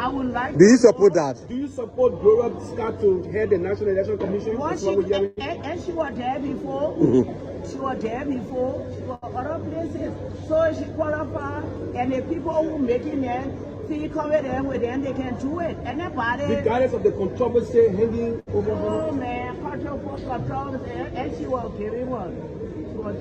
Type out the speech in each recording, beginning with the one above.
I would like Do you support that? Do you support Gloria Scott to head the National Election Commission? and she was there before. She was there before for other places. So she qualified, and the people who making it, feel confident with them, they can do it. Anybody. Regardless of the controversy hanging over her. Oh man, controversy, and she was giving one. She was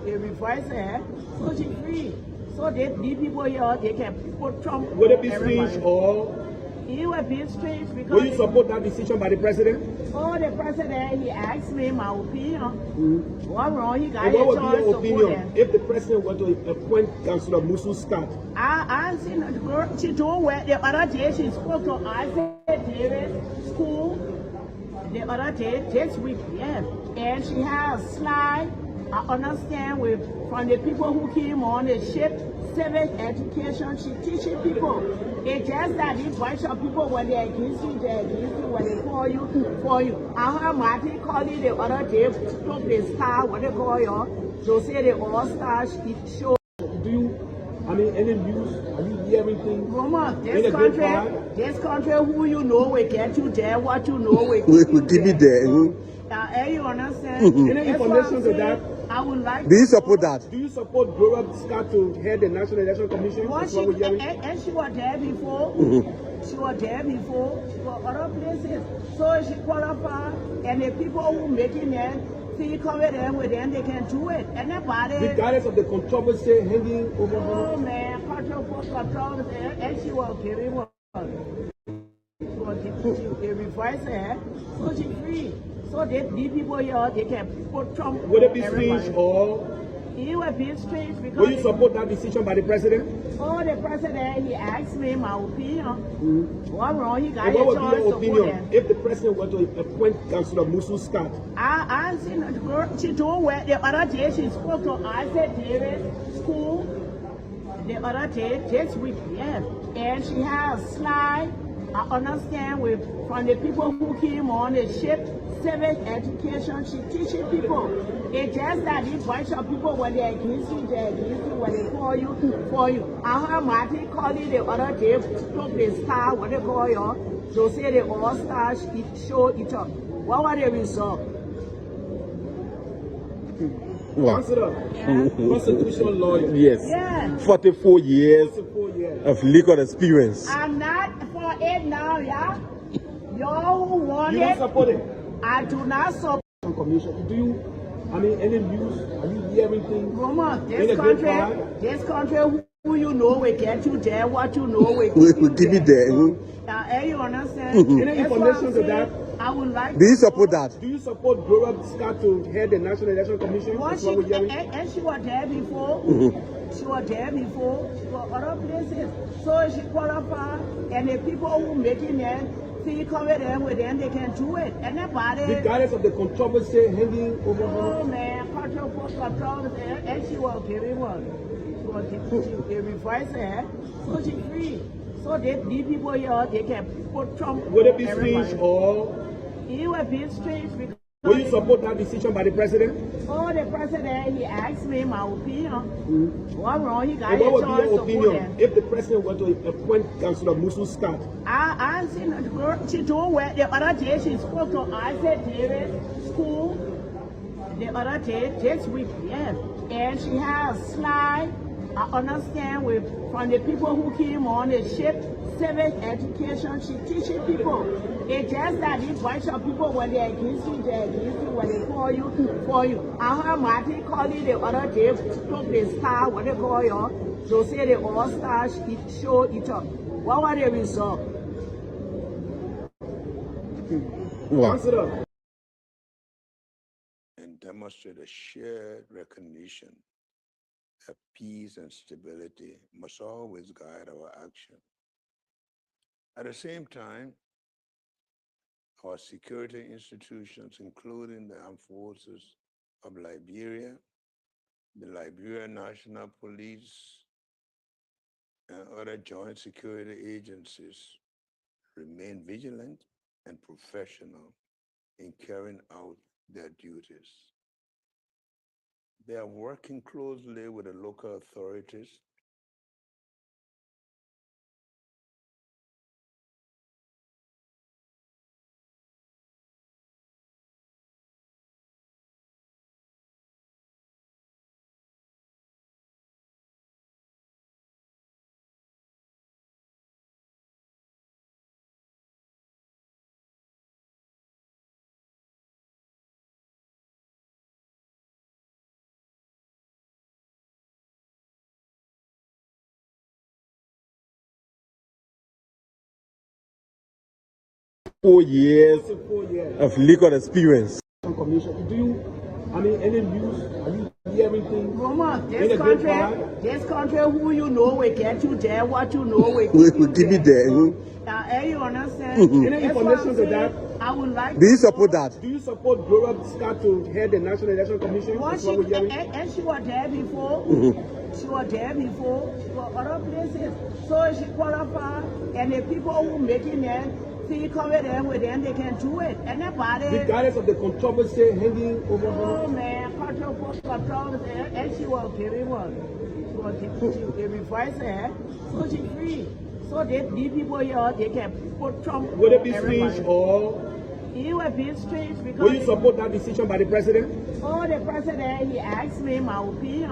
revising her, so she free. So these people here, they can put Trump. Would it be strange or? It would be strange because. Will you support that decision by the president? Oh, the president, he asked me my opinion. What wrong? He got and what a would be choice your to opinion if the president were to appoint Councillor Musu Scott? I seen the girl, she told where the other day she spoke to Isaac Davis school the other day, this week, yes. And she has a slide, I understand, with from the people who came on the ship, civic education, she teaching people. It's just that this bunch of people, when they're against you, they're against you, when they call you, for you. I heard Martin calling the other day, took the star, what they call you, they'll say the all-star show. Do you, I mean, any news, are you hearing things? Roma, this country, who you know will get you there, what you know will give you there. You understand? Any information to that? I would like. Do you support that? Do you support Gloria Scott to head the National Election Commission? And she was there before. She was there before for other places. So she qualified, and the people who making it, feel confident with them, they can do it. Anybody. Regardless of the controversy hanging over her. Oh man, controversy, and she was giving one. She was revising her, so she free. So these people here, they can put Trump. Would it be strange or? It would be strange because. Will you support that decision by the president? Oh, the president, he asked me my opinion. What wrong? He got and what a would choice be your to opinion if the president were to appoint Councillor Musu Scott? I seen the girl, she told where the other day she spoke to Isaac Davis school the other day, this week, yes. And she has a slide, I understand, with from the people who came on the ship, civic education, she teaching people. It's just that this bunch of people, when they're against you, they're against you, when they call you, for you. I heard Martin calling the other day, took the star, what they call you, they'll say the all-star show each other. What were the results? Constitutional lawyer. Yes. Yeah. 44 years of legal experience. I'm not for it now, yeah? Y'all who want You don't support it? I do not support Commission. Do you, I mean, any news? Are you hearing things? Roma, this country, who you know will get you there, what you know will give you there. You understand? Any information to that? I would like. Do you support that? Do you support Gloria Scott to head the National Election Commission? And she was there before. She was there before for other places. So she qualified, and the people who making it, feel confident with them, they can do it. Anybody. Regardless of the controversy hanging over her. Oh man, controversy, and she was giving one. She was revising her, so she free. So these people here, they can put Trump. Would it be strange or? It would be strange because. Will you support that decision by the president? Oh, the president, he asked me my opinion. What wrong? He got and a what would choice be your to opinion if the president were to appoint Councillor Musu Scott? I seen the girl, she told where the other day she spoke to Isaac Davis school the other day, this week, yes. And she has a slide, I understand, with from the people who came on the ship, civic education, she teaching people. It's just that this bunch of people, when they're against you, they're against you, when they call you, for you. I heard Martin calling the other day, took the star, what they call you, they'll say the all-star show each other. What were the results? And demonstrate a shared recognition that peace and stability must always guide our action. At the same time, our security institutions, including the Armed Forces of Liberia, the Liberian National Police, and other joint security agencies, remain vigilant and professional in carrying out their duties. They are working closely with the local authorities 4 years What's in 4 years? of legal experience. Commission. Do you, I mean, any news? Are you hearing things? Mama, In this the country, grapevine? this country, who you know will get you there, what you know will We keep you give it there. there. You understand? Any That's what I'm information to saying. that? I would like Do you to know. support that? Do you support Gloria Scott to head the National Election Commission? Once That's she, what we're hearing. and she was there before. She was there before for other places. So she qualified, and the people who making it feel confident with them, they can do it. And nobody. Regardless of the controversy hanging over Oh her. man, controversy, and she was giving one. She giving voice her, so she free. So these people here, they can put Trump. Would it be everybody. strange or It would be strange because. will you support that decision by the president? Oh, the president, he asked me my opinion.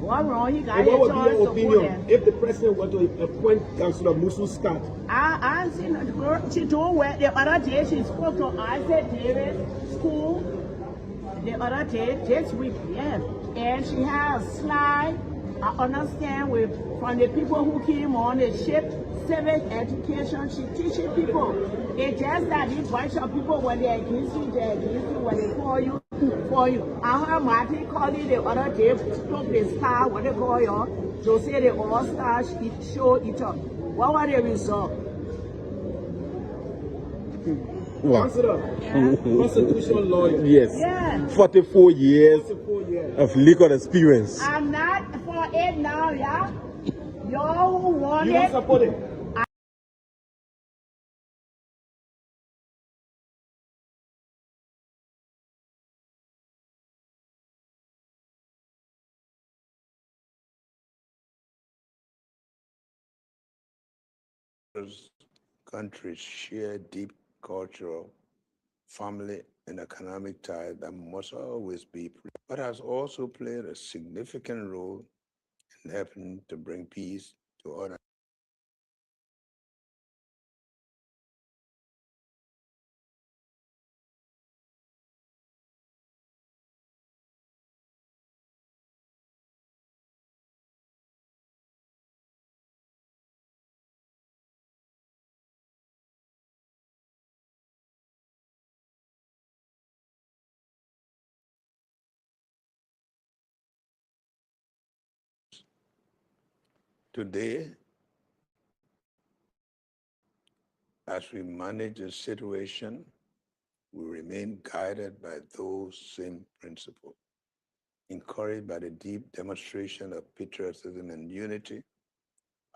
What wrong? He got And a what would be choice your to put opinion there. if the president were to appoint Councillor Musu Scott? I seen the girl, she told where the other day she spoke to Isaac Davis school the other day, this week, yes. And she has a slide, I understand, with from the people who came on the ship, civic education, she teaching people. It's just that these bunch of people, when they're against you, when they call you, for you. I heard Martin calling the other day, took the star, what they call you, to say the all-stars show each other. What were the results? Wow. Councillor, constitutional lawyer. Yes. Yeah. 44 years What's in 4 years? of legal experience. I'm not for it now, yeah? Y'all who want You don't it, support it? Countries share deep cultural, family, and economic ties that must always be, but has also played a significant role in helping to bring peace to other. Today, as we manage the situation, we remain guided by those same principles, encouraged by the deep demonstration of patriotism and unity.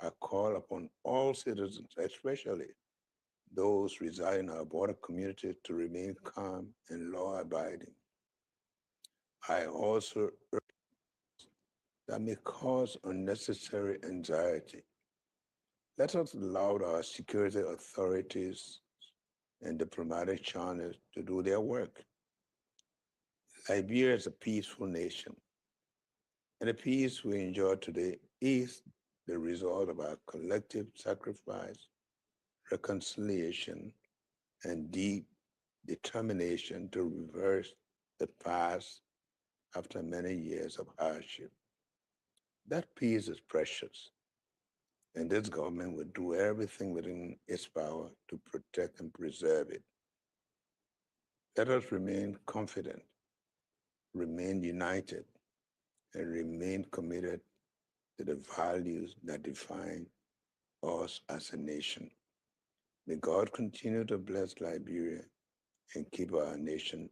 I call upon all citizens, especially those residing in our border communities, to remain calm and law-abiding. I also urge that may cause unnecessary anxiety. Let us allow our security authorities and diplomatic channels to do their work. Liberia is a peaceful nation, and the peace we enjoy today is the result of our collective sacrifice, reconciliation, and deep determination to reverse the past after many years of hardship. That peace is precious, and this government will do everything within its power to protect and preserve it. Let us remain confident, remain united, and remain committed to the values that define us as a nation. May God continue to bless Liberia and keep our nation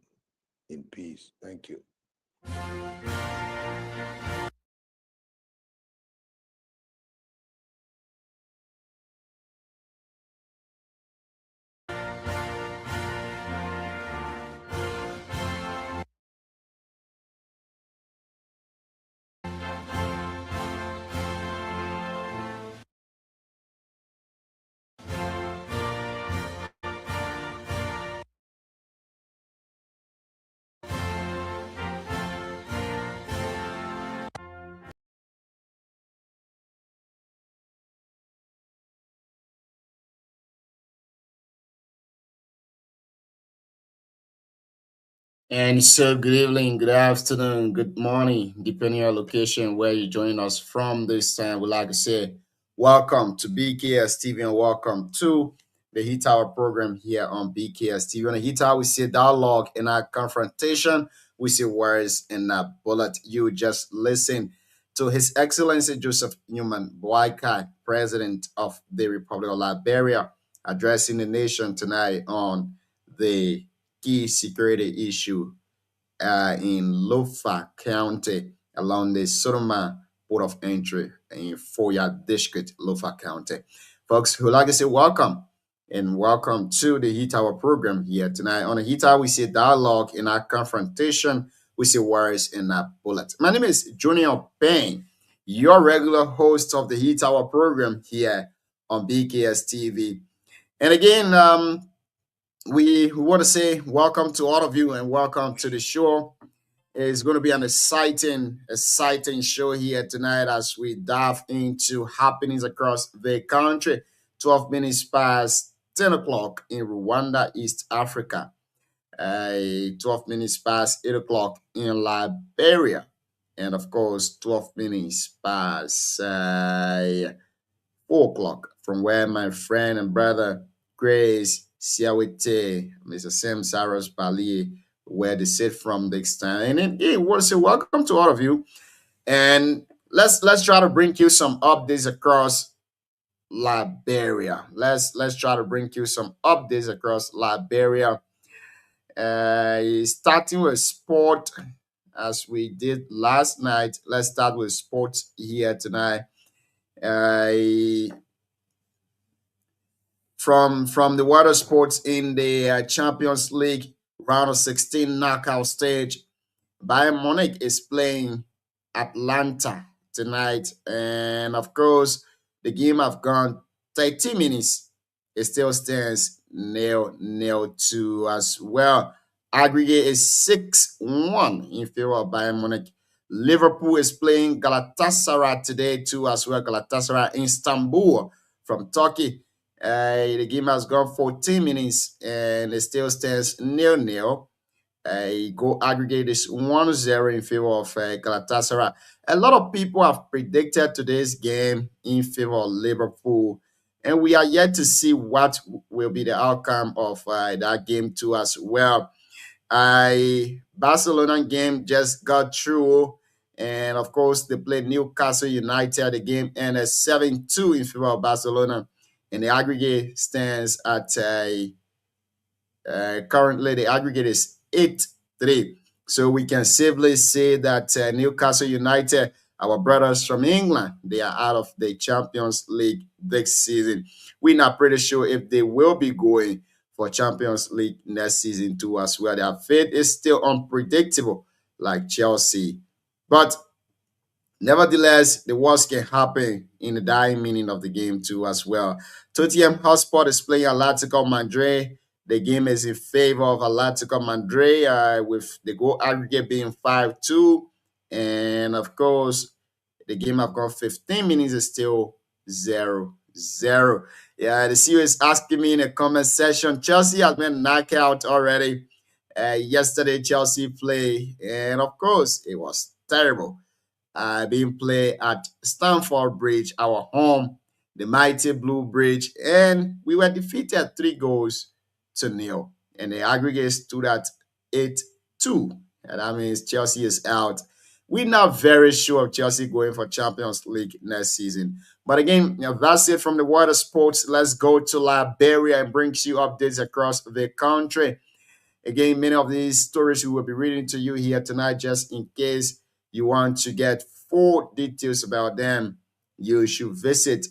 in peace. Thank you. And so, good evening, good afternoon, good morning, depending on your location where you join us from this time. We'd like to say welcome to BKS TV and welcome to the Heat Hour program here on BKS TV. On the Heat Hour, we see dialogue in our confrontation. We see words in a bullet. You just listen to His Excellency Joseph Newman Boakai, President of the Republic of Liberia, addressing the nation tonight on the key security issue in Lofa County along the Sodoma port of entry in Foya District, Lofa County. Folks, who like to say welcome and welcome to the Heat Hour program here tonight. On the Heat Hour, we see dialogue in our confrontation. We see words in our bullet. My name is Junior Payne, your regular host of the Heat Hour program here on BKS TV. And again, we want to say welcome to all of you and welcome to the show. It's going to be an exciting show here tonight as we dive into happenings across the country. 12 minutes past 10 o'clock in Rwanda, East Africa. 12 minutes past 8 o'clock in Liberia. And of course, 12 minutes past 4 o'clock from where my friend and brother Grace Siawite, Mr. Sam Saros Bali, where they sit from this time. And I want to say welcome to all of you. And let's try to bring you some updates across Liberia. Let's try to bring you some updates across Liberia. Starting with sport, as we did last night. Let's start with sports here tonight. From the water sports in the Champions League round of 16 knockout stage, Bayern Munich is playing Atlanta tonight, and of course the game have gone 30 minutes. It still stands 0-0 as well. Aggregate is 6-1 in favor of Bayern Munich. Liverpool is playing Galatasaray today too as well. Galatasaray in Istanbul from Turkey. The game has gone 14 minutes and it still stands 0-0. Goal aggregate is 1-0 in favor of Galatasaray. A lot of people have predicted today's game in favor of Liverpool, and we are yet to see what will be the outcome of that game too as well. Barcelona game just got through, and of course they played Newcastle United. The game ended 7-2 in favor of Barcelona, and the aggregate stands at currently the aggregate is 8-3. So we can safely say that Newcastle United, our brothers from England, they are out of the Champions League this season. We're not pretty sure if they will be going for Champions League next season too as well. Their fate is still unpredictable, like Chelsea. But nevertheless, the worst can happen in the dying minute of the game too as well. Tottenham Hotspur is playing Atletico Madrid. The game is in favor of Atletico Madrid with the goal aggregate being 5-2. And of course, the game have gone 15 minutes is still 0-0. Yeah, the CEO is asking me in the comment section, Chelsea has been knocked out already. Yesterday, Chelsea played, and of course, it was terrible. Being played at Stamford Bridge, our home, the mighty Blue Bridge, and we were defeated 3-0. And the aggregate stood at 8-2. And that means Chelsea is out. We're not very sure of Chelsea going for Champions League next season. But again, that's it from the world of sports. Let's go to Liberia and bring you updates across the country. Again, many of these stories we will be reading to you here tonight, just in case you want to get full details about them. You should visit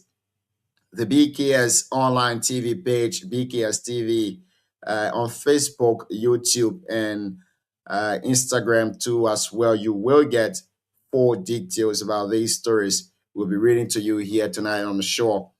the BKS online TV page, BKS TV, on Facebook, YouTube, and Instagram too as well. You will get full details about these stories we'll be reading to you here tonight on the show.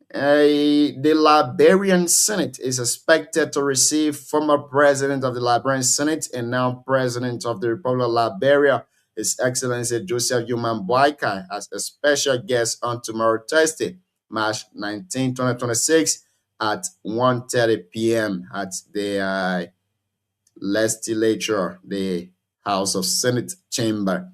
The Liberian Senate is expected to receive former president of the Liberian Senate and now president of the Republic of Liberia, His Excellency Joseph Newman Boakai, as a special guest on tomorrow, Thursday, March 19, 2026, at 1:30 p.m. at the legislature, the House of Senate chamber.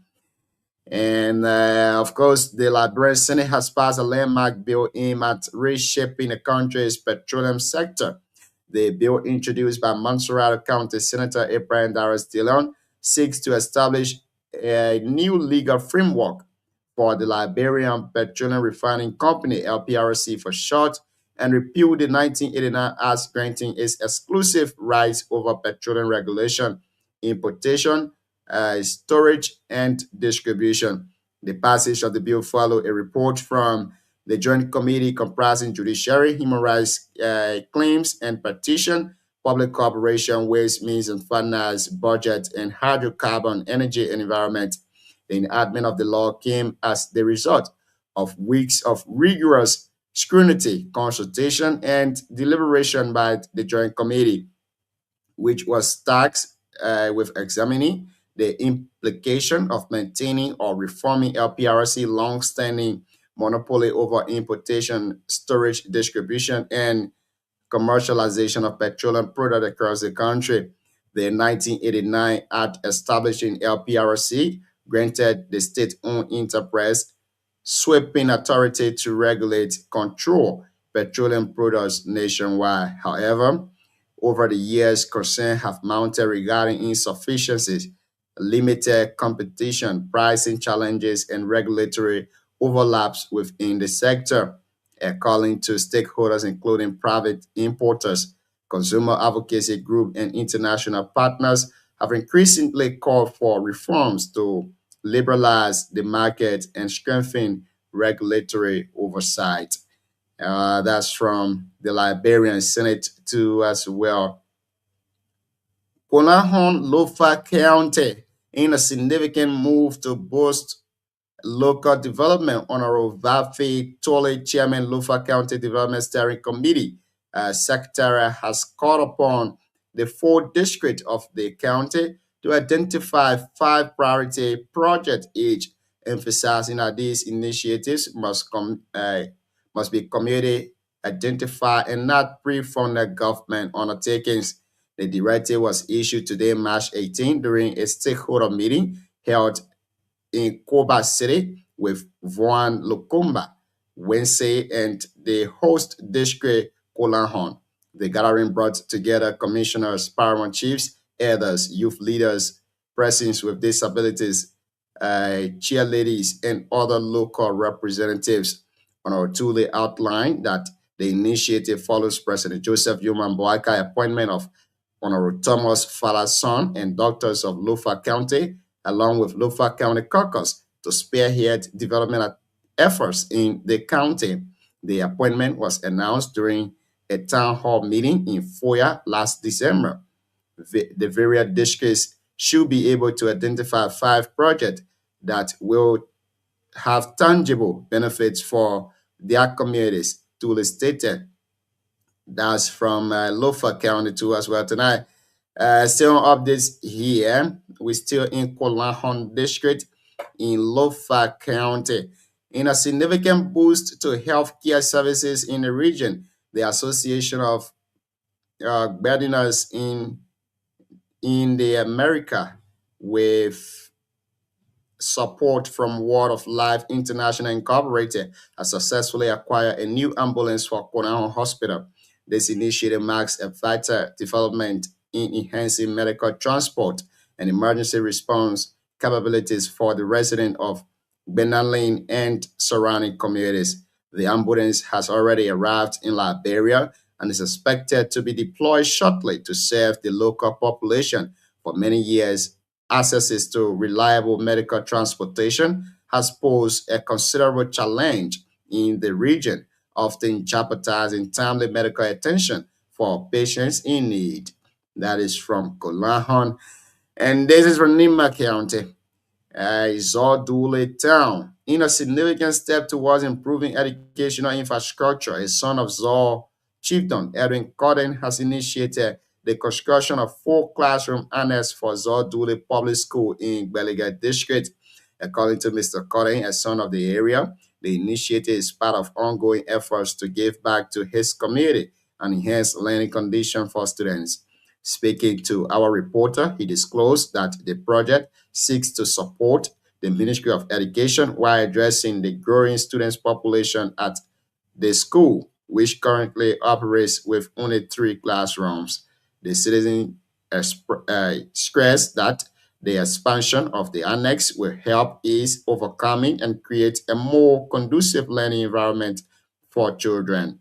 And of course, the Liberian Senate has passed a landmark bill aimed at reshaping the country's petroleum sector. The bill, introduced by Montserrat County Senator Abraham Darius Dillon, seeks to establish a new legal framework for the Liberian Petroleum Refining Company, LPRC for short, and repeal the 1989 Act granting its exclusive rights over petroleum regulation, importation, storage, and distribution. The passage of the bill followed a report from the Joint Committee comprising Judiciary, Human Rights Claims and Petition, Public Cooperation, Waste, Means and Finance, Budget, and Hydrocarbon, Energy and Environment. The enactment of the law came as the result of weeks of rigorous scrutiny, consultation, and deliberation by the Joint Committee, which was tasked with examining the implication of maintaining or reforming LPRC long-standing monopoly over importation, storage, distribution, and commercialization of petroleum products across the country. The 1989 Act establishing LPRC granted the state-owned enterprise sweeping authority to regulate, control petroleum products nationwide. However, over the years, concerns have mounted regarding insufficiencies, limited competition, pricing challenges, and regulatory overlaps within the sector. Calling to stakeholders, including private importers, consumer advocacy groups, and international partners, have increasingly called for reforms to liberalize the market and strengthen regulatory oversight. That's from the Liberian Senate too as well. Colahon Lofa County, in a significant move to boost local development, Honorable Vafi Tole, Chairman, Lofa County Development Steering Committee, Secretary, has called upon the 4th district of the county to identify 5 priority projects each, emphasizing that these initiatives must be community identified and not pre-funded government undertakings. The directive was issued today, March 18, during a stakeholder meeting held in Koba City with Vuan Lukumba, Wednesday, and the host district, Colahon. The gathering brought together commissioners, paramount chiefs, elders, youth leaders, persons with disabilities, cheerleaders, and other local representatives. Honorable Tule outlined that the initiative follows President Joseph Yuman Boakai appointment of Honorable Thomas Falason and doctors of Lofa County, along with Lofa County Caucus, to spearhead development efforts in the county. The appointment was announced during a town hall meeting in Foya last December. The various districts should be able to identify 5 projects that will have tangible benefits for their communities. Tule stated. That's from Lofa County too as well tonight. Still on updates here. We're still in Colahon District in Lofa County. In a significant boost to healthcare services in the region, the Association of Gardeners in the America, with support from Word of Life International Incorporated, has successfully acquired a new ambulance for Colahon Hospital. This initiative marks a vital development in enhancing medical transport and emergency response capabilities for the residents of Benalin and surrounding communities. The ambulance has already arrived in Liberia and is expected to be deployed shortly to serve the local population. For many years, access to reliable medical transportation has posed a considerable challenge in the region, often jeopardizing timely medical attention for patients in need. That is from Colahon. And this is from Nima County, Zordule Town. In a significant step towards improving educational infrastructure, a son of Zor Chieftain, Edwin Corden, has initiated the construction of 4 classroom annex for Zordule Public School in Beliga District. According to Mr. Corden, a son of the area, the initiative is part of ongoing efforts to give back to his community and enhance learning conditions for students. Speaking to our reporter, he disclosed that the project seeks to support the Ministry of Education while addressing the growing students population at the school, which currently operates with only 3 classrooms. The citizen stressed that the expansion of the annex will help ease overcoming and create a more conducive learning environment for children.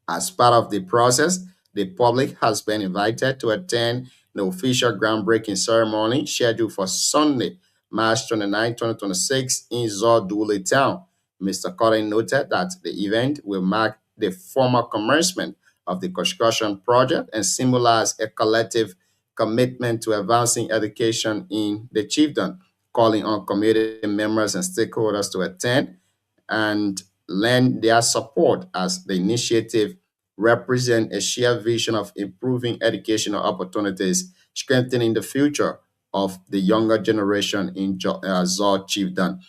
As part of the process, the public has been invited to attend the official groundbreaking ceremony scheduled for Sunday, March 29, 2026 in Zordule Town. Mr. Collins noted that the event will mark the formal commencement of the construction project and symbolize a collective commitment to advancing education in the chiefdom, calling on community members and stakeholders to attend and lend their support as the initiative represent a shared vision of improving educational opportunities, strengthening the future of the younger generation in Zor Chiefdom.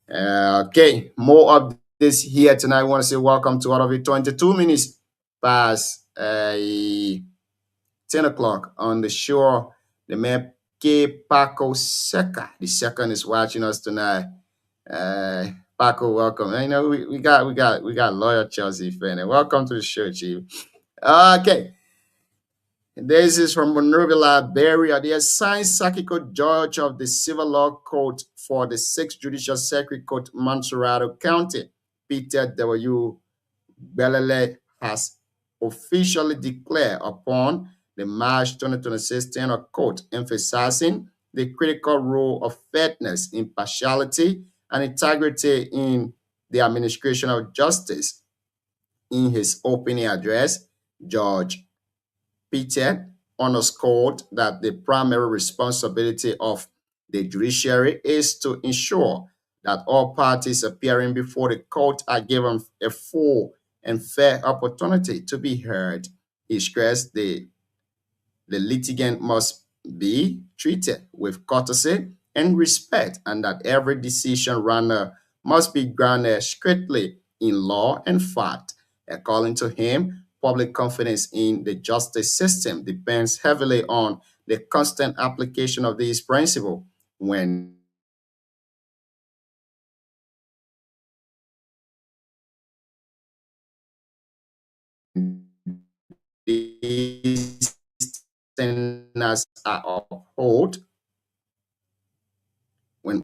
Okay, more of this here tonight. I want to say welcome to all of you. 22 minutes past 10 o'clock on the shore. The man K. Paco Seca. The second is watching us tonight. Paco, welcome. And, we got loyal Chelsea fan. And welcome to the show, Chief. Okay. This is from Monrovia, Liberia. The assigned circuit court judge of the Civil Law Court for the 6th Judicial Circuit Court, Montserrado County, Peter W. Belele, has officially declared upon the March 2026 tenor court, emphasizing the critical role of fairness, impartiality, and integrity in the administration of justice. In his opening address, Judge Peter underscored that the primary responsibility of the judiciary is to ensure that all parties appearing before the court are given a full and fair opportunity to be heard. He stressed the litigant must be treated with courtesy and respect, and that every decision rendered must be grounded strictly in law and fact. According to him, public confidence in the justice system depends heavily on the constant application of these principles. When these standards are upheld, when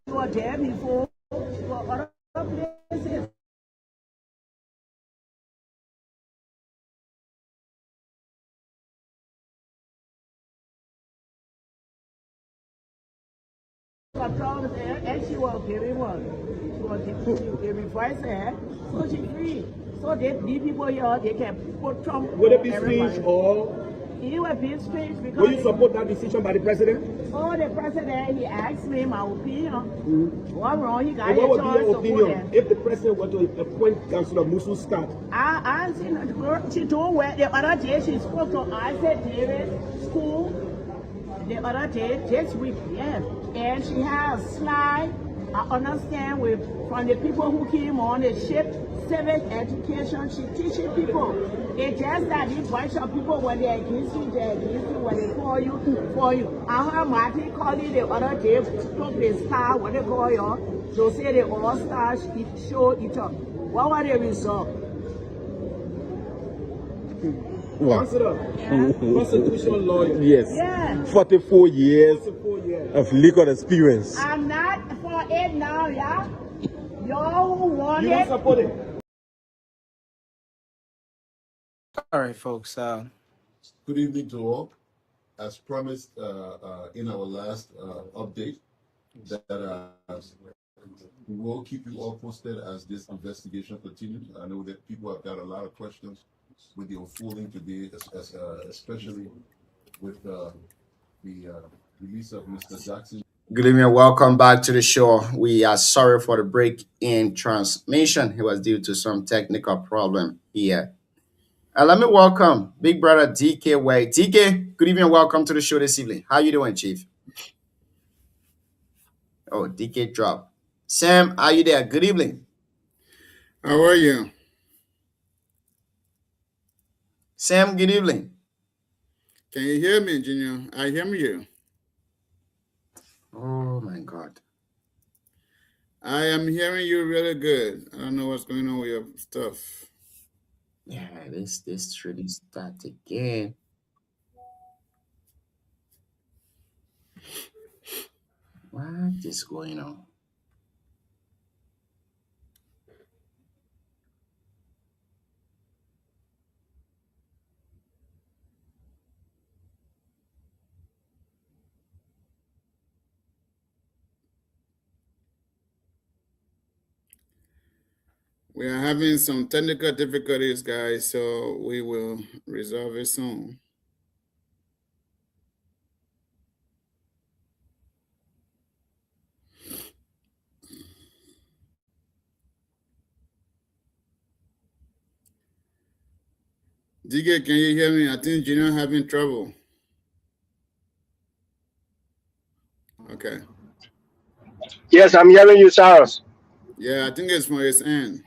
You were there before for other places. Problems there, and she was giving one. She was the revised her, so she free. So these people here, they can put Trump. Would it be strange or It would be strange because. will you support that decision by the president? Oh, the president, he asked me my opinion. What wrong? He got And a what would be choice your to opinion vote. if the president were to appoint Councillor Musu Scott? I seen the girl, she told where the other day she spoke to Isaac David school the other day, this week, yes. And she has slide, I understand, with from the people who came on the ship, civic education, she teaching people. It's just that these bunch of people, when they're against you, when they call you, for you. I heard Martin calling the other day, took the star, what they call you, so say the all-stars show it up. What were the results? Wow. Constitutional lawyer. Yes. Yeah. 44 years 44 years. of legal experience. I'm not for it now, yeah? Y'all who want You don't it, support it? All right, folks. Good evening to all. As promised in our last update, that we will keep you all posted as this investigation continues. I know that people have got a lot of questions with the unfolding today, especially with the release of Mr. Jackson. Good evening. Welcome back to the show. We are sorry for the break in transmission. It was due to some technical problem here. Let me welcome Big Brother DK Way. DK, good evening. Welcome to the show this evening. How you doing, Chief? Oh, DK drop. Sam, are you there? Good evening. How are you? Sam, good evening. Can you hear me, Junior? I hear you. Oh my God. I am hearing you really good. I don't know what's going on with your stuff. Yeah, this really start again. What is going on? We are having some technical difficulties, guys, so we will resolve it soon. DK, can you hear me? I think Junior having trouble. Okay. Yes, I'm hearing you, Cyrus. Yeah, I think it's from his end.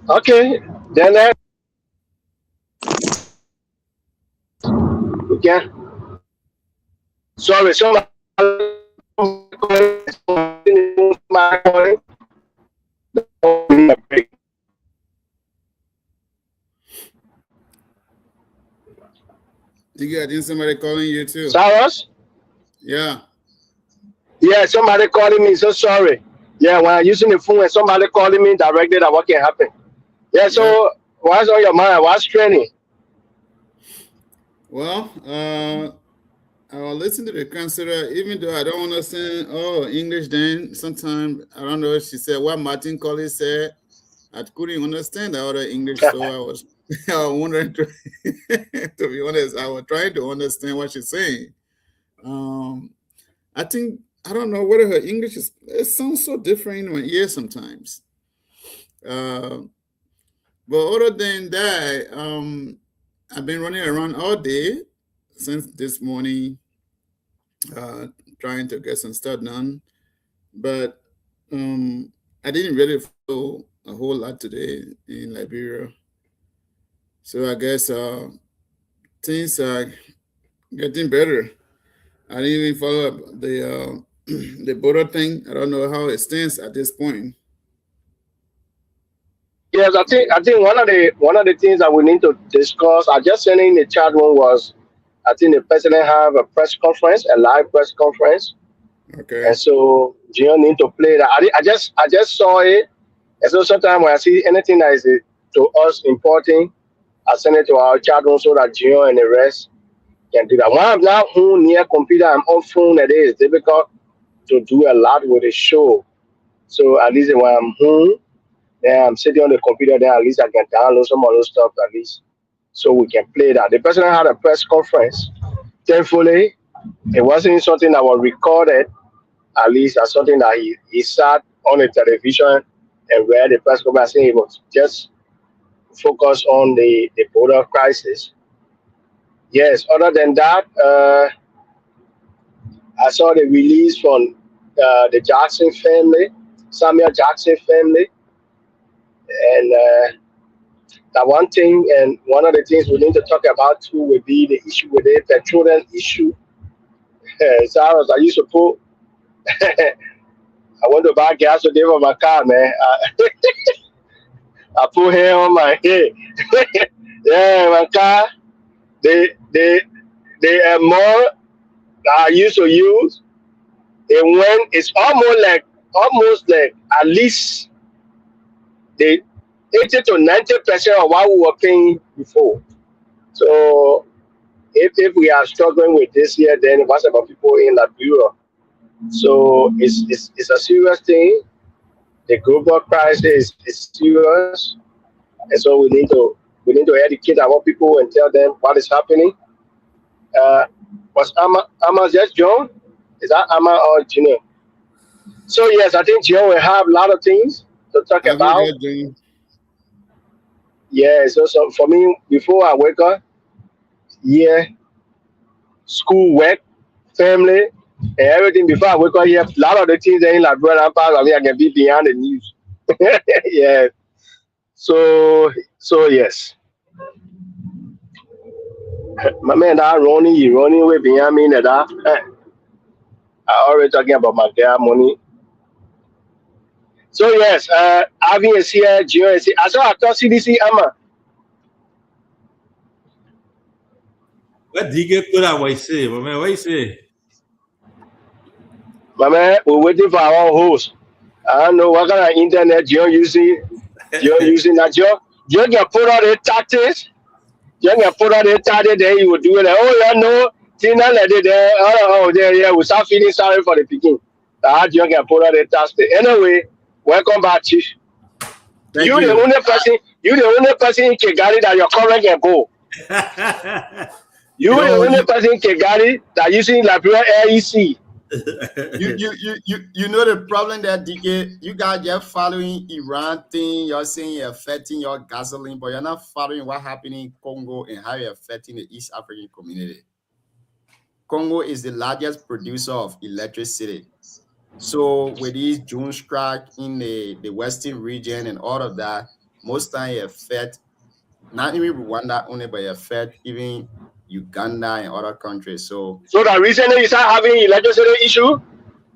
Okay, then okay. Sorry, somebody. DK, I think somebody calling you too. Cyrus? Yeah. Yeah, somebody calling me. So sorry. Yeah, when I'm using the phone and somebody calling me directly, that what can happen. Yeah, so what's on your mind? What's training? Well, I'll listen to the counselor, even though I don't understand English. Then sometimes I don't know. She said what Martin Collins said. I couldn't understand the other English, so I was wondering. To be honest, I was trying to understand what she's saying. I think I don't know whether her English is. It sounds so different in my ear sometimes. But other than that, I've been running around all day since this morning, trying to get some stuff done. But I didn't really follow a whole lot today in Liberia. So I guess things are getting better. I didn't even follow up the the border thing. I don't know how it stands at this point. Yes, I think one of the things that we need to discuss. I just sent in the chat room was, I think the president have a press conference, a live press conference, Okay. and so Junior need to play that. I just saw it, and so sometimes when I see anything that is to us important, I send it to our chat room so that Junior and the rest can do that. When I'm not home near computer, I'm on phone. It is difficult to do a lot with the show. So at least when I'm home, then I'm sitting on the computer, then at least I can download some of those stuff at least so we can play that. The president had a press conference. Thankfully, it wasn't something that was recorded, at least as something that he sat on the television and read the press conference. He was just focused on the border crisis. Yes, other than that, I saw the release from the Jackson family, Samuel Jackson family. And that one thing, and one of the things we need to talk about too would be the issue with the petroleum issue. Cyrus, I used to put, I went to buy gas today for my car, man. I put hair on my head. Yeah, my car, the more that I used to use, it's almost like at least the 80 to 90% of what we were paying before. So if we are struggling with this year, then what's about people in Liberia? So it's a serious thing. The global crisis is serious, and so we need to educate our people and tell them what is happening. Was Amos just joined? Is that Ama or Junior? So yes, I think Junior will have a lot of things to talk Have you about. heard, Junior? Yeah, so for me, before I wake up, yeah, school, work, family, and everything before I wake up here, a lot of the things that in Liberia and part of me I can be behind the news. Yeah. So yes. My man that running way behind me that I already talking about my girl money. So yes, Avi is here, Gio is here. I saw CDC Emma. What DK put out what you say, my man? What you say? My man, we're waiting for our host. I don't know what kind of internet Gio using. That Gio can put out the tactics. Gio can put out the tactics, then he will do it. Like, oh yeah, no, Tina let it there. Oh yeah, we start feeling sorry for the picking. Gio can put out the tactics. Anyway, welcome back, Chief. Thank You you. the only person in Kigali that your current can go. You the only person in Kigali that using Liberia AEC. You know the problem that DK, you guys just following Iran thing, you're saying you're affecting your gasoline, but you're not following what happened in Congo and how you're affecting the East African community. Congo is the largest producer of electricity. So with these June strike in the western region and all of that, most time it affect not even Rwanda only, but it affect even Uganda and other countries. So the reason you start having electricity issue,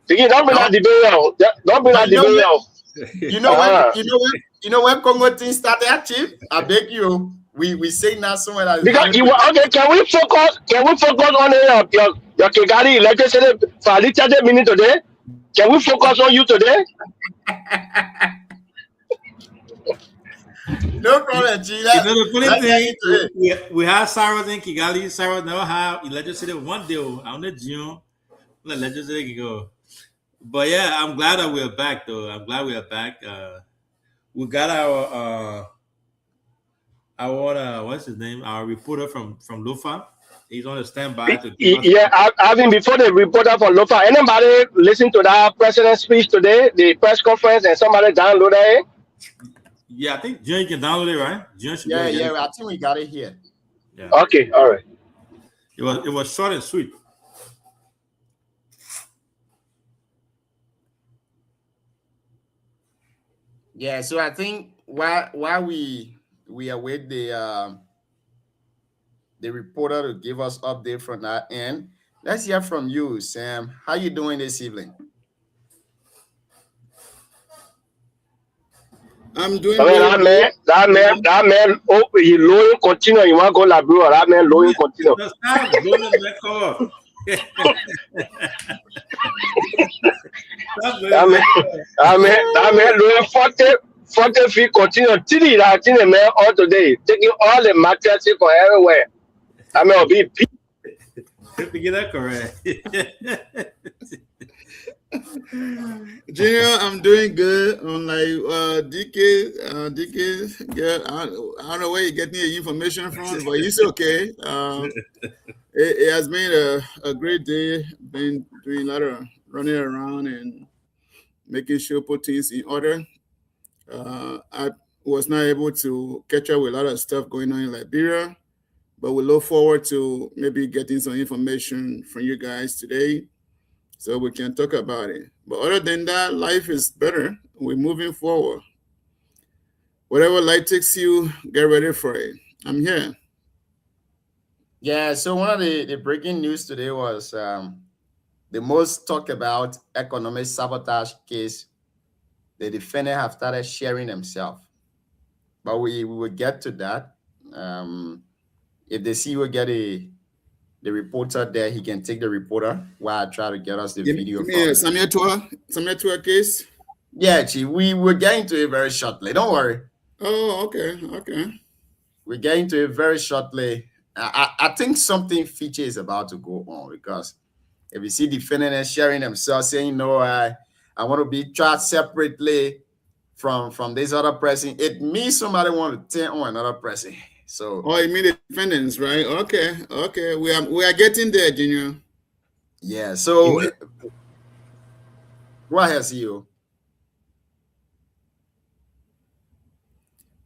don't bring that debate out. Don't bring that debate out. You know when Congo things started actually? I beg you. We say now somewhere that because okay, can we focus on your Kigali electricity for a little minute today? Can we focus on you today? No problem, G. You know the funny thing, we have Cyrus in Kigali. Cyrus never have electricity one day on the June. Let electricity go. But yeah, I'm glad that we're back though. I'm glad we are back. We got our what's his name? Our reporter from Lufa. He's on the standby to give us. Yeah, having before the reporter from Lufa. Anybody listen to that president's speech today, the press conference, and somebody downloaded it? Yeah, I think June can download it, right? June should yeah, I think we got it here. Yeah. Okay, all right. It was short and sweet. Yeah, so I think while we await the reporter to give us update from that end, let's hear from you, Sam. How you doing this evening? I'm doing that man, oh, he lowing continue. You want to go Labrador? That man lowing continue. that man lowing 40 feet continue. Till that man all today, taking all the mattresses from everywhere. I mean, I'll be to get that correct. Junior, I'm doing good. I'm like DK, girl, I don't know where you're getting your information from, but it's okay. It has been a great day. Been doing a lot of running around and making sure put things in order. I was not able to catch up with a lot of stuff going on in Liberia, but we look forward to maybe getting some information from you guys today so we can talk about it. But other than that, life is better. We're moving forward. Whatever life takes you, get ready for it. I'm here. Yeah, so one of the breaking news today was the most talked about economic sabotage case. The defendant have started sharing themselves. But we will get to that. If the CEO get the reporter there, he can take the reporter while I try to get us the video. Yeah, Samuel Tua case? Yeah, Chief, we're getting to it very shortly. Don't worry. Oh, okay. We're getting to it very shortly. I think something feature is about to go on because if you see defendants sharing themselves saying, no, I want to be charged separately from this other person, it means somebody want to turn on another person. So you mean the defendants, right? Okay. We are getting there, Junior. Yeah. So go ahead, CEO.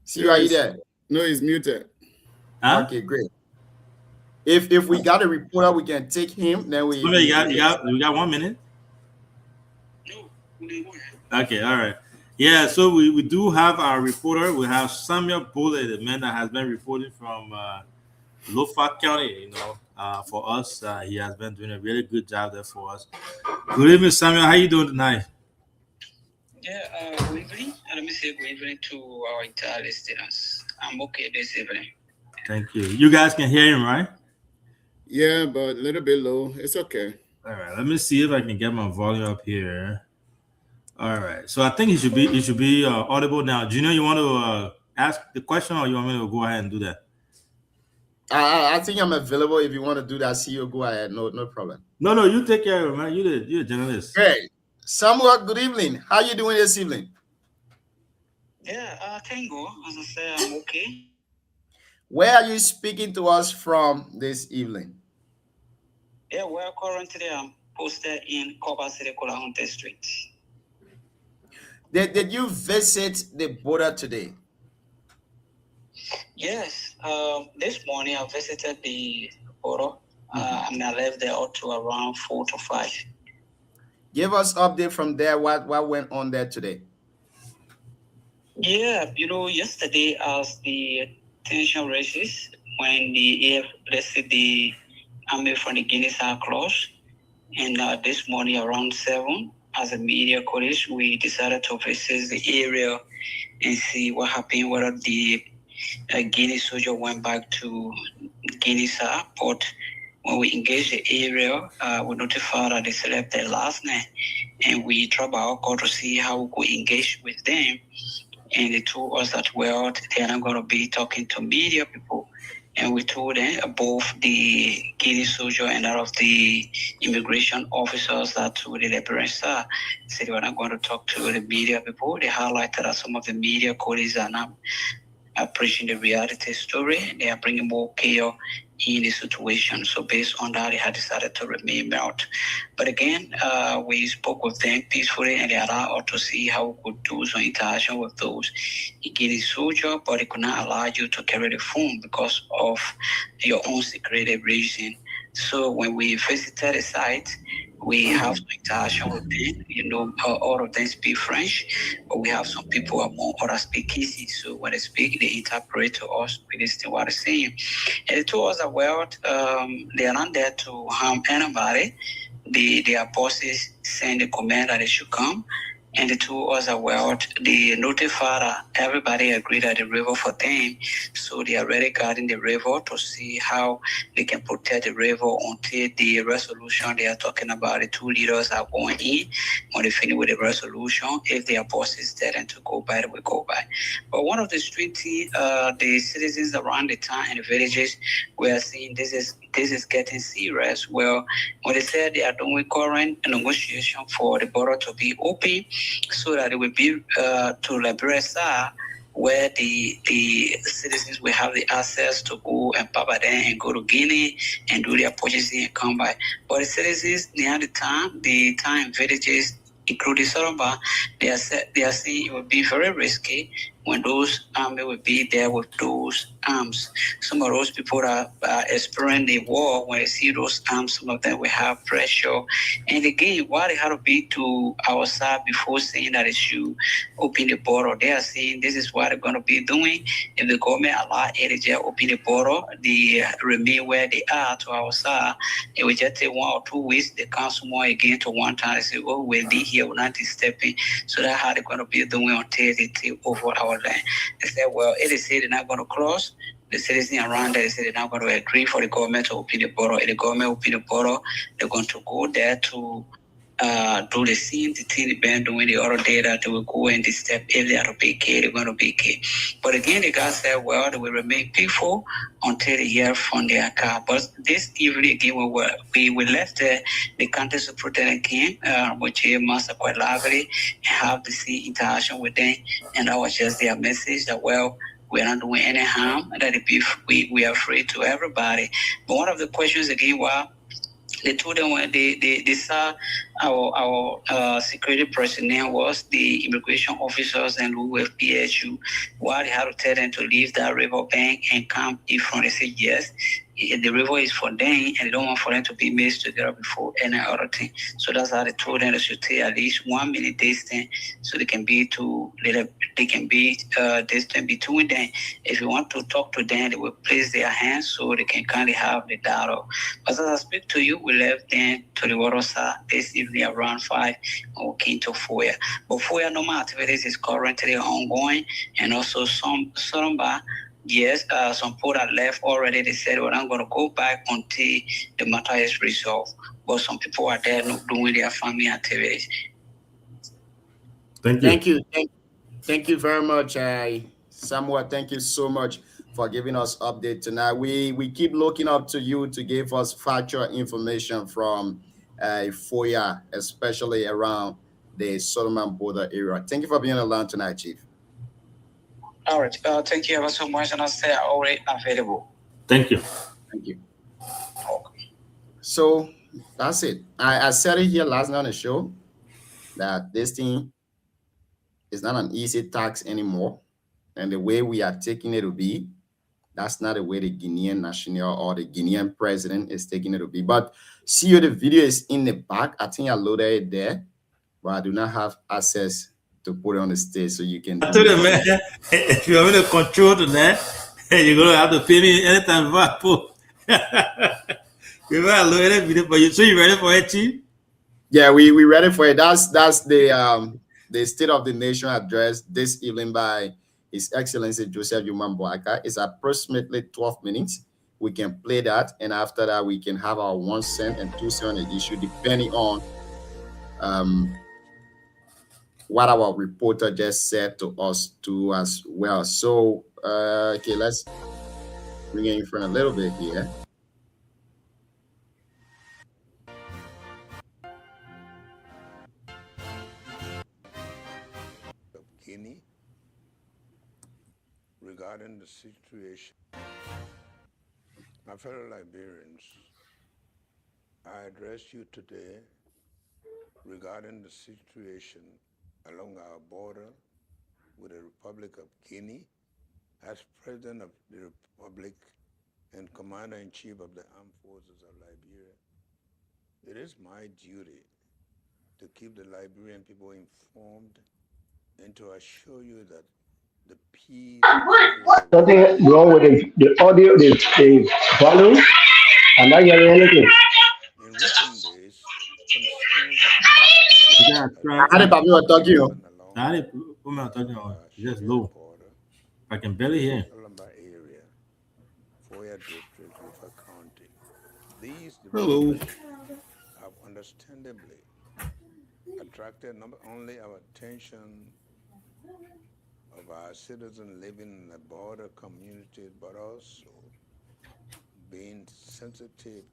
CEO, are you there? No, he's muted. Huh? Okay, great. If we got a reporter, we can take him. Then we We got 1 minute. Okay, all right. Yeah, so we do have our reporter. We have Samuel Bullet, the man that has been reporting from Lofa County, for us. He has been doing a really good job there for us. Good evening, Samuel. How you doing tonight? Yeah, good evening. Let me say good evening to our entire listeners. I'm okay this evening. Thank you. You guys can hear him, right? Yeah, but a little bit low. It's okay. All right. Let me see if I can get my volume up here. All right. So I think he should be audible now. Junior, you want to ask the question, or you want me to go ahead and do that? I think I'm available. If you want to do that, CEO, go ahead. No problem. No, you take care of it, man. You're a journalist. Great. Samuel, good evening. How you doing this evening? Yeah, thank you. As I said, I'm okay. Where are you speaking to us from this evening? Yeah, we're currently posted in Coba City, Colahunte Street. Did you visit the border today? Yes. This morning I visited the border. And I left there up to around 4 to 5. Give us update from there. What went on there today? Yeah, yesterday as the tension raises when the army from the Guinea-Bissau closed, and this morning around 7, as a media college, we decided to visit the area and see what happened, whether the Guinea soldier went back to Guinea-Bissau. But when we engaged the area, we notified that they slept there last night, and we dropped our call to see how we could engage with them. And they told us that, well, they are not going to be talking to media people. And we told them, both the Guinea soldier and that of the immigration officers that to the Liberian Star said they were not going to talk to the media people. They highlighted that some of the media colleagues are not preaching the reality story. They are bringing more chaos in the situation. So based on that, they had decided to remain mute. But again, we spoke with them peacefully, and they allowed us to see how we could do some interaction with those Guinea soldiers, but they could not allow you to carry the phone because of your own security reason. So when we visited the site, we have some interaction with them. All of them speak French, but we have some people among others speak Kisi. So when they speak, they interpret to us, we listen to what they're saying. And they told us that, well, they are not there to harm anybody. Their bosses send a command that they should come. And they told us that, well, they notified everybody agreed at the river for them. So they are already guarding the river to see how they can protect the river until the resolution they are talking about. The 2 leaders are going in. When they finish with the resolution, if their bosses tell them to go by, they will go by. But one of the street, the citizens around the town and the villages, we are seeing this is getting serious. Well, when they said they are doing current negotiation for the border to be open, so that it will be to Liberia, where the citizens will have the access to go and Papa then and go to Guinea and do their purchasing and come back. But the citizens near the time villages, including Soromba, they are saying it would be very risky when those army will be there with those arms. Some of those people are experiencing the war. When they see those arms, some of them will have pressure. And again, why they had to be to our side before saying that they should open the border? They are saying this is what they're going to be doing. If the government allow it to open the border, they remain where they are to our side. It will just take 1 or 2 weeks. They come more again to one time. They say, oh, we'll be here, we're not stepping. So that's how they're going to be doing until they take over our land. They said, well, it is said they're not going to cross. The citizens around there, they said they're not going to agree for the government to open the border. If the government open the border, they're going to go there to do the same thing they've been doing the other day, that they will go and step. If they are to be killed, they're going to be killed. But again, the guy said, well, they will remain peaceful until they hear from their car. But this evening, again, we left the county superintendent came, which is Master quite lively, and have the same interaction with them. And that was just their message that, well, we're not doing any harm, that we are free to everybody. But one of the questions again was, They told them when they saw our security personnel was the immigration officers and who were PSU. Why they had to tell them to leave that riverbank and come in front. They said yes. The river is for them, and they don't want for them to be mixed together before any other thing. So that's how they told them they should take at least 1 minute distance, so they can be distant between them. If you want to talk to them, they will place their hands so they can kind of have the dialogue. But as I speak to you, we left them to the water side this evening around 5, and we came to Foya. But Foya normal activities is currently ongoing, and also some yes, some people that left already, they said, well, I'm going to go back until the matter is resolved. But some people are there not doing their family activities. Thank you. Thank you very much, Samuel. Thank you so much for giving us update tonight. We keep looking up to you to give us factual information from FOIA, especially around the Solomon border area. Thank you for being on tonight, Chief. All right. Thank you ever so much, and I say I'm already available. Thank you. Thank you. Okay. So that's it. I said it here last night on the show that this thing is not an easy task anymore. And the way we are taking it to be, that's not the way the Guinean national or the Guinean president is taking it to be. But see, the video is in the back. I think I loaded it there, but I do not have access to put it on the stage so you can. I told you, man, if you want me to control the net, you're going to have to pay me anytime before I put. You load that video, but so you ready for it, Chief? Yeah, we ready for it. That's the State of the Nation address this evening by His Excellency Joseph Joman Boakai. It's approximately 12 minutes. We can play that, and after that, we can have our 1 cent and 2 cent on the issue, depending on what our reporter just said to us too as well. So, okay, let's bring it in front a little bit here. Guinea regarding the situation. My fellow Liberians, I address you today regarding the situation along our border with the Republic of Guinea. As President of the Republic and Commander-in-Chief of the Armed Forces of Liberia, it is my duty to keep the Liberian people informed and to assure you that the peace... Something wrong with the audio, the volume? I'm not hearing anything. In recent days, concerns How did Bobby talk to you? Just low. I can barely hear. Area, Foya District, River County. These Hello. have understandably attracted not only our attention of our citizens living in the border community, but also being sensitive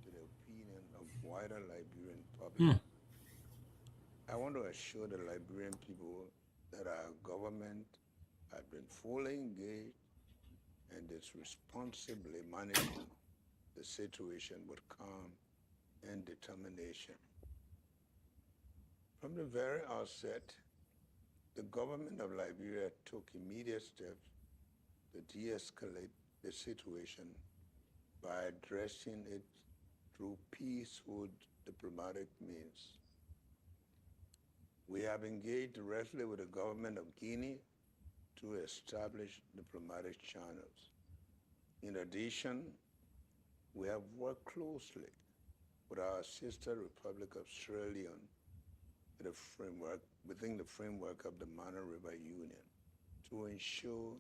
to the opinion of wider Liberian public. I want to assure the Liberian people that our government has been fully engaged and is responsibly managing the situation with calm and determination. From the very outset, the government of Liberia took immediate steps to de-escalate the situation by addressing it through peaceful diplomatic means. We have engaged directly with the government of Guinea to establish diplomatic channels. In addition, we have worked closely with our sister Republic of Sierra Leone within the framework of the Mana River Union to ensure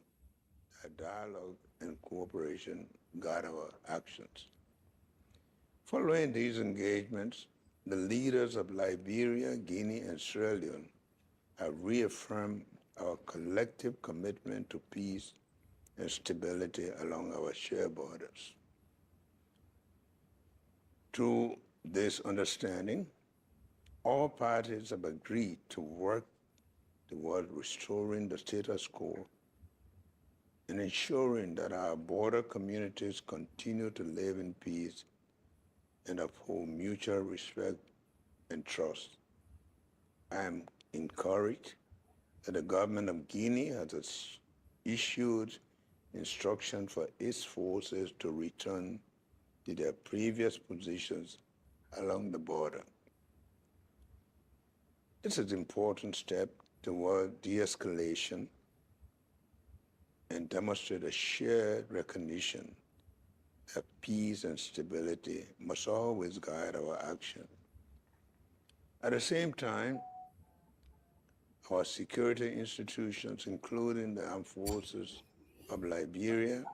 that dialogue and cooperation guide our actions. Following these engagements, the leaders of Liberia, Guinea, and Sierra Leone have reaffirmed our collective commitment to peace and stability along our shared borders. Through this understanding, all parties have agreed to work toward restoring the status quo and ensuring that our border communities continue to live in peace and uphold mutual respect and trust. I am encouraged that the government of Guinea has issued instructions for its forces to return to their previous positions along the border. This is an important step toward de-escalation and demonstrate a shared recognition that peace and stability must always guide our action. At the same time, our security institutions, including the armed forces of Liberia,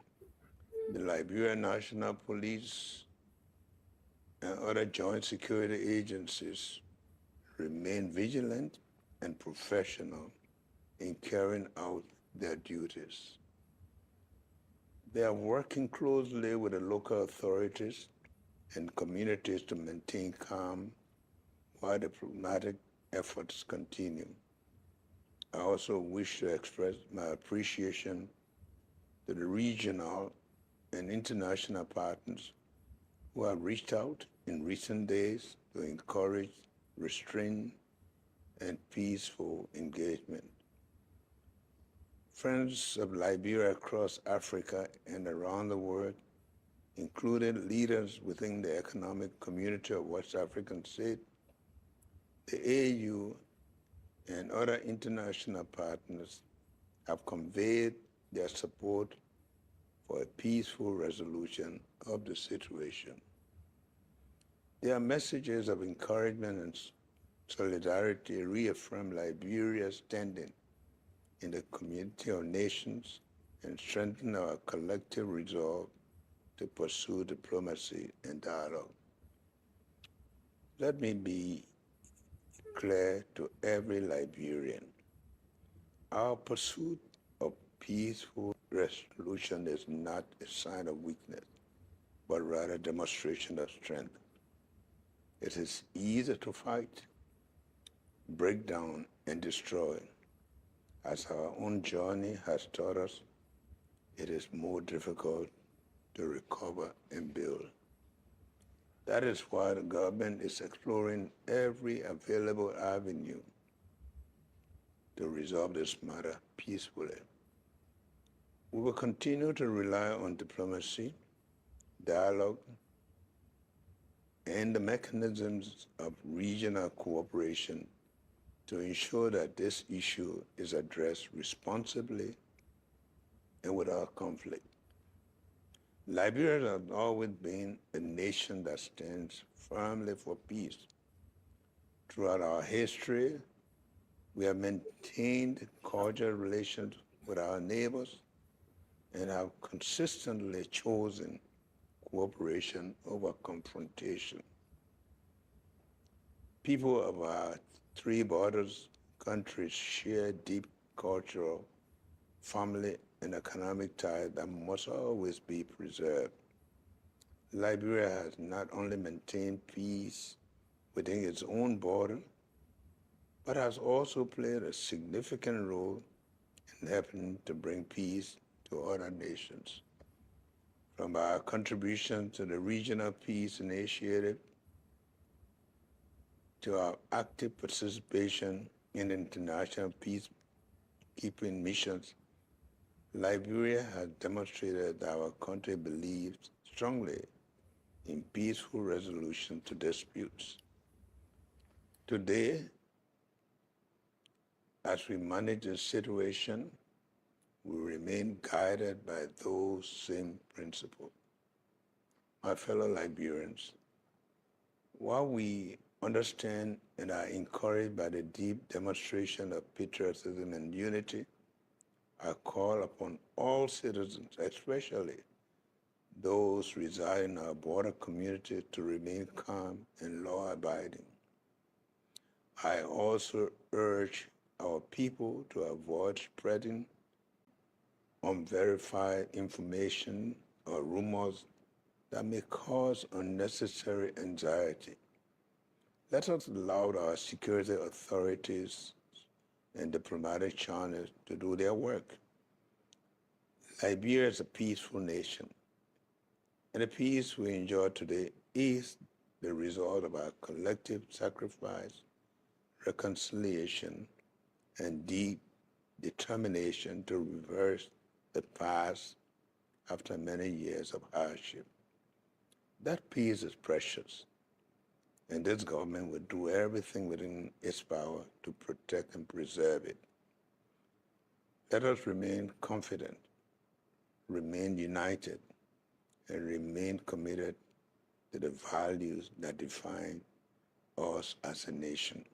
the Liberia National Police, and other joint security agencies, remain vigilant and professional in carrying out their duties. They are working closely with the local authorities and communities to maintain calm while diplomatic efforts continue. I also wish to express my appreciation to the regional and international partners who have reached out in recent days to encourage restraint and peaceful engagement. Friends of Liberia across Africa and around the world, including leaders within the Economic Community of West African States, the AU, and other international partners have conveyed their support for a peaceful resolution of the situation. Their messages of encouragement and solidarity reaffirm Liberia's standing in the community of nations and strengthen our collective resolve to pursue diplomacy and dialogue. Let me be clear to every Liberian. Our pursuit of peaceful resolution is not a sign of weakness, but rather a demonstration of strength. It is easier to fight, break down, and destroy. As our own journey has taught us, it is more difficult to recover and build. That is why the government is exploring every available avenue to resolve this matter peacefully. We will continue to rely on diplomacy, dialogue, and the mechanisms of regional cooperation to ensure that this issue is addressed responsibly and without conflict. Liberia has always been a nation that stands firmly for peace. Throughout our history, we have maintained cordial relations with our neighbors and have consistently chosen cooperation over confrontation. People of our three borders countries share deep cultural, family, and economic ties that must always be preserved. Liberia has not only maintained peace within its own border, but has also played a significant role in helping to bring peace to other nations. From our contribution to the Regional Peace Initiative to our active participation in international peacekeeping missions, Liberia has demonstrated that our country believes strongly in peaceful resolution to disputes. Today, as we manage the situation, we remain guided by those same principles. My fellow Liberians, while we understand and are encouraged by the deep demonstration of patriotism and unity, I call upon all citizens, especially those residing in our border community, to remain calm and law-abiding. I also urge our people to avoid spreading unverified information or rumors that may cause unnecessary anxiety. Let us allow our security authorities and diplomatic channels to do their work. Liberia is a peaceful nation, and the peace we enjoy today is the result of our collective sacrifice, reconciliation, and deep determination to reverse the past after many years of hardship. That peace is precious, and this government will do everything within its power to protect and preserve it. Let us remain confident, remain united, and remain committed to the values that define us as a nation.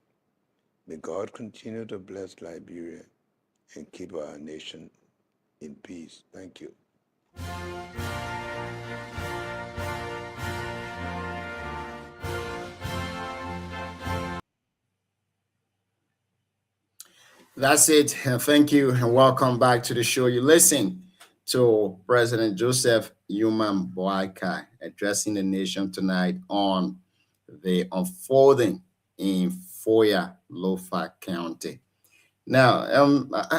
May God continue to bless Liberia and keep our nation in peace. Thank you. That's it. Thank you and welcome back to the show. You listen to President Joseph Yuman Boakai addressing the nation tonight on the unfolding in Foya, Lofa County. Now,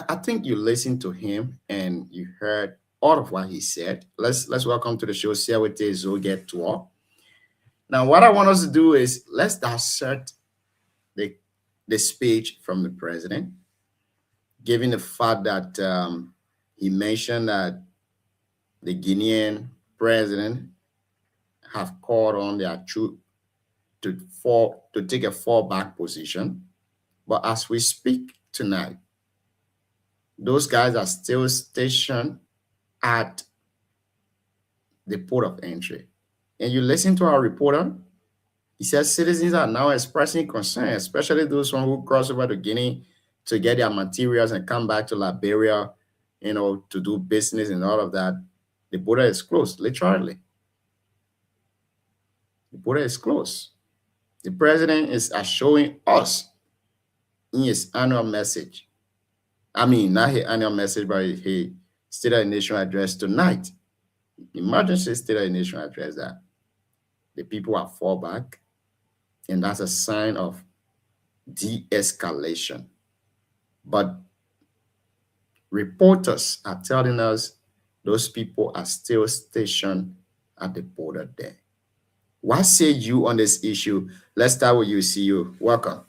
I think you listened to him and you heard all of what he said. Let's welcome to the show Siawete Zoget Tuo. Now, what I want us to do is let's dissect the speech from the president, given the fact that he mentioned that the Guinean president have called on their troops to take a fallback position. But as we speak tonight, those guys are still stationed at the port of entry. And you listen to our reporter, he says citizens are now expressing concern, especially those who cross over to Guinea to get their materials and come back to Liberia, to do business and all of that. The border is closed, literally. The border is closed. The president is showing us in his annual message. I mean, not his annual message, but his State of the Nation address tonight. Emergency State of the Nation address that the people are fall back, and that's a sign of de-escalation. But reporters are telling us those people are still stationed at the border there. What say you on this issue? Let's start with you, CEO. Welcome.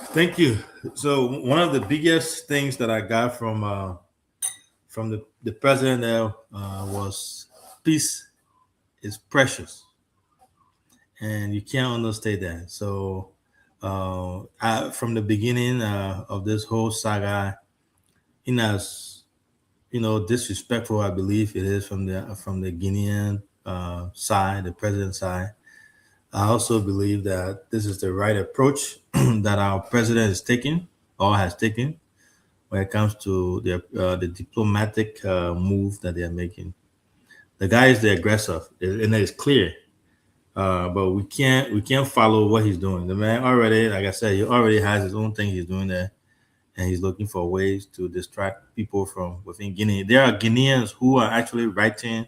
Thank you. So one of the biggest things that I got from the president there was peace is precious, and you can't understate that. So from the beginning of this whole saga, in as disrespectful I believe it is from the Guinean side, the president's side, I also believe that this is the right approach that our president is taking or has taken when it comes to the diplomatic move that they are making. The guy is the aggressor, and it's clear. But we can't follow what he's doing. The man already, like I said, he already has his own thing he's doing there, and he's looking for ways to distract people from within Guinea. There are Guineans who are actually writing,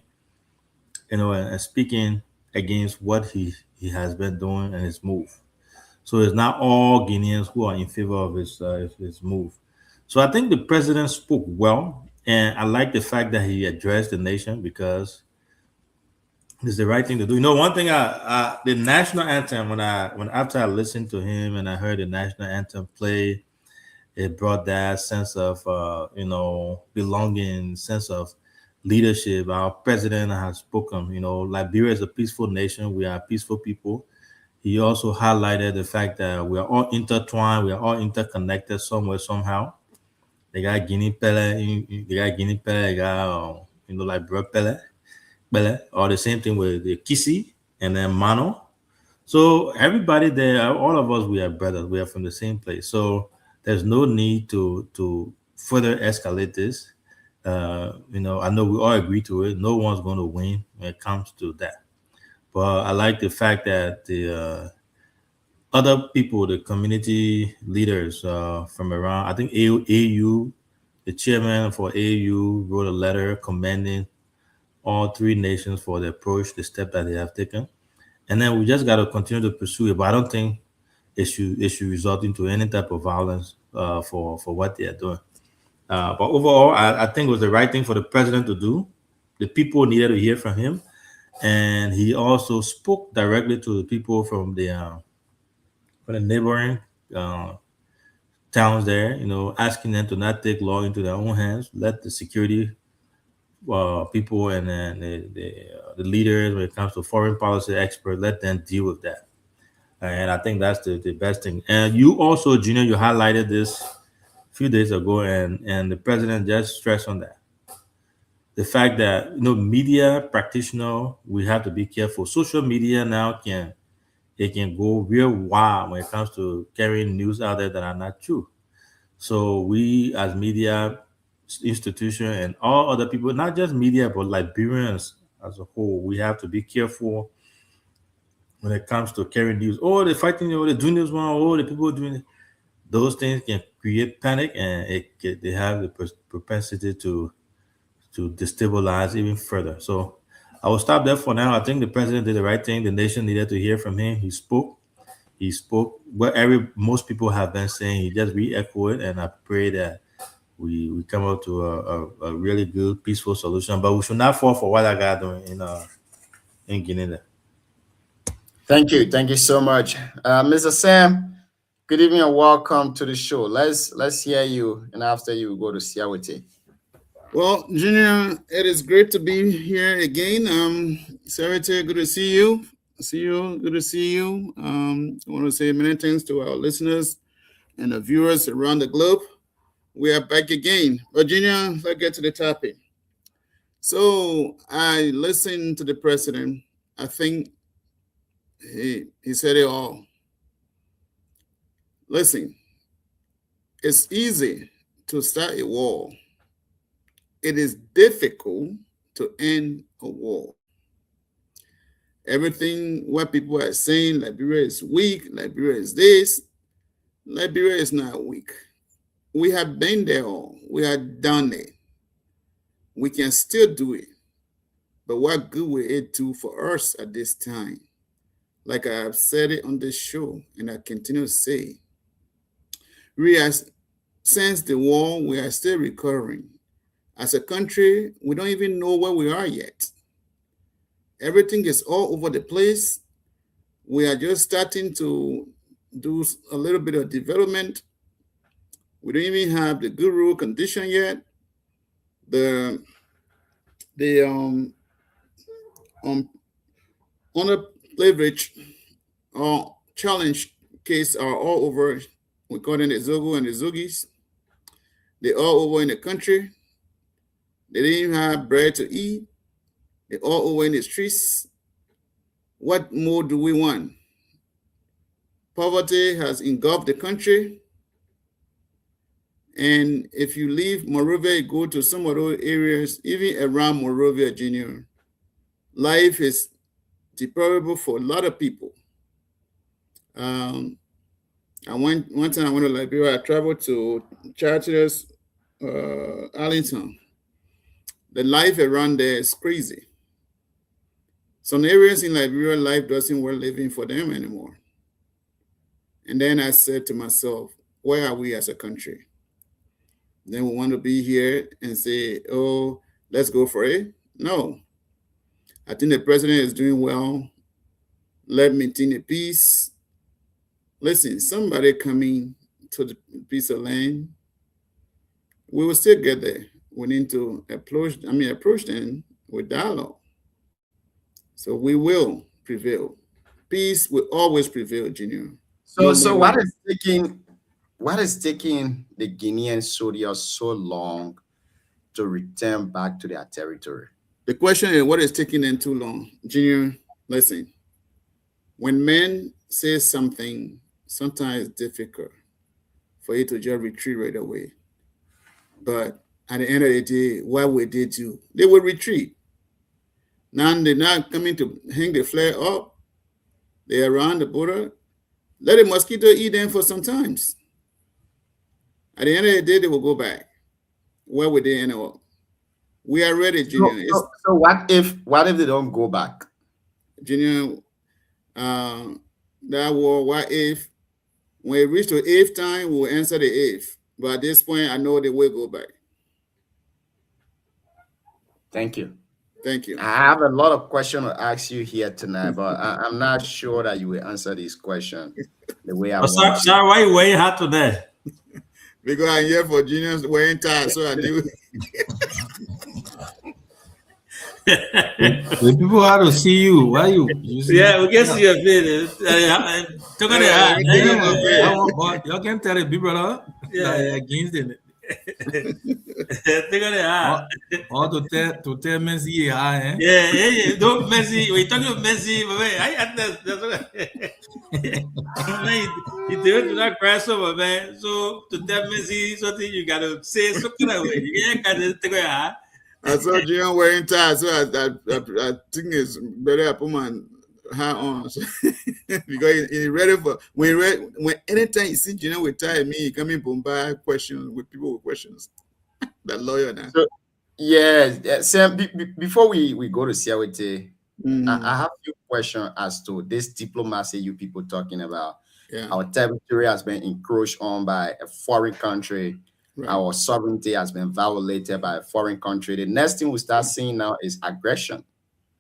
and speaking against what he has been doing and his move. So it's not all Guineans who are in favor of his move. So I think the president spoke well, and I like the fact that he addressed the nation because it's the right thing to do. One thing, the national anthem, after I listened to him and I heard the national anthem play, it brought that sense of belonging, sense of leadership. Our president has spoken. Liberia is a peaceful nation. We are peaceful people. He also highlighted the fact that we are all intertwined. We are all interconnected somewhere, somehow. They got Guinea Pele. They got Liberia Pele, or the same thing with the Kisi and then Mano. So everybody there, all of us, we are brothers. We are from the same place. So there's no need to further escalate this. I know we all agree to it. No one's going to win when it comes to that. But I like the fact that the other people, the community leaders from around, I think AU, the chairman for AU wrote a letter commending all three nations for the approach, the step that they have taken. And then we just got to continue to pursue it. But I don't think it should result into any type of violence for what they are doing. But overall, I think it was the right thing for the president to do. The people needed to hear from him. and he also spoke directly to the people from the neighboring uh, towns there. Asking them to not take law into their own hands, let the security people and then the leaders when it comes to foreign policy experts, let them deal with that. And I think that's the best thing. And you also, Junior, you highlighted this a few days ago, and the president just stressed on that. The fact that media practitioner, we have to be careful. Social media now can go real wild when it comes to carrying news out there that are not true. So we as media institution and all other people, not just media, but Liberians as a whole, we have to be careful when it comes to carrying news. Oh, they're fighting, the juniors one, oh, the people doing it. Those things can create panic, and they have the propensity to destabilize even further. So I will stop there for now. I think the president did the right thing. The nation needed to hear from him. He spoke. He spoke what most people have been saying. He just re-echoed it, and I pray that we come up to a really good, peaceful solution. But we should not fall for what I got doing in Guinea. There. Thank you so much, Mr. Sam. Good evening and welcome to the show. Let's hear you, and after you go to Siawete. Well, Junior, it is great to be here again. Siawete, good to see you. Good to see you. I want to say many thanks to our listeners and the viewers around the globe. We are back again. But Junior, let's get to the topic. So I listened to the president. I think he said it all. Listen, it's easy to start a war. It is difficult to end a war. Everything what people are saying, Liberia is weak, Liberia is this, Liberia is not weak. We have been there all. We have done it. We can still do it. But what good will it do for us at this time? Like I have said it on this show, and I continue to say, since the war, we are still recovering. As a country, we don't even know where we are yet. Everything is all over the place. We are just starting to do a little bit of development. We don't even have the good rule condition yet. The underprivileged or challenge case are all over. We call them the Zogo and the Zogis. They're all over in the country. They didn't even have bread to eat. They're all over in the streets. What more do we want? Poverty has engulfed the country. And if you leave Monrovia, go to some of those areas, even around Monrovia, Junior, life is deplorable for a lot of people. One time I went to Liberia. I traveled to Charters, Arlington. The life around there is crazy. Some areas in Liberia, life doesn't worth living for them anymore. And then I said to myself, where are we as a country? Then we want to be here and say, oh, let's go for it. No. I think the president is doing well. Let maintain the peace. Listen, somebody coming to the piece of land, we will still get there. We need to approach them with dialogue. So we will prevail. Peace will always prevail, Junior. So what is taking the Guinean soldiers so long to return back to their territory? The question is, what is taking them too long? Junior, listen. When men say something, sometimes it's difficult for you to just retreat right away. But at the end of the day, what would they do? They will retreat. Now they're not coming to hang the flag up. They're around the border. Let the mosquito eat them for some times. At the end of the day, they will go back. Where would they end up? We are ready, Junior. So what if they don't go back? Junior, that war, what if? When it reaches the eighth time, we'll answer the eighth. But at this point, I know they will go back. Thank you. Thank you. I have a lot of questions to ask you here tonight, but I'm not sure that you will answer this question the way I Oh, sorry, want you. sorry, why you wearing hot today? Because I'm here for Junior's wearing tie, so I do. The people have to see you. Why you using Yeah, we can see your face. Took on the hat. Y'all can tell the people that Yeah. against it. Take on the hat. Or to tell Messi, eh? Yeah. Don't Messi. We talking about Messi, but wait, that's what. Man, you do it to not crash over, man. So to tell Messi something, you gotta say something that way. You can't just take on your hat. I saw Junior wearing tie, so I think it's better I put my hat on. So, because he's ready for when anytime you see Junior with tie, me he come in bombard questions with people with questions. That lawyer now. So, yeah, Sam, before we go to CLT, I have a few questions as to this diplomacy you people talking about. Yeah. Our territory has been encroached on by a foreign country. Right. Our sovereignty has been violated by a foreign country. The next thing we start seeing now is aggression.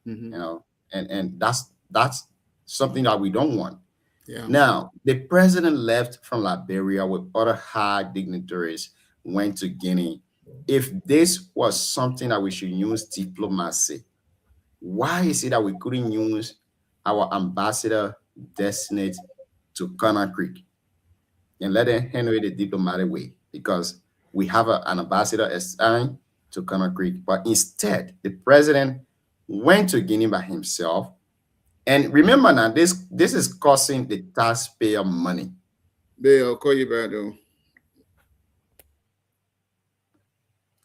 You know, and that's something that we don't want. Yeah. Now, the president left from Liberia with other high dignitaries, went to Guinea. If this was something that we should use diplomacy, why is it that we couldn't use our ambassador designate to Conakry and let them handle it the diplomatic way? Because we have an ambassador assigned to Conakry, but instead the president went to Guinea by himself. And remember now, this is costing the taxpayer money. I'll call you back though.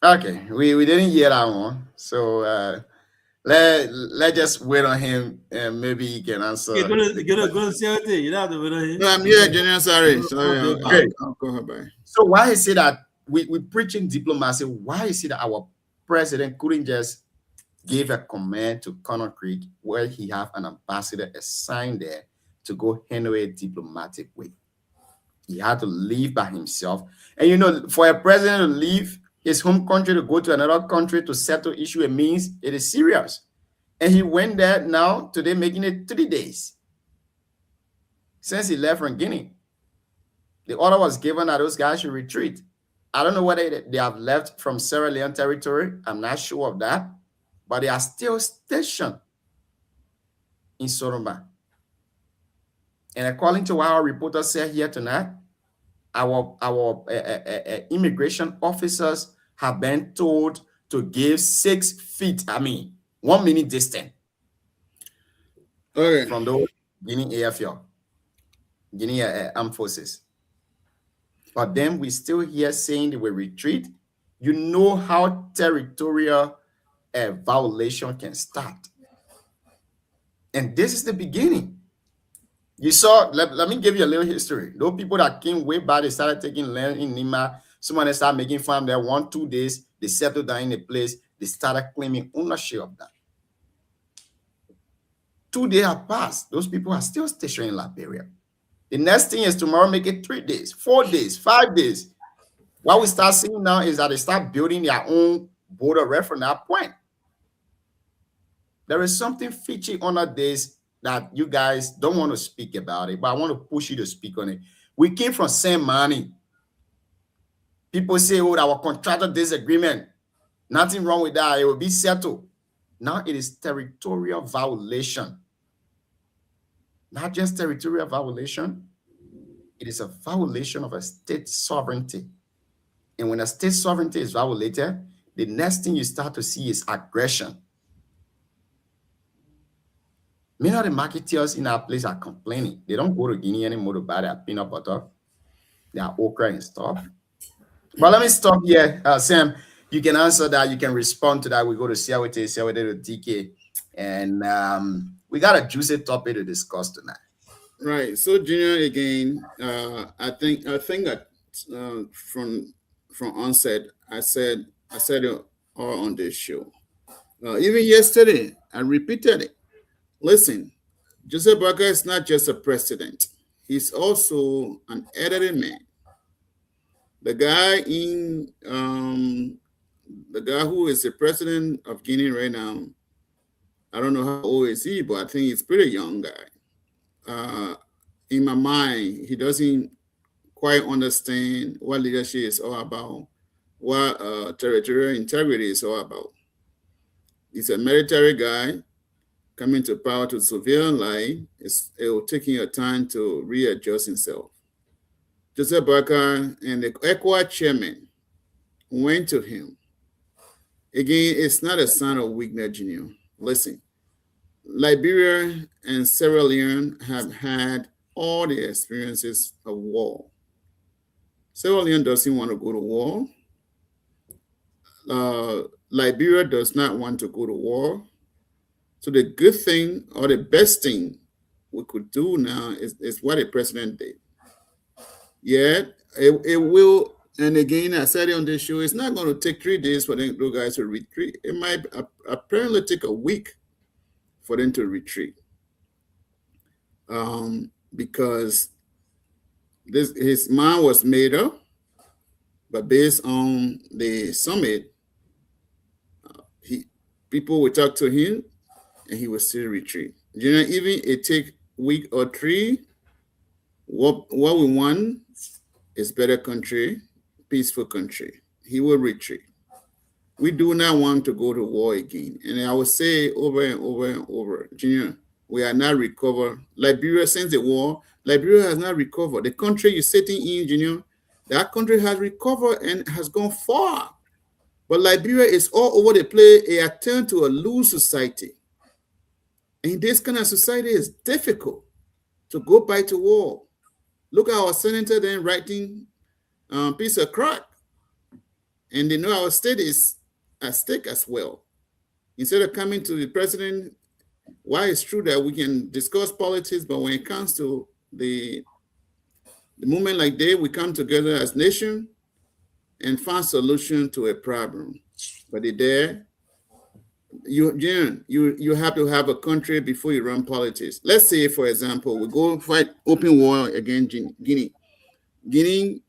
Okay, we didn't hear that one, so let's just wait on him, and maybe he can answer. Go to CLT. You don't have to wait on him. No, I'm here, Junior. Sorry, I'll call her back. So why is it that we preaching diplomacy? Why is it that our president couldn't just give a command to Conakry where he have an ambassador assigned there to go handle it diplomatic way? He had to leave by himself. And you know, for a president to leave his home country to go to another country to settle issue, it means it is serious. And he went there now, today making it 3 days since he left from Guinea. The order was given that those guys should retreat. I don't know whether they have left from Sierra Leone territory. I'm not sure of that. But they are still stationed in Soroma. And according to what our reporter said here tonight, our immigration officers have been told to give 6 feet, 1 minute distance from the Guinea AFL, Guinea Armed Forces. But then we still hear saying they will retreat. You know how territorial a violation can start. And this is the beginning. You saw, let me give you a little history. Those people that came way back, they started taking land in Nima. Someone started making farm there 1-2 days. They settled down in a place. They started claiming ownership of that. 2 days have passed. Those people are still stationed in Liberia. The next thing is tomorrow, make it 3 days, 4 days, 5 days. What we start seeing now is that they start building their own border right from that point. There is something fishy under this that you guys don't want to speak about it, but I want to push you to speak on it. We came from same money. People say, oh, our contractor disagreement. Nothing wrong with that. It will be settled. Now it is territorial violation. Not just territorial violation. It is a violation of a state sovereignty. And when a state sovereignty is violated, the next thing you start to see is aggression. Many of the marketeers in our place are complaining. They don't go to Guinea anymore to buy their peanut butter, their okra and stuff. But let me stop here. Sam, you can answer that. You can respond to that. We go to CLT to DK. And we got a juicy topic to discuss tonight. Right. So, Junior, again, I think that from onset, I said it all on this show. Even yesterday, I repeated it. Listen, Joseph Boakai is not just a president. He's also an elderly man. The guy who is the president of Guinea right now I don't know how old is he, but I think he's a pretty young guy. In my mind, he doesn't quite understand what leadership is all about, what territorial integrity is all about. He's a military guy coming to power to civilian life. It will take him a time to readjust himself. Joseph Boakai and the ECOWAS chairman went to him. Again, it's not a sign of weakness, Junior. Listen, Liberia and Sierra Leone have had all the experiences of war. Sierra Leone doesn't want to go to war. Liberia does not want to go to war. So the good thing or the best thing we could do now is what the president did. Yet it will, and again, I said it on this show, it's not going to take 3 days for them guys to retreat. It might apparently take a week for them to retreat. Because his mind was made up, but based on the summit, people would talk to him and he would still retreat. You know, even it take week or 3, what we want is better country, peaceful country. He will retreat. We do not want to go to war again. And I will say over and over and over, Junior, we are not recovered. Liberia, since the war, Liberia has not recovered. The country you're sitting in, Junior, that country has recovered and has gone far. But Liberia is all over the place. It has turned to a loose society. And this kind of society is difficult to go back to war. Look at our senator then writing piece of crack. And they know our state is at stake as well. Instead of coming to the president, why it's true that we can discuss politics, but when it comes to the moment like that, we come together as nation and find solution to a problem. But there, you have to have a country before you run politics. Let's say, for example, we go fight open war against Guinea. Guinea,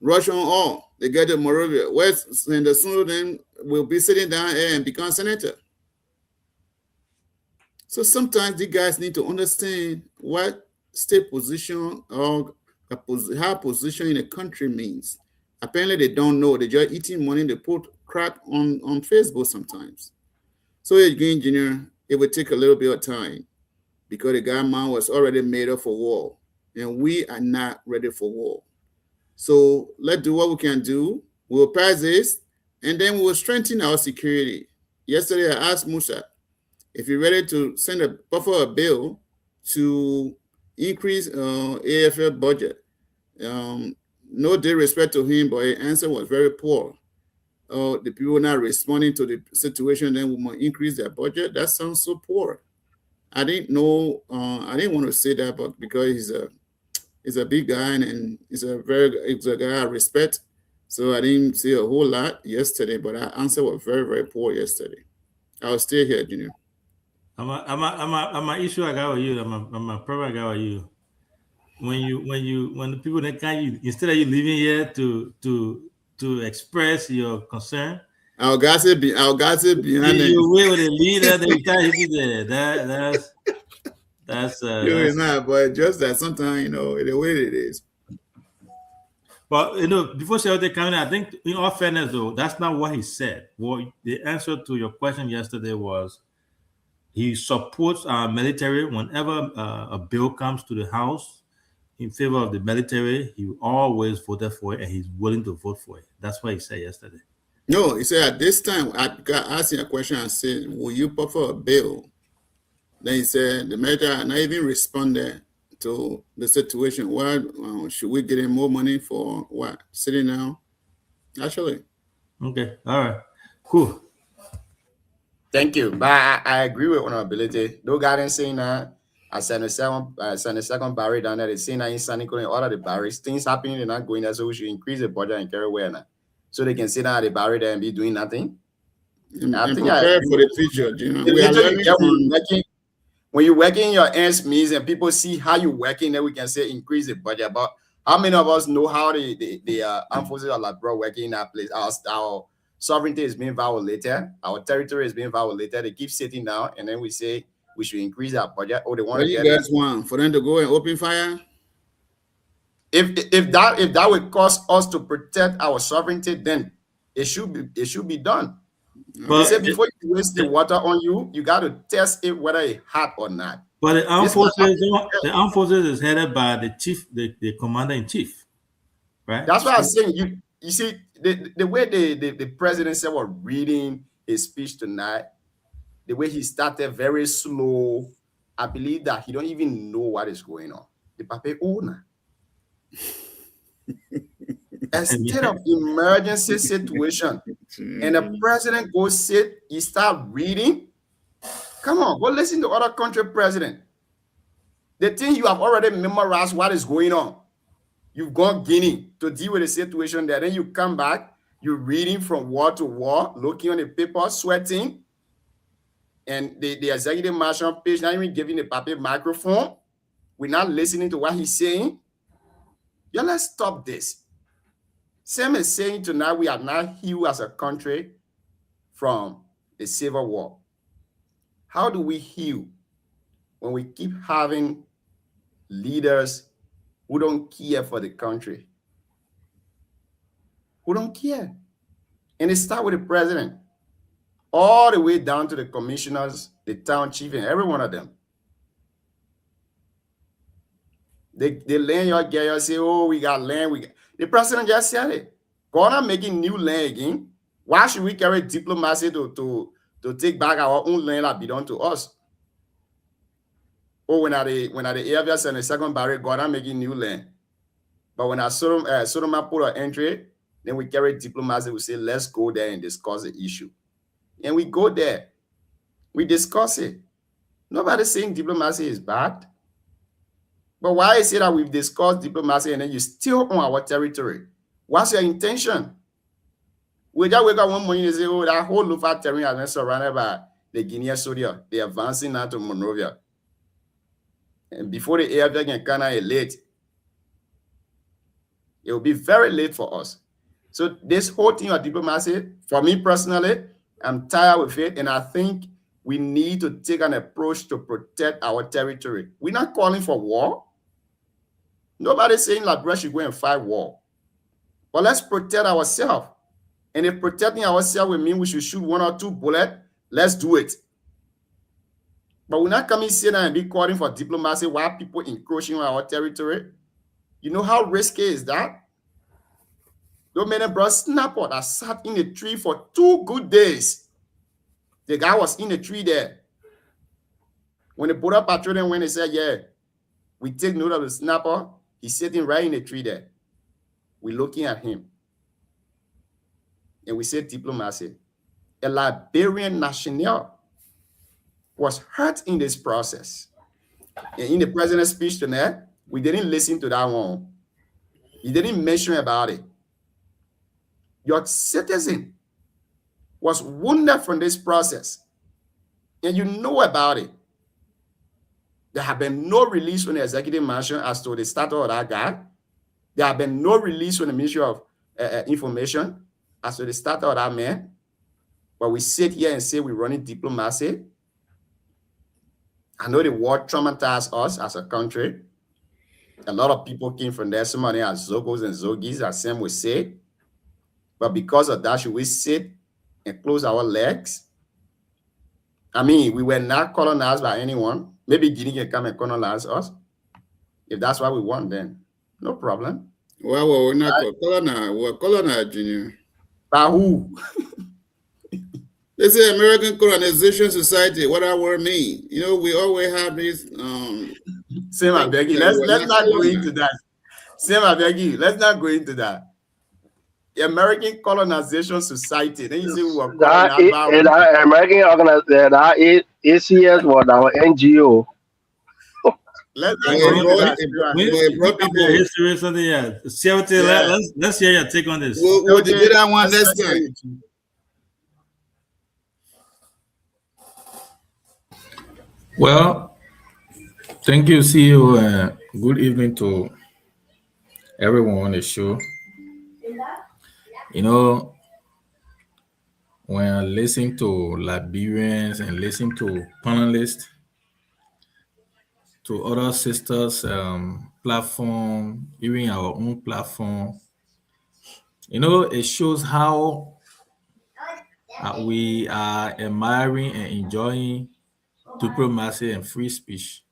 rush on all. They get to Monrovia. West Senator Sunu then will be sitting down here and become senator. So sometimes the guys need to understand what state position or how position in a country means. Apparently they don't know. They're just eating money. They put crap on Facebook sometimes. So again, Junior, it would take a little bit of time because the guy man was already made up for war. And we are not ready for war. So let's do what we can do. We'll pass this, and then we'll strengthen our security. Yesterday, I asked Musa if you're ready to send a bill to increase AFL budget. No disrespect to him, but his answer was very poor. The people not responding to the situation, then we might increase their budget. That sounds so poor. I didn't know. I didn't want to say that, but because he's a big guy and he's a guy I respect. So I didn't say a whole lot yesterday, but our answer was very, very poor yesterday. I'll stay here, Junior. I'm a issue I got with you. I'm a problem I got with you. When the people that can instead of you leaving here to express your concern, I'll gossip behind it. You wait with the leader, they can't hit you there. That's not, but just that sometimes, the way it is. But before Shelter coming, I think in all fairness though, that's not what he said. Well, the answer to your question yesterday was he supports our military whenever a bill comes to the House in favor of the military. He always voted for it, and he's willing to vote for it. That's what he said yesterday. No, he said at this time, I got asking a question and said, will you prefer a bill? Then he said the military not even responded to the situation. Why should we get in more money for what? Sitting down? Actually. Okay. All right. Cool. Thank you. But I agree with honorability. No guidance saying that. I sent the second barrier down there. They saying that in San Nicolas, all of the barriers, things happening, they're not going there. So we should increase the budget and carry away now. So they can sit down at the barrier there and be doing nothing. I think prepare for the future. When you're working your ends means and people see how you're working, then we can say increase the budget. But how many of us know how the armed forces of Liberia working in that place? Our sovereignty is being violated, our territory is being violated. They keep sitting down, and then we say we should increase our budget. Oh, they want What to do you get guys want? For them to go and open fire? if that would cause us to protect our sovereignty, then it should be done. But They say before you waste the water on you, you got to test it whether it's hot or not. But the armed It's not forces, happening. the armed forces is headed by the chief, the commander in chief, right? That's why I'm saying you see the way the president said was reading his speech tonight, the way he started very slow. I believe that he don't even know what is going on. The paper owner. Instead of emergency situation, and the president goes sit, he start reading. Come on, go listen to other country president. The thing you have already memorized what is going on. You've gone Guinea to deal with the situation there. Then you come back, you're reading from word to word, looking on the paper, sweating. And the executive marshal page not even giving the paper microphone. We're not listening to what he's saying. Yeah, let's stop this. Sam is saying tonight we are not healed as a country from the civil war. How do we heal when we keep having leaders who don't care for the country? Who don't care? And it starts with the president, all the way down to the commissioners, the town chief, and every one of them. They land your guy, say, oh, we got land. The president just said it. Ghana making new land again. Why should we carry diplomacy to take back our own land that belong to us? Oh, when are the areas and the second barrel, Ghana making new land. But when Sodoma put an entry, then we carry diplomacy. We say, let's go there and discuss the issue. And we go there. We discuss it. Nobody's saying diplomacy is bad. But why is it that we've discussed diplomacy and then you still on our territory? What's your intention? We just wake up one morning and say, oh, that whole Lufa territory has been surrounded by the Guinean soldier. They're advancing now to Monrovia. And before the AFJ can come out late, it will be very late for us. So this whole thing of diplomacy, for me personally, I'm tired with it. And I think we need to take an approach to protect our territory. We're not calling for war. Nobody's saying Liberia should go and fight war. But let's protect ourselves. And if protecting ourselves will mean we should shoot 1 or 2 bullets, let's do it. But we're not coming here and be calling for diplomacy while people encroaching on our territory. You know how risky is that? Those men brought snapper that sat in the tree for 2 good days. The guy was in the tree there. When the border patrol went and said, yeah, we take note of the snapper, he's sitting right in the tree there. We're looking at him. And we say diplomacy. A Liberian national was hurt in this process. And in the president's speech tonight, we didn't listen to that one. He didn't mention about it. Your citizen was wounded from this process, and you know about it. There have been no release from the executive marshal as to the status of that guy. There have been no release from the Ministry of Information as to the status of that man. But we sit here and say we're running diplomacy. I know the war traumatized us as a country. A lot of people came from there. Somebody as Zogos and Zogis, as Sam would say. But because of that, should we sit and close our legs? I mean, we were not colonized by anyone. Maybe Guinea can come and colonize us. If that's what we want, then no problem. Well, we're not colonized. We're colonized, Junior. By who? They say American Colonization Society. What that word mean? You know, we always have these. Sam, I beg you. Let's not go into that. Sam, I beg you. Let's not go into that. The American Colonization Society. Then you say we were colonized by American Organization. That ACS was our NGO. Let's not go into that. History or something. Yeah. Let's hear your take on this. We'll debate that one next time. Well, thank you, CEO, and good evening to everyone on the show. You know, when I listen to Liberians and listen to panelists, to other sisters' platform, even our own platform, it shows how we are admiring and enjoying diplomacy and free speech.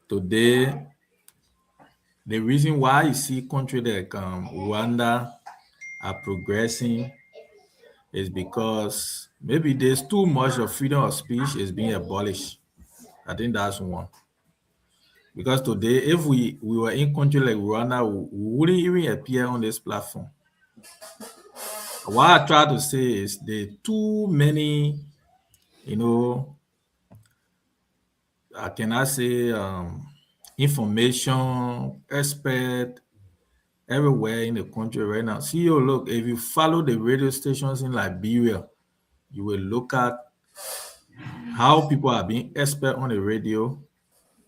Today, the reason why you see countries like Rwanda are progressing is because maybe there's too much of freedom of speech is being abolished. I think that's one. Because today, if we were in country like Rwanda, we wouldn't even appear on this platform. What I try to say is there are too many, I cannot say information, expert everywhere in the country right now. See, look, if you follow the radio stations in Liberia, you will look at how people are being expert on the radio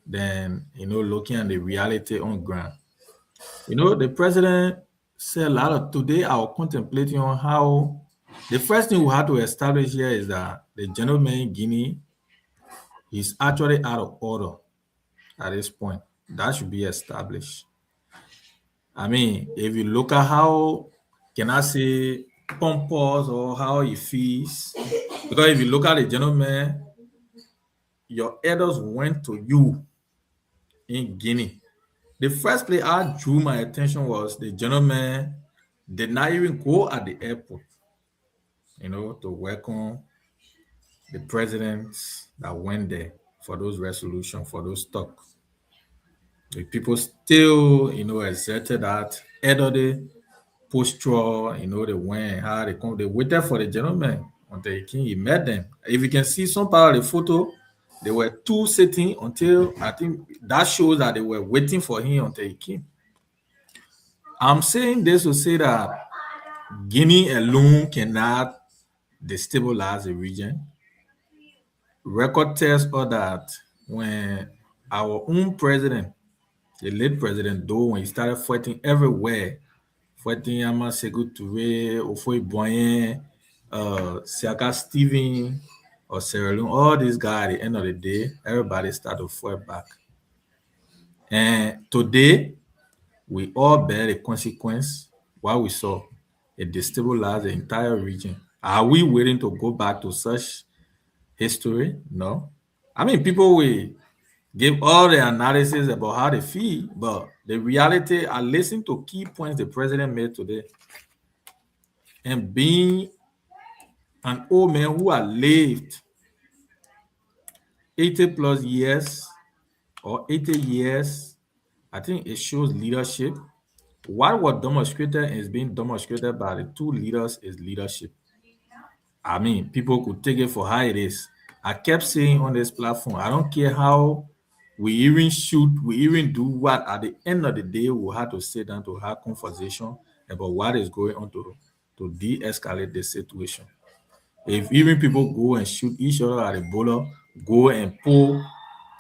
than, looking at the reality on ground. The president said a lot of today. I was contemplating on how the first thing we have to establish here is that the gentleman in Guinea is actually out of order at this point. That should be established. I mean, if you look at how, can I say, pompous or how he feels, because if you look at the gentleman, your elders went to you in Guinea. The first place I drew my attention was the gentleman did not even go at the airport, to welcome the presidents that went there for those resolutions, for those talks. The people still, exerted that elderly posture, they went, how they come, they waited for the gentleman until he met them. If you can see some part of the photo, there were two sitting until, I think that shows that they were waiting for him until he came. I'm saying this to say that Guinea alone cannot destabilize the region. Record tells us that when our own president, the late President Doe, when he started fighting everywhere, fighting Yama Sekou Touré, Ofoe Boyen, Siaka Steven, or Sierra Leone, all these guys, at the end of the day, everybody started to fight back. And today, we all bear the consequence. What we saw, it destabilized the entire region. Are we willing to go back to such history? No. I mean, people will give all the analysis about how they feel, but the reality, I listened to key points the president made today. And being an old man who had lived 80 plus years or 80 years, I think it shows leadership. What was demonstrated is being demonstrated by the two leaders is leadership. I mean, people could take it for how it is. I kept saying on this platform, I don't care how we even shoot, we even do what, at the end of the day, we'll have to sit down to have conversation about what is going on to de-escalate the situation. If even people go and shoot each other at the border, go and pull,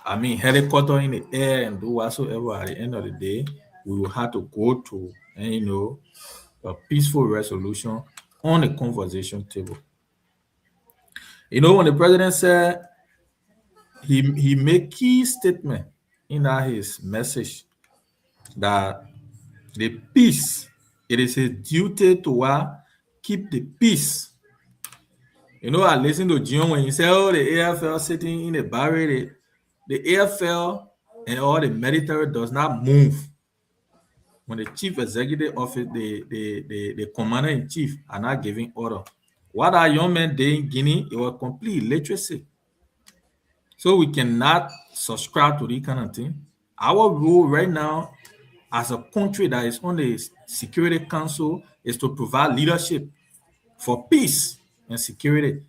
helicopter in the air and do whatsoever, at the end of the day, we will have to go to, a peaceful resolution on the conversation table. When the president said he made key statement in his message that the peace, it is his duty to keep the peace. I listened to Jim when he said, the AFL sitting in the barrier, the AFL and all the military does not move. When the chief executive office, the commander-in-chief are not giving order. What our young men did in Guinea, it was complete illiteracy. So we cannot subscribe to this kind of thing. Our role right now as a country that is on the Security Council is to provide leadership for peace and security.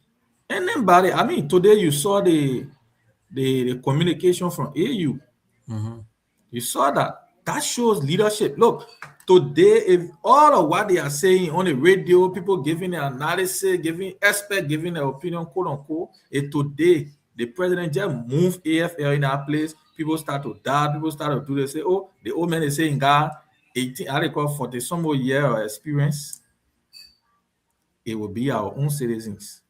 And then, today you saw the communication from AU. Mm-hmm. You saw that. That shows leadership. Look, today, if all of what they are saying on the radio, people giving their analysis, giving expert, giving their opinion, quote unquote, today the president just moved AFL in that place. People start to doubt. People start to do. They say, "Oh, the old man is saying, God, 40 some more year of experience." it will be our own citizens.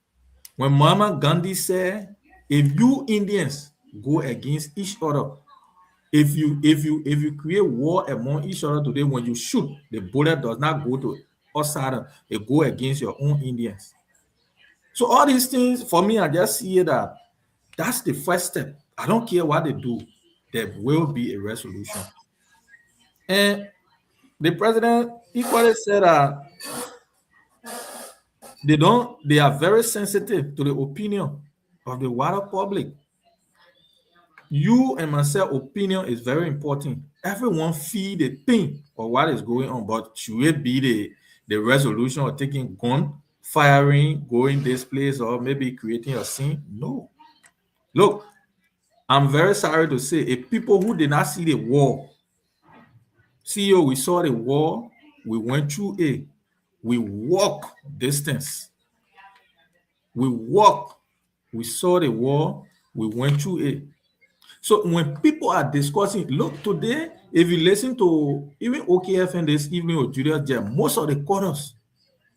When Mahatma Gandhi said, if you Indians go against each other, if you create war among each other today, when you shoot, the bullet does not go to outsider, it go against your own Indians. So all these things, for me, I just see that that's the first step. I don't care what they do, there will be a resolution. And the president equally said that they are very sensitive to the opinion of the wider public. You and myself opinion is very important. Everyone feel the pain of what is going on, but should it be the resolution of taking gun, firing, going this place, or maybe creating a scene? No. Look, I'm very sorry to say, if people who did not see the war, CEO, we saw the war, we went through it, we walk distance. We walk, we saw the war, we went through it. So when people are discussing, look, today, if you listen to even OKFN this evening or Julius Jam, most of the quarters,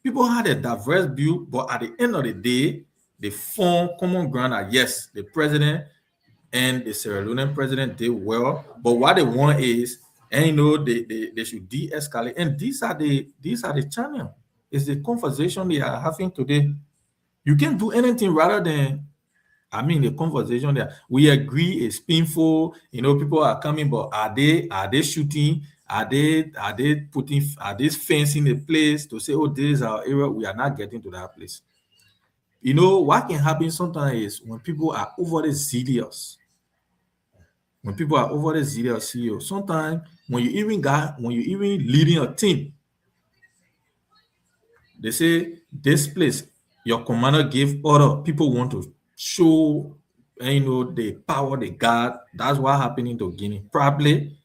people had a diverse view, but at the end of the day, they form common ground that yes, the president and the Sierra Leonean president did well, but what they want is, and you know, they should de-escalate. And these are the channel. It's the conversation they are having today. You can't do anything rather than, I mean, the conversation that we agree is painful. You know, people are coming, but are they shooting? Are they putting this fence in a place to say, oh, this is our area? We are not getting to that place. You know, what can happen sometimes is when people are overly zealous. When people are overly zealous, CEO, sometimes when you even leading a team, they say this place, your commander gave order. People want to show, you know, the power they got. That's what happened to Guinea. Probably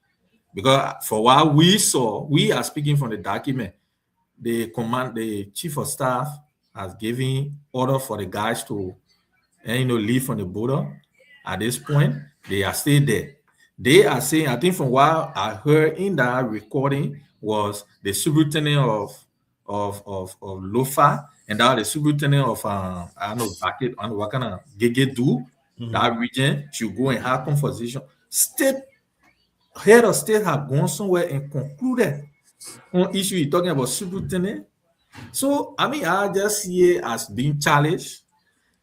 because for what we saw, we are speaking from the document. The chief of staff has given order for the guys to, you know, leave from the border. At this point, they are still there. They are saying, I think from what I heard in that recording was the superintendent of Lofa, and that the superintendent of I don't know what kind of Gegedu, that region should go and have conversation. Head of state have gone somewhere and concluded on issue you're talking about superintendent. So I mean, I just see it as being challenged,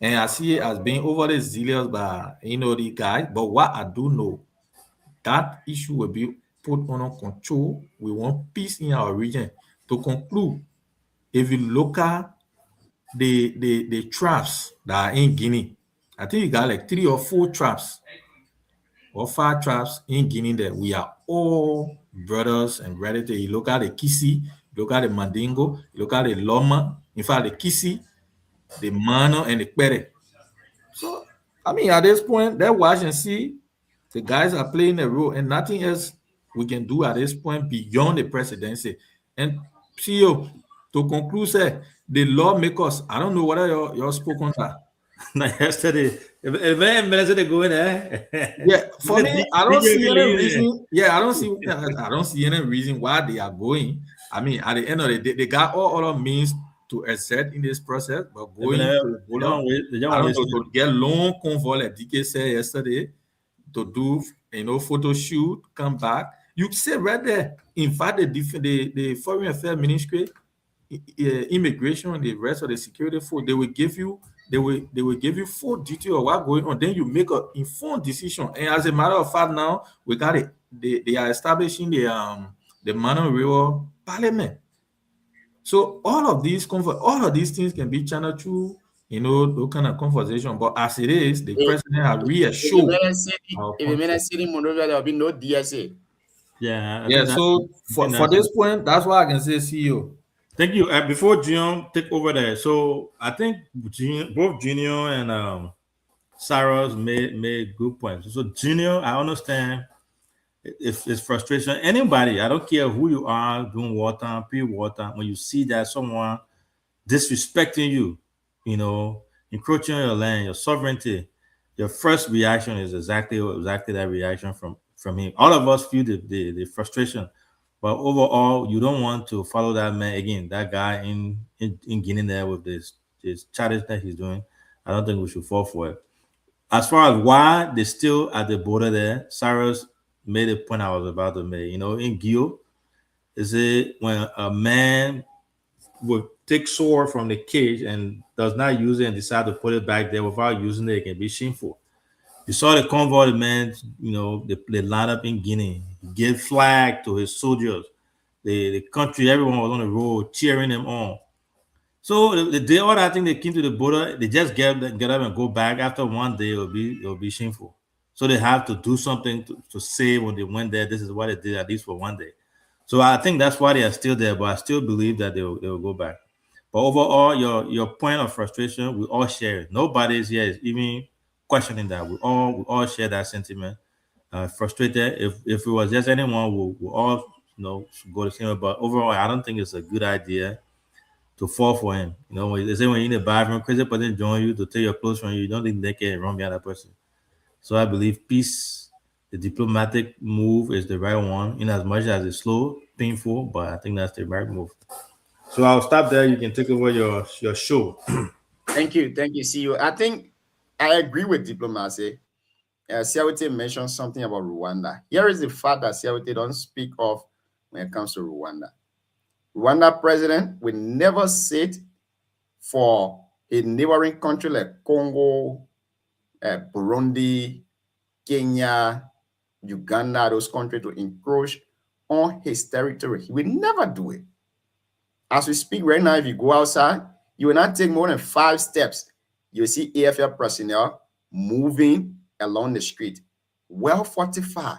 and I see it as being overly zealous by, you know, the guys. But what I do know, that issue will be put under control. We want peace in our region. To conclude, if you look at the traps that are in Guinea, I think you got like 3 or 4 traps or 5 traps in Guinea that we are all brothers and relatives. You look at the Kisi, you look at the Mandingo, you look at the Loma, in fact, the Kisi, the Mano, and the Pere. So, I mean, at this point, they watch and see the guys are playing a role, and nothing else we can do at this point beyond the presidency. And CEO, to conclude, say, the lawmakers, I don't know whether you spoke on that. Not yesterday. If minutes they go in there. Yeah, for me, I don't see any reason. Yeah, I don't see any reason why they are going. I mean, at the end of the day, they got all other means to exert in this process, but going to to get long convoy, like DK said yesterday, to do, you know, photo shoot, come back. You say right there, in fact, the Foreign Affairs Ministry, immigration, the rest of the security force, they will give you full detail of what's going on. Then you make an informed decision. And as a matter of fact, now we got it. They are establishing the Mano River Parliament. So all of these things can be channeled through, you know, those kind of conversation. But as it is, the president has reassured. If you made a city in Monrovia, there will be no DSA. Yeah. So for this point, that's why I can say CEO. Thank you. Before Junior take over there, so I think both Junior and Cyrus made good points. So Junior, I understand it's frustration. Anybody, I don't care who you are, doing wartime, pre-wartime, when you see that someone disrespecting you, you know, encroaching on your land, your sovereignty, your first reaction is exactly that reaction from him. All of us feel the frustration. But overall, you don't want to follow that man again. That guy in Guinea there with this challenge that he's doing. I don't think we should fall for it. As far as why they're still at the border there, Cyrus made a point I was about to make. You know, in Gio, is it when a man would take sword from the cage and does not use it and decide to put it back there without using it, it can be shameful. You saw the convoy, the man, you know, they line up in Guinea, give flag to his soldiers. The country, everyone was on the road cheering them on. So the day order, I think they came to the border, they just get up and go back. After one day, it'll be shameful. So they have to do something to say when they went there. This is what they did at least for one day. So I think that's why they are still there, but I still believe that they will go back. But overall, your point of frustration, we all share it. Nobody's here is even questioning that. We all share that sentiment. Frustrated. If it was just anyone, we all go the same way. But overall, I don't think it's a good idea to fall for him. You know, they say when you're in the bathroom, crazy person join you to take your clothes from you, you don't think they can run behind that person. So I believe peace, the diplomatic move is the right one, in as much as it's slow, painful, but I think that's the right move. So I'll stop there. You can take over your show. Thank you, CEO. I think I agree with diplomacy. Siawete mentioned something about Rwanda. Here is the fact that Siawete don't speak of when it comes to Rwanda. Rwanda president will never sit for a neighboring country like Congo, Burundi, Kenya, Uganda, those countries to encroach on his territory. He will never do it. As we speak right now, if you go outside, you will not take more than 5 steps. You'll see AFL personnel moving along the street, well fortified.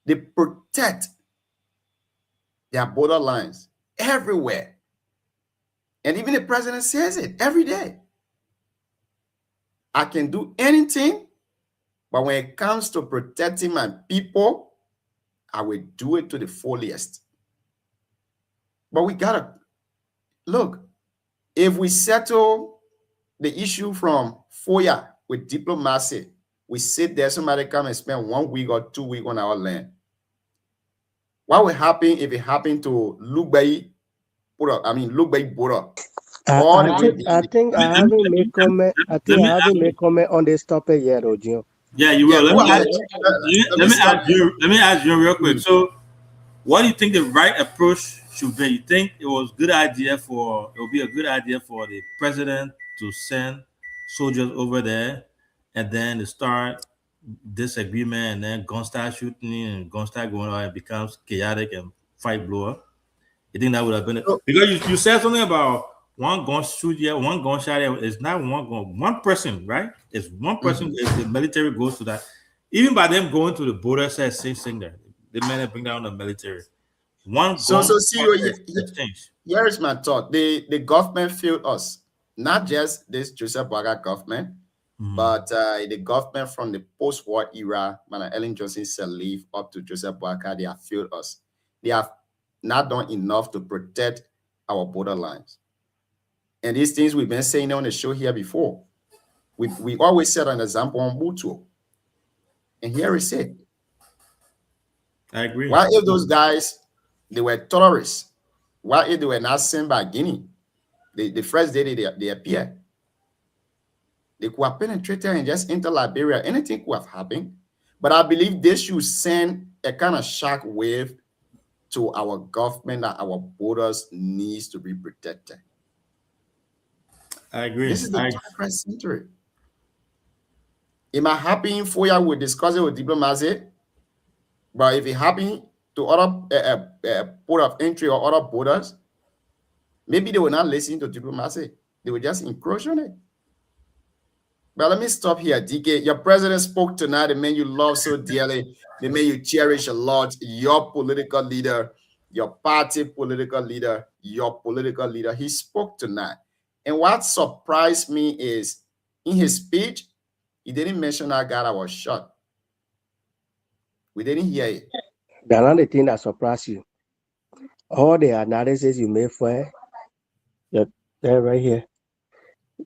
They protect their border lines everywhere. And even the president says it every day. I can do anything, but when it comes to protecting my people, I will do it to the fullest. But we gotta look, if we settle the issue from FOIA with diplomacy, we sit there, somebody come and spend 1 week or 2 weeks on our land. What will happen if it happened to Lugbai border? I think I haven't made comment. I haven't made comment on this topic yet, Ojo. Yeah, you will. Let me ask you real quick. So, what do you think the right approach should be? You think it will be a good idea for the president to send soldiers over there, and then to start disagreement, and then gun start shooting and gun start going on, and becomes chaotic and fight blow up? You think that would have been it? Because you said something about one gun shoot here, one gun shot here. It's not one gun, one person, right? It's one person. If the military goes to that, even by them going to the border, says same thing there. They may bring down the military. One gun. Here is my thought. The government failed us, not just this Joseph Boakai government, but the government from the post-war era, Ellen Johnson Sirleaf up to Joseph Boakai, they have failed us. They have not done enough to protect our borderlines. And these things we've been saying on the show here before. We always set an example on Butuo. And here is it. I agree. Why if those guys, they were terrorists? Why if they were not sent by Guinea? The first day they appeared. They could have penetrated and just enter Liberia. Anything could have happened. But I believe they should send a kind of shock wave to our government that our borders needs to be protected. I agree. This is the 21st century. It might happen for you, we'll discuss it with diplomacy. But if it happens to other port of entry or other borders, maybe they will not listen to diplomacy. They will just encroach on it. But let me stop here, DK. Your president spoke tonight, the man you love so dearly, the man you cherish a lot, your political leader, your party political leader, your political leader. He spoke tonight. And what surprised me is in his speech, he didn't mention that guy that was shot. We didn't hear it. That's not the thing that surprised you. All the analysis you made for it, they're right here.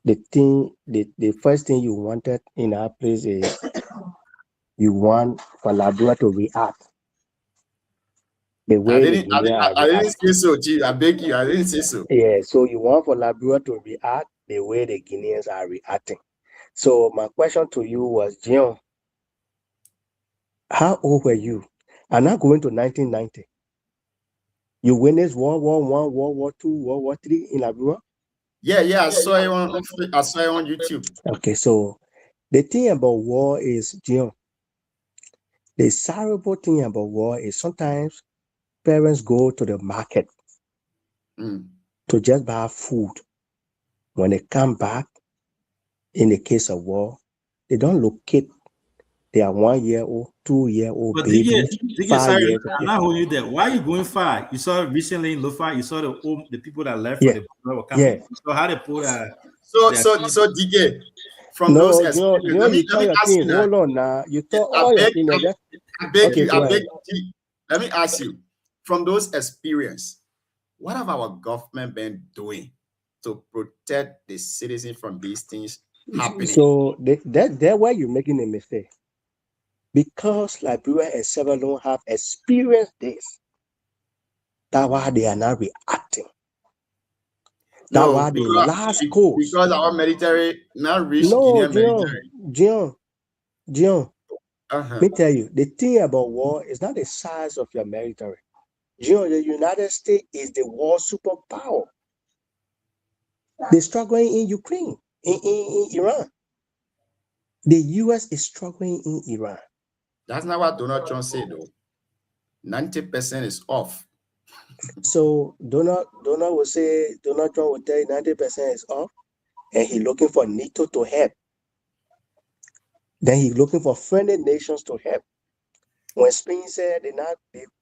The first thing you wanted in our place is you want for Liberia to react. The I way the didn't, I, Guineans I, are I didn't reacting. say so, Chief. I beg you. I didn't say so. Yeah, so you want for Liberia to react the way the Guineans are reacting. So my question to you was, Jion, how old were you? I'm not going to 1990. You witnessed World War I, World War II, World War III in Liberia? Yeah. I saw it on YouTube. Okay, so the thing about war is, Jion, the terrible thing about war is sometimes parents go to the market to just buy food. When they come back, in the case of war, they don't locate their 1 year old, 2 year old But babies, DJ, 5 sorry, years. I'm not holding you there. Why are you going far? You saw recently in Lofa, you saw the people that left Yeah, for the were coming. yeah. You saw how they put So DJ, from No, those you experiences, know, let you me thought your ask you thing. now. Hold on now. You thought I all your beg, thing. I beg Okay, you, go I ahead. beg you. Let me ask you, from those experiences, what have our government been doing to protect the citizens from these things happening? So that's where you're making a mistake. Because Liberia and Sierra Leone have experienced this, that's why they are not reacting. That's No, why the last course. because our military not reached No, Guinean military. Jion, let me tell you, the thing about war is not the size of your military. Jion, the United States is the world superpower. They're struggling in Ukraine, in Iran. The US is struggling in Iran. That's not what Donald Trump said, though. 90% is off. So Donald Trump will tell you 90% is off, and he's looking for NATO to help. Then he's looking for friendly nations to help. When Spain said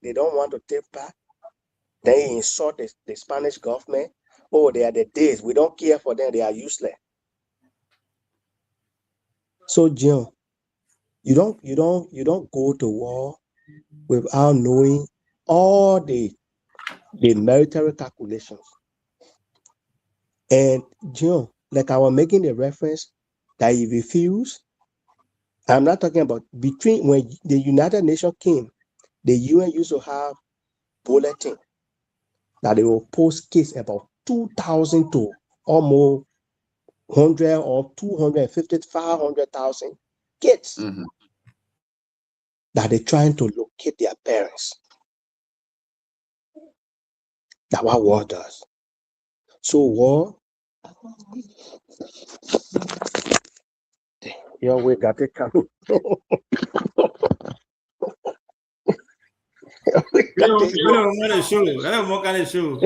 they don't want to take back, then he insult the Spanish government. Oh, they are the days. We don't care for them. They are useless. So, Jion, you don't go to war without knowing all the military calculations. And Jion, like I was making the reference that he refused. I'm not talking about between when the United Nations came, the UN used to have bulletin that they will post case about 2,000 to almost 100 or 250, 500,000 kids that they're trying to locate their parents. That's what war does. So war, we got it coming. We don't want to show. I don't want to show.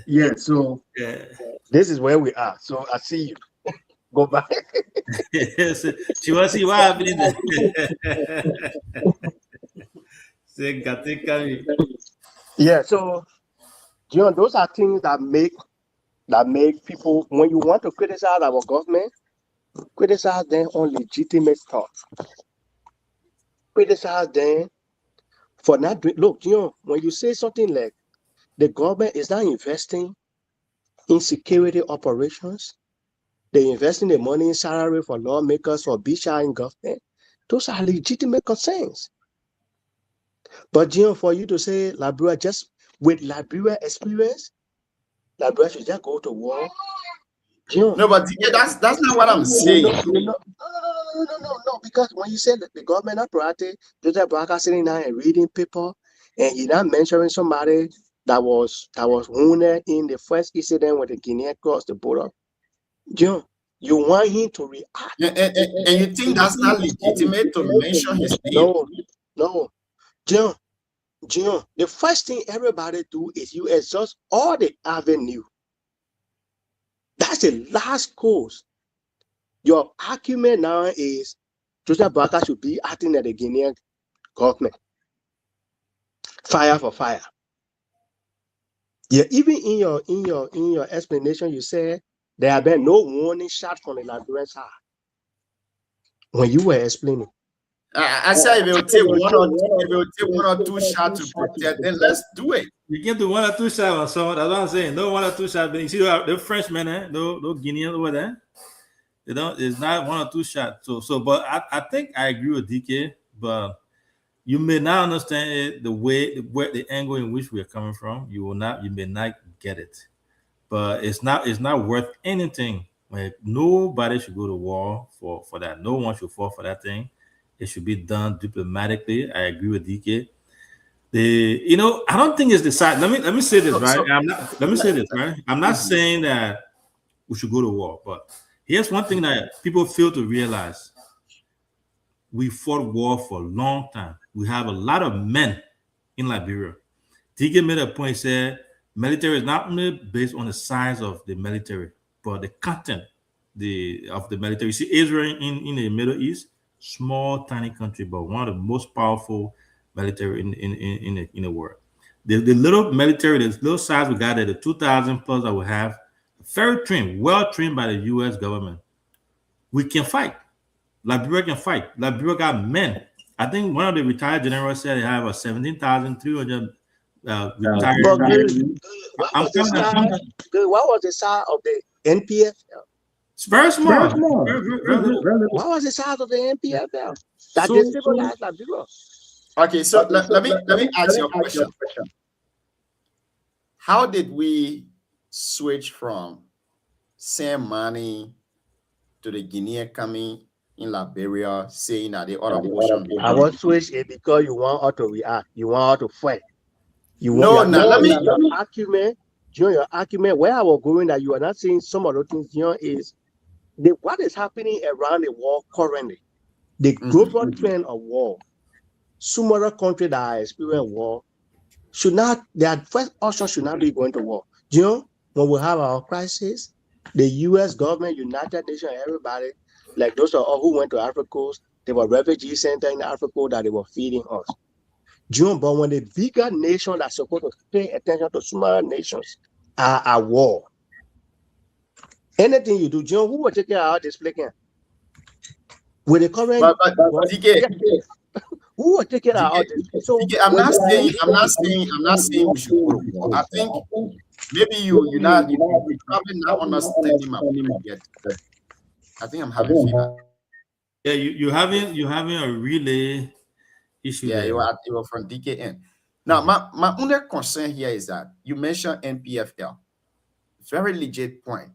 Yeah, so this is where we are. So I see you. Go back. She want to see what happening there. Yeah, so John, those are things that make people, when you want to criticize our government, criticize them on legitimate stuff. Criticize them for not doing. Look, when you say something like the government is not investing in security operations, they investing the money in salary for lawmakers, for BCI in government, those are legitimate concerns. But for you to say Liberia, just with Liberia experience, Liberia should just go to war. No, but that's not what I'm saying. No, because when you say that the government not proactive, Joseph Baraka sitting down and reading paper, and you're not mentioning somebody that was wounded in the first incident with the Guinea crossed the border. John, you want him to react. And you think that's not legitimate to mention his name? No. John, the first thing everybody do is you exhaust all the avenue. That's the last course. Your argument now is Joseph Baraka should be acting at the Guinean government. Fire for fire. Yeah, even in your explanation, you said there have been no warning shot from the Liberian side. When you were explaining. I said if it will take one or two shots to protect, then let's do it. You can do 1 or 2 shots on someone. That's what I'm saying. No 1 or 2 shots. But you see the Frenchmen, those Guineans over there. They don't. It's not one or two shots. But I think I agree with DK. But you may not understand it the angle in which we are coming from. You may not get it. But it's not worth anything. Like, nobody should go to war for that. No one should fall for that thing. It should be done diplomatically. I agree with DK. I don't think it's the side. Let me say this, right? Let me say this, right? I'm not saying that we should go to war, but here's one thing that people fail to realize. We fought war for a long time. We have a lot of men in Liberia. DK made a point, said military is not only based on the size of the military, but the content of the military. You see, Israel in the Middle East, small, tiny country, but one of the most powerful military in the world. The little military, the little size we got there, the 2,000 plus that we have, very trained, well trained by the U.S. government. We can fight. Liberia can fight. Liberia got men. I think one of the retired generals said they have 17,300 retired. But what was the size of the NPF? It's very small. What was the size of the NPF? That they civilized Liberia. Okay, so let me ask you a question. How did we switch from send money to the Guinean coming in Liberia, saying that the other portion? I want to switch it because you want us to react. You want us to fight. Let me your argument. During your argument, where I was going, that you are not saying some of the things here is what is happening around the world currently. The global trend of war. Some other countries that are experiencing war their first option should not be going to war. When we have our crisis, the U.S. government, United Nations, everybody, like those of us who went to Africa, there were refugee centers in Africa that they were feeding us. But when the bigger nation that's supposed to pay attention to smaller nations are at war, anything you do, who will take care of our display? With the current, who will take care of our display? So I'm not saying we should go to war. I think maybe you probably not understanding my point yet. I think I'm having feedback. Yeah, you're having a relay issue. Yeah, you were from DKN. Now, my only concern here is that you mentioned NPFL. Very legit point.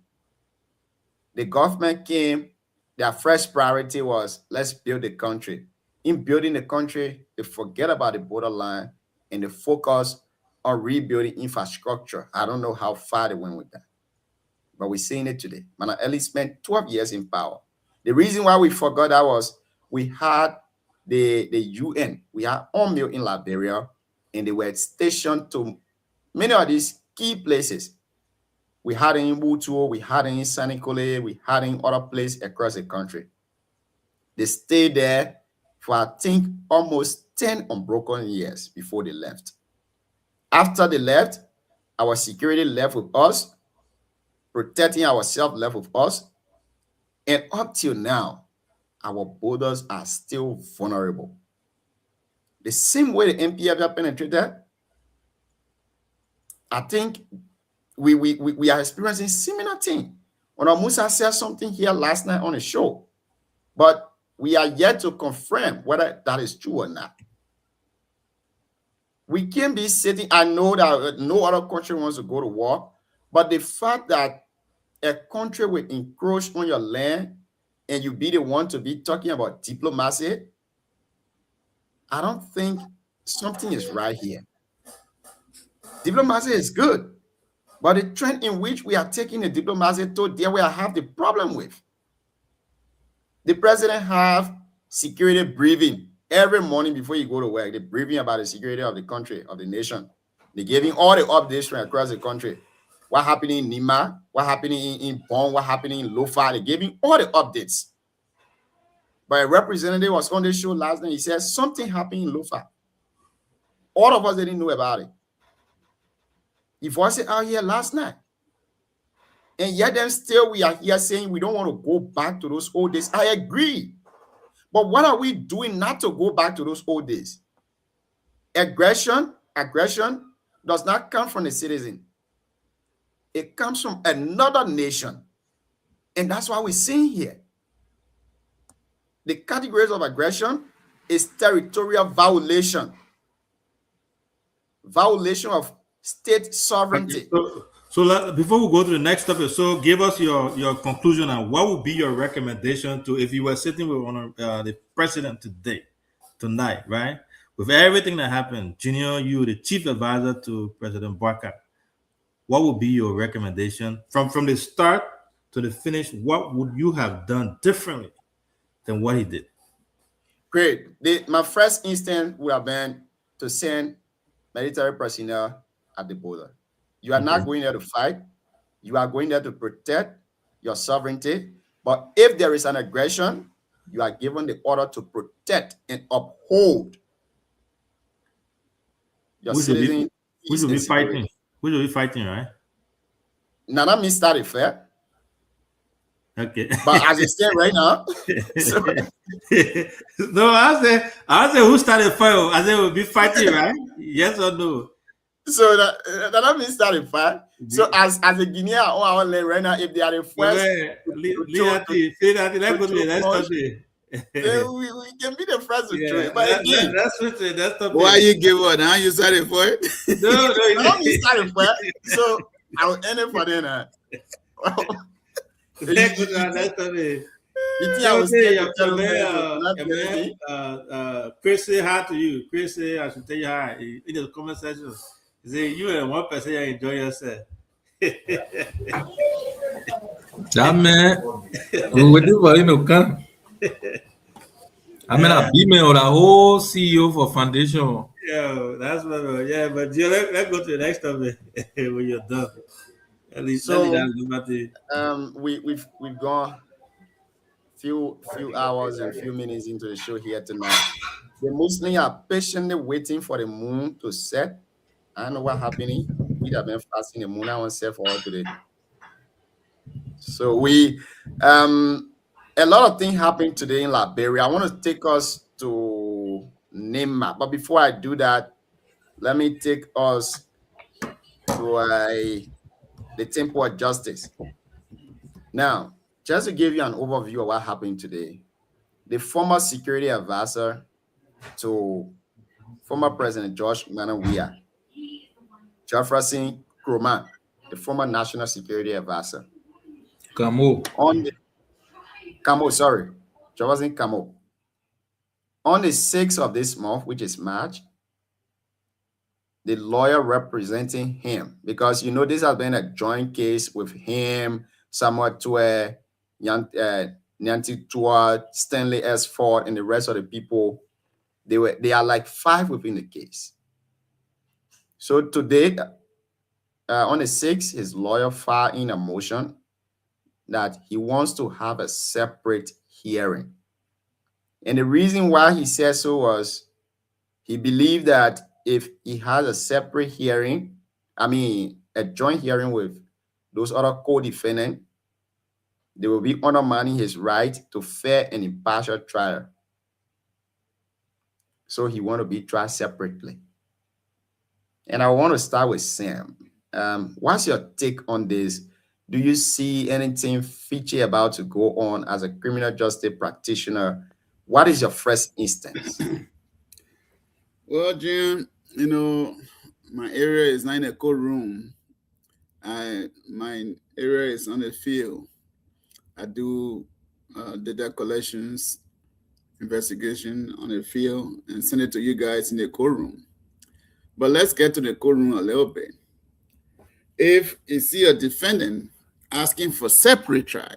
The government came, their first priority was let's build the country. In building the country, they forget about the borderline and they focus on rebuilding infrastructure. I don't know how far they went with that, but we're seeing it today. Man, Ellis spent 12 years in power. The reason why we forgot that was we had the UN, we had UNMIL in Liberia, and they were stationed to many of these key places. We had it in Butuo, we had it in Sanikole, we had it in other places across the country. They stayed there for, I think, almost 10 unbroken years before they left. After they left, our security left with us, protecting ourselves left with us, and up till now, our borders are still vulnerable. The same way the NPF have penetrated, I think we are experiencing similar thing. When Musa said something here last night on the show, but we are yet to confirm whether that is true or not. We can't be sitting, I know that no other country wants to go to war, but the fact that a country will encroach on your land and you be the one to be talking about diplomacy, I don't think something is right here. Diplomacy is good, but the trend in which we are taking the diplomacy to, there we have the problem with. The president have security briefing every morning before you go to work. They're briefing about the security of the country, of the nation. They're giving all the updates from across the country. What happened in Nima, what happened in Bon, what happened in Lofa. They're giving all the updates. But a representative was on the show last night. He said something happened in Lofa. All of us didn't know about it. He voiced it out here last night. And yet then still we are here saying we don't want to go back to those old days. I agree. But what are we doing not to go back to those old days? Aggression does not come from the citizen. It comes from another nation. And that's what we're seeing here. the categories of aggression is territorial violation, violation of state sovereignty. So before we go to the next topic, so give us your conclusion on what would be your recommendation to if you were sitting with the president tonight, right? With everything that happened, Junior, you the chief advisor to President Barker, what would be your recommendation from the start to the finish? What would you have done differently than what he did? Great. My first instinct would have been to send military personnel at the border. You are not going there to fight. You are going there to protect your sovereignty. But if there is an aggression, you are given the order to protect and uphold your citizens. We should be fighting. We should be fighting, right? Now that means started fair. Okay. But as it stands right now, so, no, I say who started fire? I said we'll be fighting, right? Yes or no? So that means started fire. So as a Guinean on our land right now, if they are the first, let's go to the next topic. we can be the first to do it. But again, that's topic. Why you give up? Now you started for it? No, that means started fire. So I will end it for then. Let's go to the next topic. Chris say hi to you. Chris say I should tell you hi in the comment section. He say you and one person you enjoy yourself. That man, whatever you know, come. I mean, a female, the whole CEO for foundation. Yeah, that's what. Yeah, but let's go to the next topic when you're done. At least so we've gone few hours and few minutes into the show here tonight. The Muslims are patiently waiting for the moon to set. I don't know what happening. We have been fasting the moon on set for all today. So we a lot of things happened today in Liberia. I want to take us to Nimba, but before I do that, let me take us to the Temple of Justice. Now, just to give you an overview of what happened today, the former security advisor to former President George Nana Weah, Jefferson Kroman, the former national security advisor. Jefferson Camo. On the 6th of this month, which is March, the lawyer representing him, because you know this has been a joint case with him, Samuel Tue, Nyanti Tua, Stanley S. Ford, and the rest of the people. They are like 5 within the case. So today, on the 6th, his lawyer filed in a motion that he wants to have a separate hearing. And the reason why he said so was he believed that if he has a separate hearing, a joint hearing with those other co-defendants, they will be undermining his right to fair and impartial trial. So he want to be tried separately. And I want to start with Sam. What's your take on this? Do you see anything fishy about to go on as a criminal justice practitioner? What is your first instance? Well, Jim, you know, my area is not in a courtroom. My area is on the field. I do data collections, investigation on the field, and send it to you guys in the courtroom. But let's get to the courtroom a little bit. If you see a defendant asking for separate trial,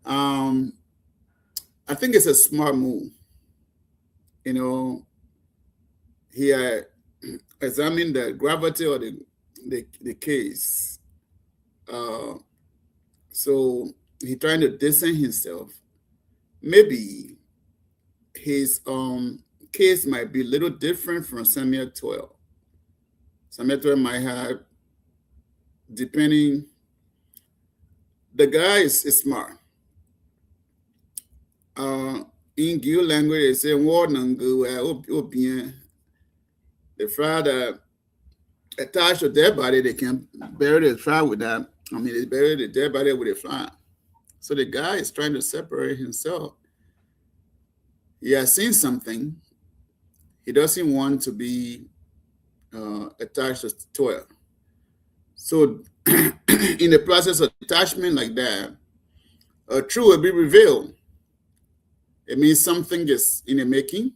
I think it's a smart move. You know, he examined the gravity of the case. So he trying to distance himself. Maybe his case might be a little different from Samuel 12. Samuel 12 might have, depending, the guy is smart. In Gil language, they say, the fact that attached to their body, they can bury the fly with that. They bury the dead body with a fly. So the guy is trying to separate himself. He has seen something. He doesn't want to be attached to toil. So in the process of detachment like that, a truth will be revealed. It means something is in the making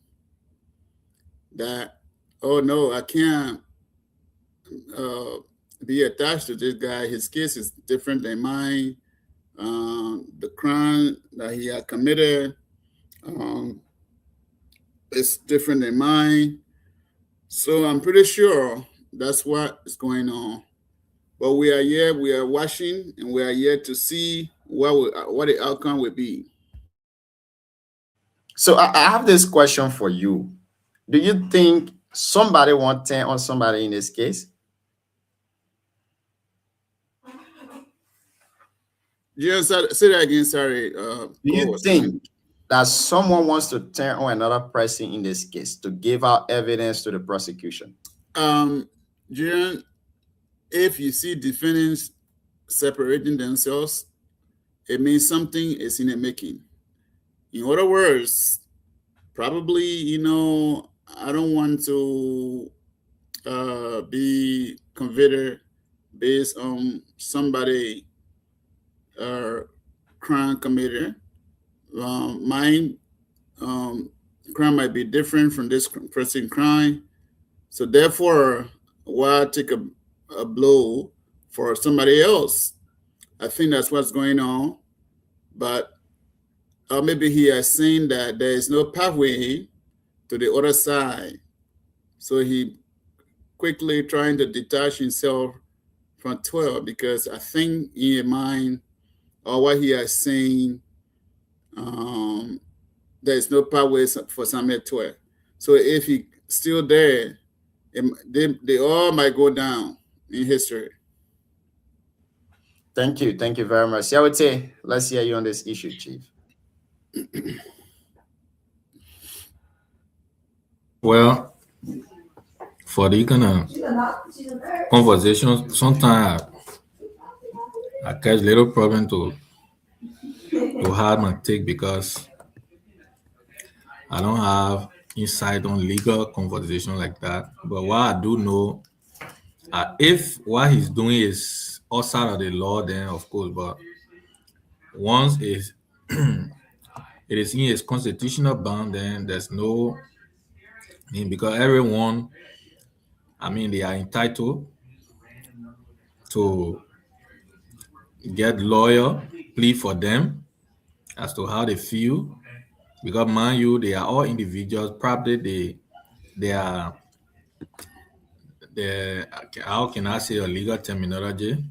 that, oh no, I can't be attached to this guy. His case is different than mine. The crime that he had committed is different than mine. So I'm pretty sure that's what is going on. But we are here, we are watching, and we are here to see what the outcome will be. So I have this question for you. Do you think somebody want 10 on somebody in this case? Yeah, say that again, sorry. Do you think that someone wants to turn on another person in this case to give out evidence to the prosecution? Jian, if you see defendants separating themselves, it means something is in the making. In other words, probably, I don't want to be convicted based on somebody crime committed. Mine crime might be different from this person crime. So therefore, why take a blow for somebody else? I think that's what's going on. But maybe he has seen that there is no pathway to the other side. So he quickly trying to detach himself from 12, because I think in his mind, or what he has seen, there is no pathway for Samuel 12. So if he still there, they all might go down in history. Thank you. Thank you very much. Yawite, let's hear you on this issue, Chief. Well, for the kind of conversation, sometimes I catch little problem to have my take, because I don't have insight on legal conversation like that. But what I do know, if what he's doing is outside of the law, then of course. But once it is in its constitutional bound, then there's no. Because everyone, they are entitled to get lawyer, plead for them as to how they feel. Because mind you, they are all individuals. Probably they are how can I say a legal terminology?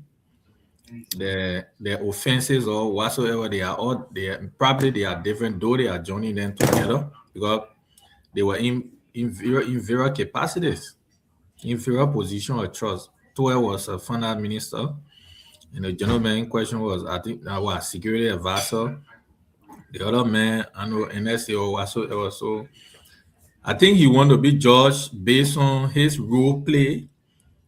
The offenses or whatsoever, they are different, though they are joining them together because they were in inferior capacities, inferior position of trust. Toya was a finance minister, and the gentleman in question was, I think, security advisor. The other man, I know, NSA or whatsoever. So I think he wanted to be judged based on his role play,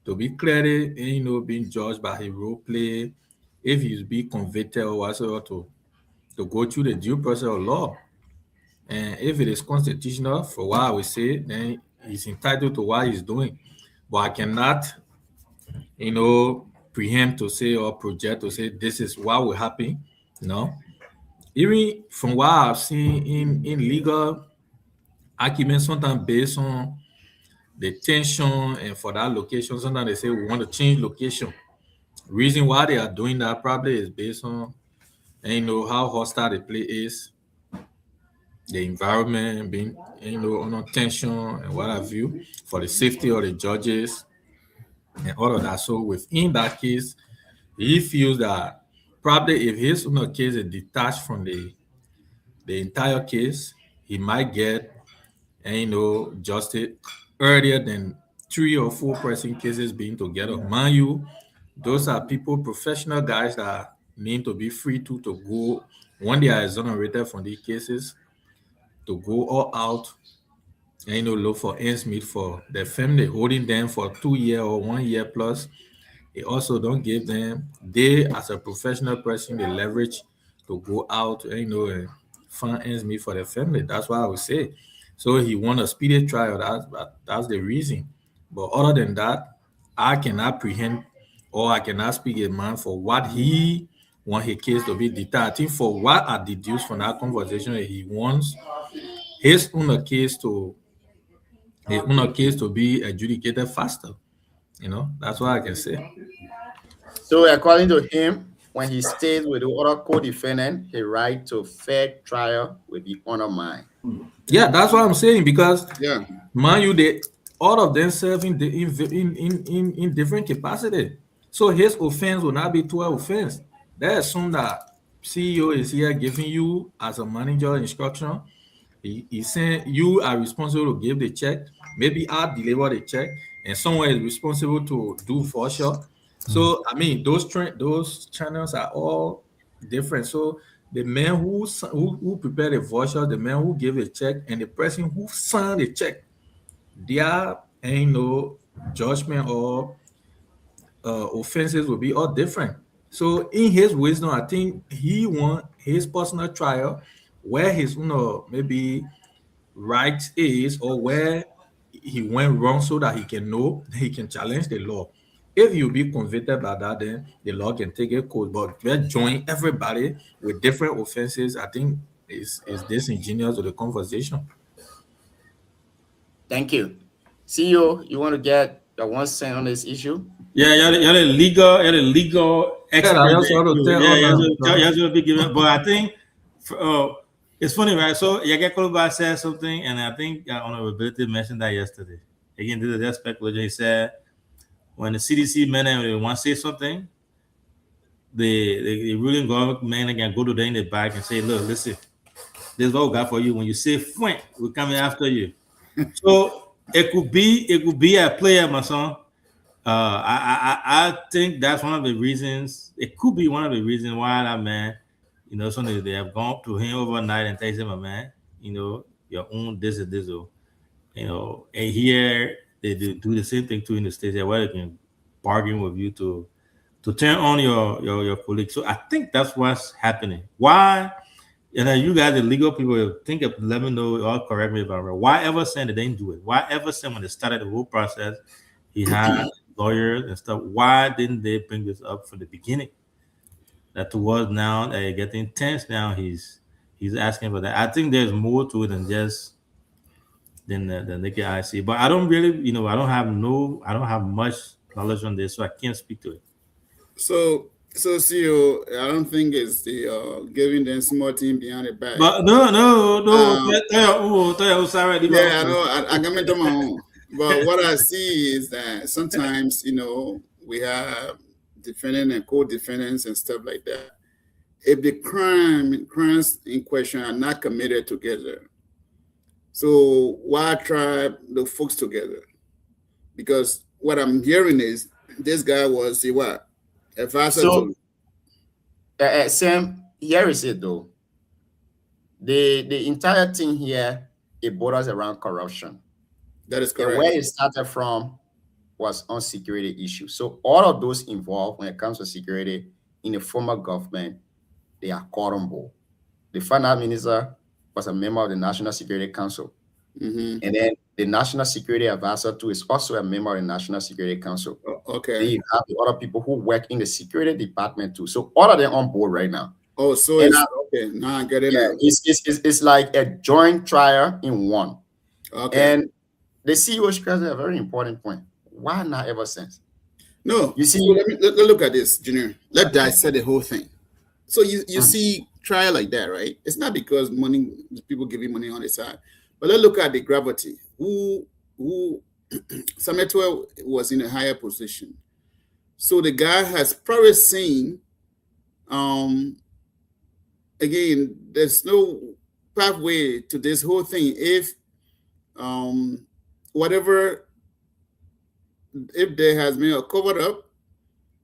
to be credited, and being judged by his role play. If he's be convicted or whatsoever, to go through the due process of law. And if it is constitutional, for what I would say, then he's entitled to what he's doing. But I cannot, preempt to say or project to say this is what will happen. Even from what I've seen in legal arguments, sometimes based on the tension and for that location, sometimes they say we want to change location. Reason why they are doing that probably is based on, how hostile the place is, the environment being, under tension and what have you, for the safety of the judges and all of that. So within that case, he feels that probably if his case is detached from the entire case, he might get, justice earlier than 3 or 4 person cases being together. Mind you, those are people, professional guys that need to be free to go when they are exonerated from these cases, to go all out and look for ends meet for their family, holding them for 2 years or 1 year plus. It also don't give them, they as a professional person, the leverage to go out, and find ends meet for the family. That's why I would say. So he won a speedy trial. That's the reason. But other than that, I can apprehend or I cannot speak a man for what he want his case to be determined. I think for what I deduced from that conversation, he wants his own case to be adjudicated faster. That's what I can say. So according to him, when he stays with the other co-defendant, his right to fair trial will be undermined. Yeah, that's what I'm saying, because Yeah. mind you, all of them serve in different capacity. So his offense will not be 12 offense. They assume that CEO is here giving you as a manager instruction. He saying you are responsible to give the check. Maybe I deliver the check, and someone is responsible to do for sure. So I mean, those channels are all different. So the man who prepared the voucher, the man who gave a check, and the person who signed the check, there ain't no judgment or offenses will be all different. So in his wisdom, I think he want his personal trial where his maybe right is, or where he went wrong, so that he can know he can challenge the law. If you be convicted by that, then the law can take a court. But join everybody with different offenses, I think is disingenuous to the conversation. Thank you. CEO, you want to get the 1 cent on this issue? Yeah, you're the legal expert. I also want to tell you're be given. But I think it's funny, right? So Yage Koluba said something, and I think Honorability mentioned that yesterday. Again, this is their speculation. He said when the CDC men want to say something, the ruling government men can go to them in the back and say, "Look, listen, this is what we got for you. When you say "fwink," we're coming after you." So it could be a player, my son. I think that's one of the reasons. It could be one of the reasons why that man, something they have gone to him overnight and tell him, man, your own this is this, and here they do the same thing too in the States, where they can bargain with you to turn on your colleague. So I think that's what's happening. Why? You guys, the legal people, let me know or correct me if I'm wrong. Why Everson they didn't do it? Why Everson, when they started the whole process, he had lawyers and stuff. Why didn't they bring this up from the beginning? That towards now, getting tense now, he's asking for that. I think there's more to it than just the naked eye see. But I don't really, I don't have much knowledge on this, so I can't speak to it. So CEO, I don't think it's the giving them small team behind the back. But no. Yeah, I know. I can make my own. But what I see is that sometimes, we have defendant and co-defendants and stuff like that. If the crimes in question are not committed together, so why try the folks together? Because what I'm hearing is this guy was what? So, Sam, here is it though. The entire thing here, it borders around corruption. That is correct. And where it started from was on security issues. So all of those involved when it comes to security in the former government, they are caught on board. The finance minister was a member of the National Security Council. Mm-hmm. And then the National Security Advisor too is also a member of the National Security Council. Okay. Then you have the other people who work in the security department too. So all of them on board right now. Oh, so it's okay. Now I get it. Yeah, it's like a joint trial in one. Okay. And the CEO stressed a very important point. Why not Everson? No, you see, so let me look at this, Junior. Let's dissect the whole thing. So you see trial like that, right? It's not because people giving money on the side, but let's look at the gravity. Who Sametua was in a higher position, so the guy has probably seen. Again, there's no pathway to this whole thing if if there has been a cover up.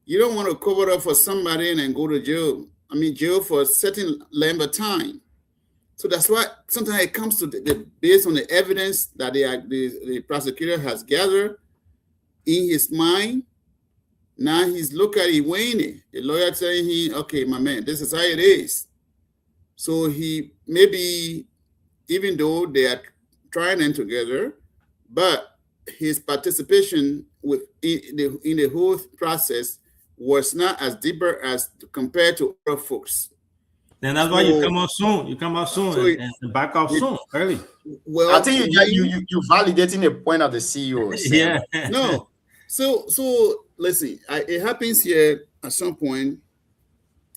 You don't want to cover up for somebody and then go to jail. I mean, jail for a certain length of time. So that's why sometimes it comes to based on the evidence that the prosecutor has gathered in his mind. Now he's looking at it, weighing it. The lawyer telling him, okay, my man, this is how it is. So he maybe, even though they are trying them together, but his participation in the whole process was not as deeper as compared to other folks. Then that's why you come out soon. You come out soon and back off soon, early. Well, I think you validating the point of the CEO. Yeah. No. So let's see. It happens here at some point.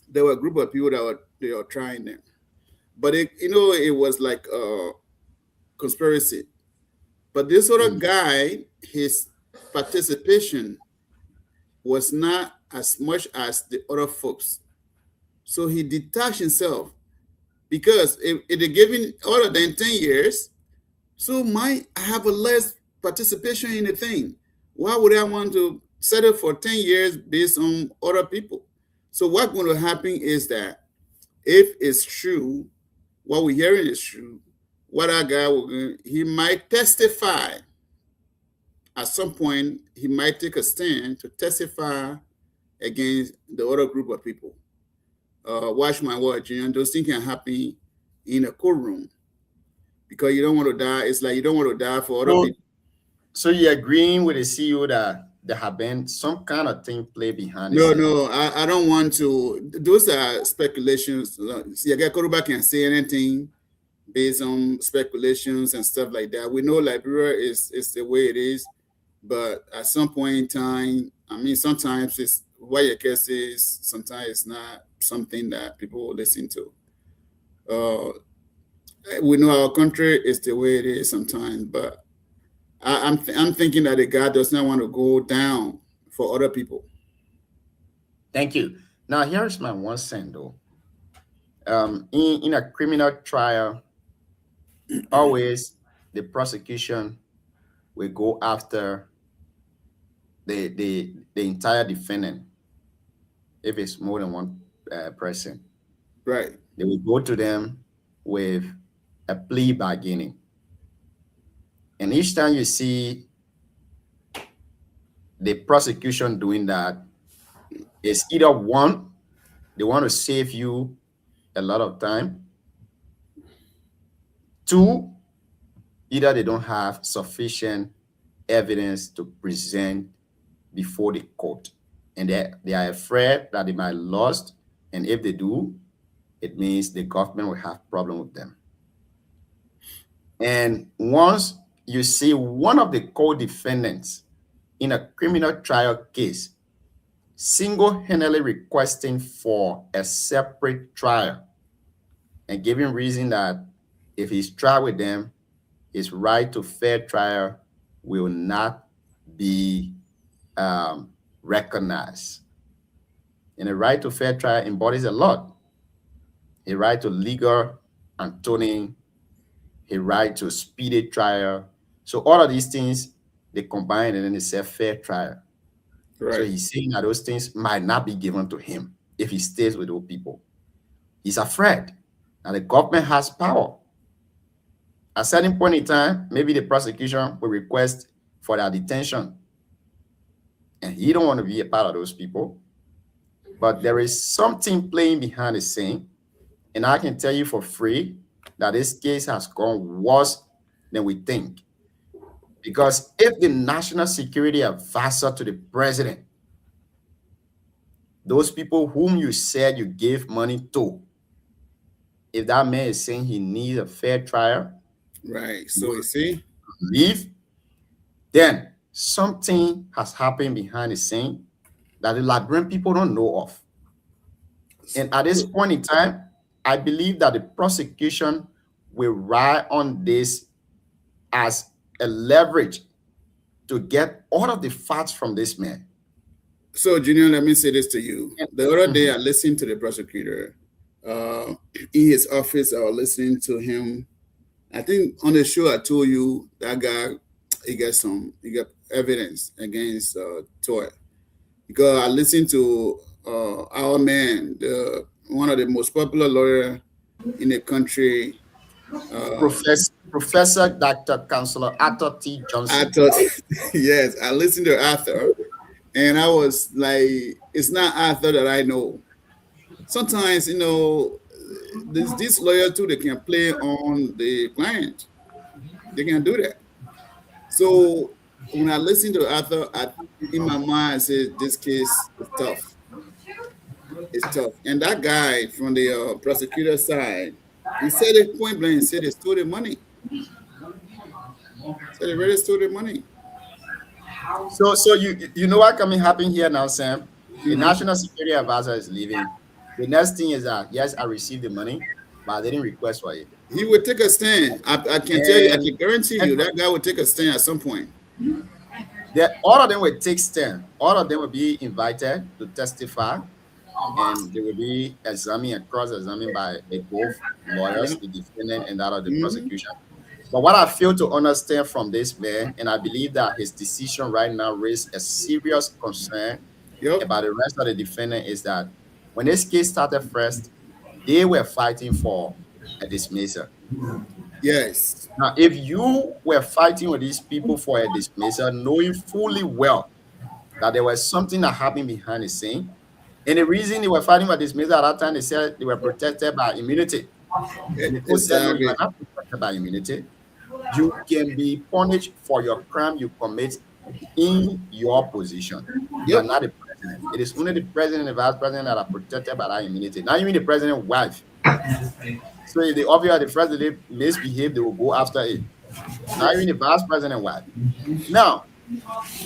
There were a group of people that were trying them, but it was like a conspiracy. But this other guy, his participation was not as much as the other folks. So he detached himself, because if they're giving other than 10 years, so I have a less participation in the thing. Why would I want to settle for 10 years based on other people? So what's going to happen is that if it's true, what we're hearing is true, what that guy he might testify. At some point, he might take a stand to testify against the other group of people. Watch my word, Junior. Those things can happen in a courtroom, because you don't want to die. It's like you don't want to die for other people. So you're agreeing with the CEO that there have been some kind of thing play behind it? No, I don't want to. Those are speculations. See, Koruba can say anything based on speculations and stuff like that. We know Liberia is the way it is, but at some point in time, I mean, sometimes it's what your case is, sometimes it's not something that people will listen to. We know our country is the way it is sometimes, but I'm thinking that the guy does not want to go down for other people. Thank you. Now, here's my 1 cent, though. In a criminal trial, always the prosecution will go after the entire defendant if it's more than one person. Right. They will go to them with a plea bargaining. And each time you see the prosecution doing that, it's either one, they want to save you a lot of time. 2, either they don't have sufficient evidence to present before the court, and they are afraid that they might lose, and if they do, it means the government will have problem with them. And once you see one of the co-defendants in a criminal trial case single-handedly requesting for a separate trial and giving reason that if he's tried with them, his right to fair trial will not be recognized. And a right to fair trial embodies a lot. A right to legal atoning, a right to speedy trial. So all of these things, they combine and then they say fair trial. Right. So he's saying that those things might not be given to him if he stays with those people. He's afraid that the government has power. At a certain point in time, maybe the prosecution will request for their detention. And he don't want to be a part of those people. But there is something playing behind the scene. And I can tell you for free that this case has gone worse than we think. Because if the national security advisor to the president, those people whom you said you gave money to, if that man is saying he needs a fair trial, right? So you see, leave, then something has happened behind the scene that the Liberian people don't know of. And at this point in time, I believe that the prosecution will rely on this as a leverage to get all of the facts from this man. So, Junior, let me say this to you. The other day, I listened to the prosecutor in his office. I was listening to him. I think on the show, I told you that guy, he got evidence against Toy. Because I listened to our man, one of the most popular lawyer in the country, Professor Dr. Counselor Arthur T. Johnson. Yes, I listened to Arthur, and I was like, it's not Arthur that I know. Sometimes, this lawyer too, they can play on the client. They can do that. So when I listen to Arthur, in my mind, I said this case is tough. It's tough. And that guy from the prosecutor side, he said it point blank. He said they stole the money. Said they really stole the money. So you know what coming happen here now, Sam? The national security advisor is leaving. The next thing is that yes, I received the money, but I didn't request for it. He would take a stand. I can tell you, I can guarantee you that guy would take a stand at some point. All of them will take stand. All of them will be invited to testify, and they will be examined and cross-examined by both lawyers, the defendant and that of the prosecution. But what I fail to understand from this man, and I believe that his decision right now raises a serious concern about the rest of the defendant, is that when this case started first, they were fighting for a dismissal. Yes. Now, if you were fighting with these people for a dismissal, knowing fully well that there was something that happened behind the scene, and the reason they were fighting for dismissal at that time, they said they were protected by immunity. And the court said, no, you are not protected by immunity. You can be punished for your crime you commit in your position. You are not the president. It is only the president and the vice president that are protected by that immunity. Not even the president's wife. So if the obvious the president misbehave, they will go after it. Not even the vice president wife. Now,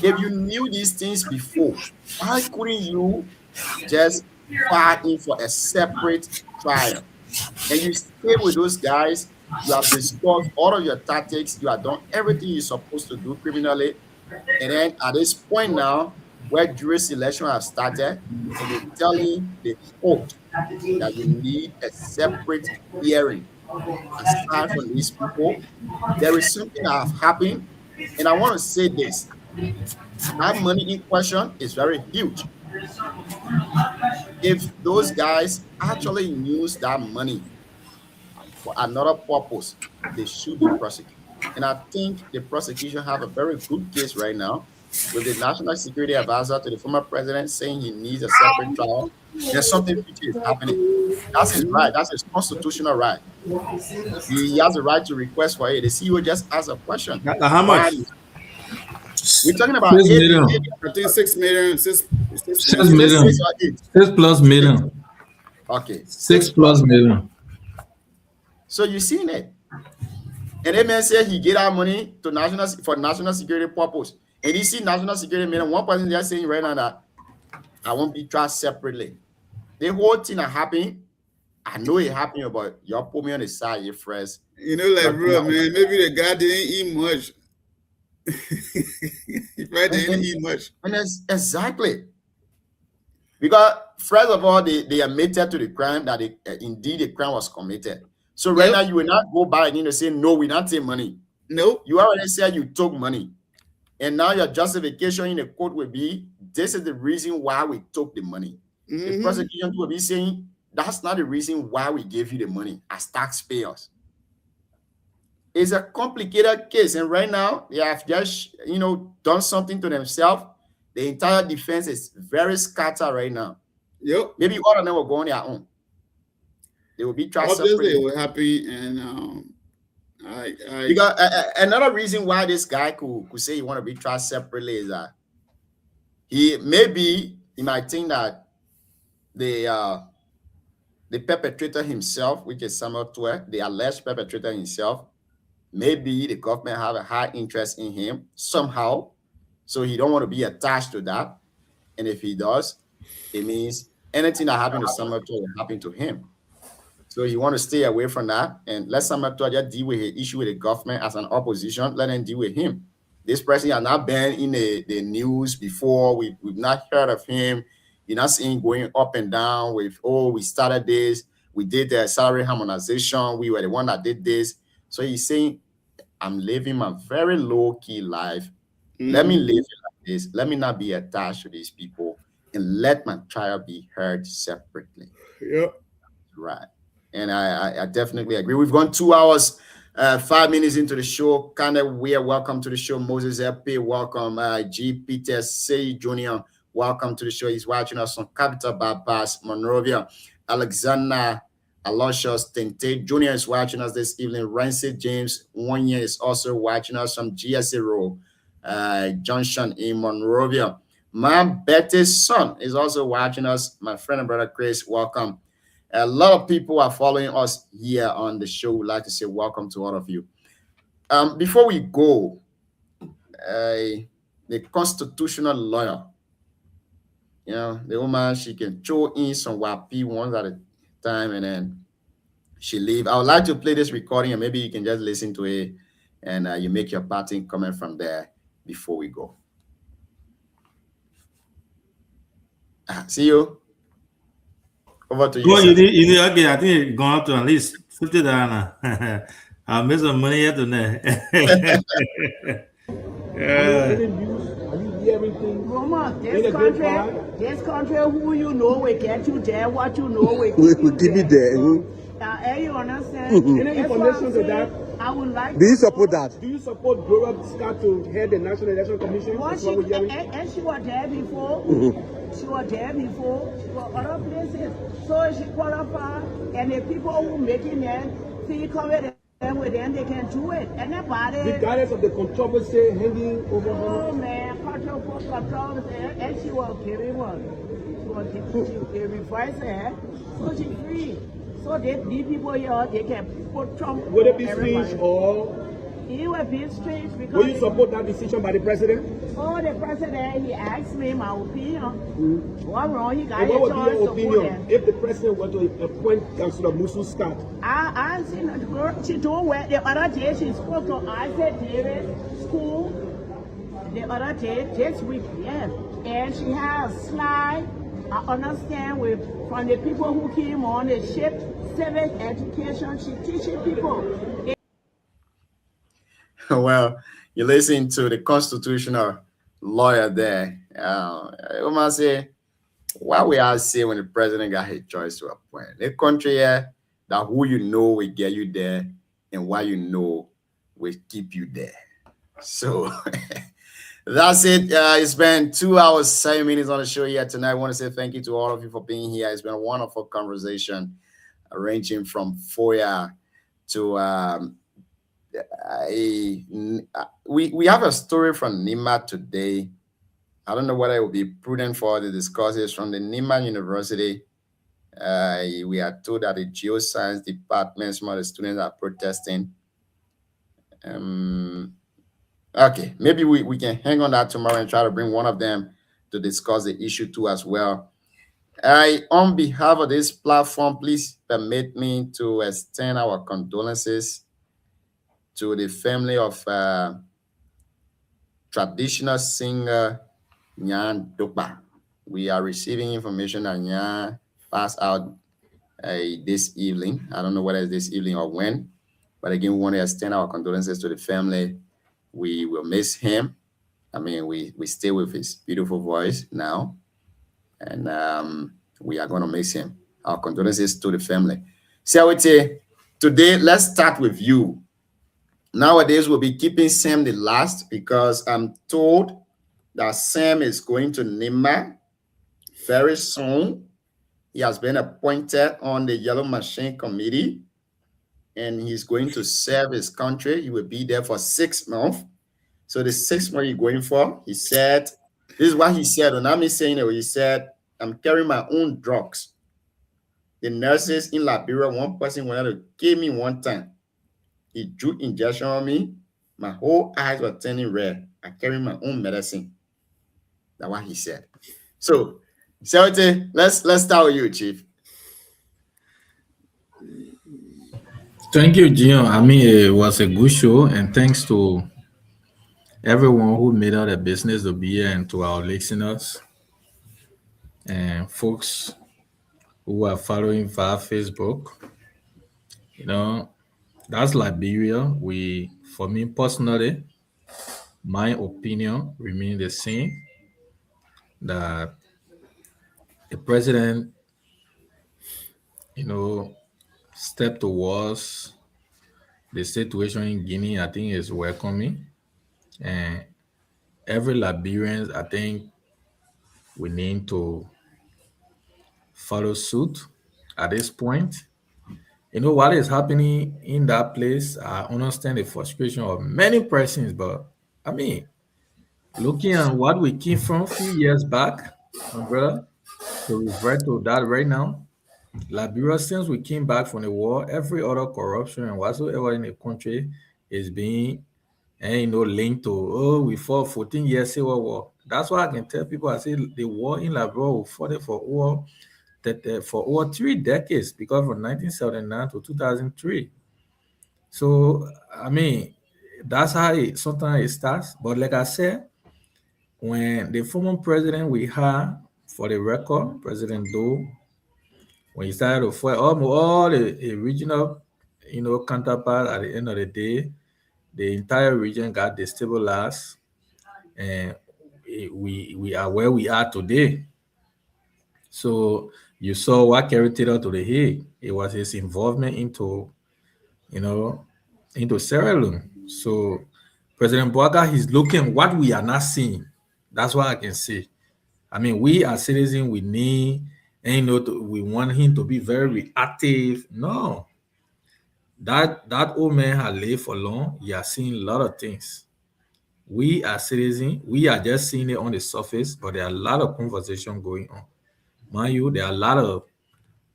if you knew these things before, why couldn't you just fight in for a separate trial? And you stay with those guys. You have discussed all of your tactics. You have done everything you're supposed to do criminally. And then at this point now, where jury selection has started, and you're telling the court that you need a separate hearing aside from these people, there is something that has happened. And I want to say this. That money in question is very huge. If those guys actually use that money for another purpose, they should be prosecuted. And I think the prosecution have a very good case right now with the national security advisor to the former president saying he needs a separate trial. There's something which is happening. That's his right. That's his constitutional right. He has the right to request for it. The CEO just asked a question. How much? We're talking about 6 million. I think 6 million. 6 million. 6 plus million. Okay. 6 plus million. So you seen it. And that man said he get our money to national security purpose. And you see national security meaning one person just saying right now that I won't be tried separately. The whole thing that happened, I know it happened, but y'all put me on the side here first. You know, like bro, man, maybe the guy didn't eat much. He probably didn't eat much. And that's exactly. Because first of all, they admitted to the crime that indeed the crime was committed. So right now you will not go back and say, no, we not take money. No. You already said you took money. And now your justification in the court will be, this is the reason why we took the money. The prosecution will be saying, that's not the reason why we gave you the money as taxpayers. It's a complicated case. And right now, they have just, done something to themselves. The entire defense is very scattered right now. Yep. Maybe all of them will go on their own. They will be tried separately. Obviously, they were happy, and because another reason why this guy could say he want to be tried separately is that he might think that the perpetrator himself, which is Samuel Tuer, the alleged perpetrator himself, maybe the government have a high interest in him somehow, so he don't want to be attached to that. And if he does, it means anything that happened to Samuel Tuer will happen to him. So you want to stay away from that and let Samuel Tuer just deal with his issue with the government as an opposition. Let them deal with him. This person has not been in the news before. We've not heard of him. You're not seeing going up and down with, we started this. We did the salary harmonization. We were the one that did this. So he's saying, I'm living my very low-key life. Let me live it like this. Let me not be attached to these people and let my trial be heard separately. Yep. Right. And I definitely agree. We've gone 2 hours, 5 minutes into the show. Kind of weird. Welcome to the show, Moses LP. Welcome, G. Peter C. Jr. Welcome to the show. He's watching us on Capital Bypass, Monrovia. Alexander Aloysius Tente Jr. is watching us this evening. Rancy James 1 year is also watching us from GSA Road Junction in Monrovia. Mom Betty's son is also watching us. My friend and brother Chris, welcome. A lot of people are following us here on the show. We'd like to say welcome to all of you. Before we go, the constitutional lawyer, you know, the woman, she can throw in some WAP ones at a time and then she leave. I would like to play this recording and maybe you can just listen to it and you make your parting comment from there before we go. See you. Over to you. Well, you need okay. I think it's gone up to at least $50. I'll make some money yet tonight. Roma, this country, who you know will get you there, what you know will keep you there. You understand? Any information to that? I would like. Do you support that? Do you support Gloria Scott to head the National Election Commission? Well, That's what we're hearing. and she was there before. She was there before. She was other places. So she qualified, and the people who making them feel confident with them, they can do it. And nobody. Regardless of the controversy hanging over her. Oh man, controversy, and she was giving one. She revised her, so she free. So these people here, they can put Trump. Would it be strange or? It would be strange because. Will you support that decision by the president? Oh, the president, he asked me my opinion. What wrong? He got And what would be your to opinion if the president were to appoint Councillor Musu Scott? I seen the girl, she told where the other day she spoke to Isaac David School the other day, this week, yes. And she has a slide, I understand, from the people who came on the ship, civic education, she teaching people. Well, you listen to the constitutional lawyer there. I must say, what we are saying when the president got his choice to appoint. The country here, that who you know will get you there and what you know will keep you there. So that's it. It's been 2 hours, 7 minutes on the show here tonight. I want to say thank you to all of you for being here. It's been a wonderful conversation, ranging from FOIA to we have a story from NIMA today. I don't know whether it would be prudent for us to discuss it. From the NIMA University. We are told that the geoscience department, some of the students are protesting. Okay, maybe we can hang on that tomorrow and try to bring one of them to discuss the issue too as well. On behalf of this platform, please permit me to extend our condolences to the family of traditional singer Nyan Dopa. We are receiving information that Nyan passed out this evening. I don't know whether it's this evening or when, but again, we want to extend our condolences to the family. We will miss him. I mean, we stay with his beautiful voice now, and we are going to miss him. Our condolences to the family. Siawete, today, let's start with you. Nowadays, we'll be keeping Sam the last because I'm told that Sam is going to NIMA very soon. He has been appointed on the Yellow Machine Committee, and he's going to serve his country. He will be there for 6 months. So the 6 months he's going for, he said, this is what he said, and I'm not saying it, he said, I'm carrying my own drugs. The nurses in Liberia, one person wanted to give me one time. He drew injection on me. My whole eyes were turning red. I carry my own medicine. That's what he said. So, Siawete, let's start with you, Chief. Thank you, Gio. I mean, it was a good show, and thanks to everyone who made out a business to be here, and to our listeners and folks who are following via Facebook. You know, that's Liberia. For me personally, my opinion remains the same, that the president, step towards the situation in Guinea, I think is welcoming. And every Liberian, I think we need to follow suit at this point. You know what is happening in that place? I understand the frustration of many persons, but I mean, looking at what we came from a few years back, my brother, to revert to that right now, Liberia, since we came back from the war, every other corruption and whatsoever in the country is being, linked to, oh, we fought 14 years civil war. That's why I can tell people, I say the war in Liberia, we fought it for over 3 decades, because from 1979 to 2003. So, I mean, that's how sometimes it starts. But like I said, when the former president we had, for the record, President Doe, when he started to fight almost all the regional, counterpart, at the end of the day, the entire region got destabilized, and we are where we are today. So you saw what carried Taylor to the Hague. It was his involvement into Sierra Leone. So President Boaga, he's looking what we are not seeing. That's what I can say. I mean, we as citizens, we need, we want him to be very reactive. No, that old man has lived for long. He has seen a lot of things. We as citizens, we are just seeing it on the surface, but there are a lot of conversation going on. Mind you, there are a lot of,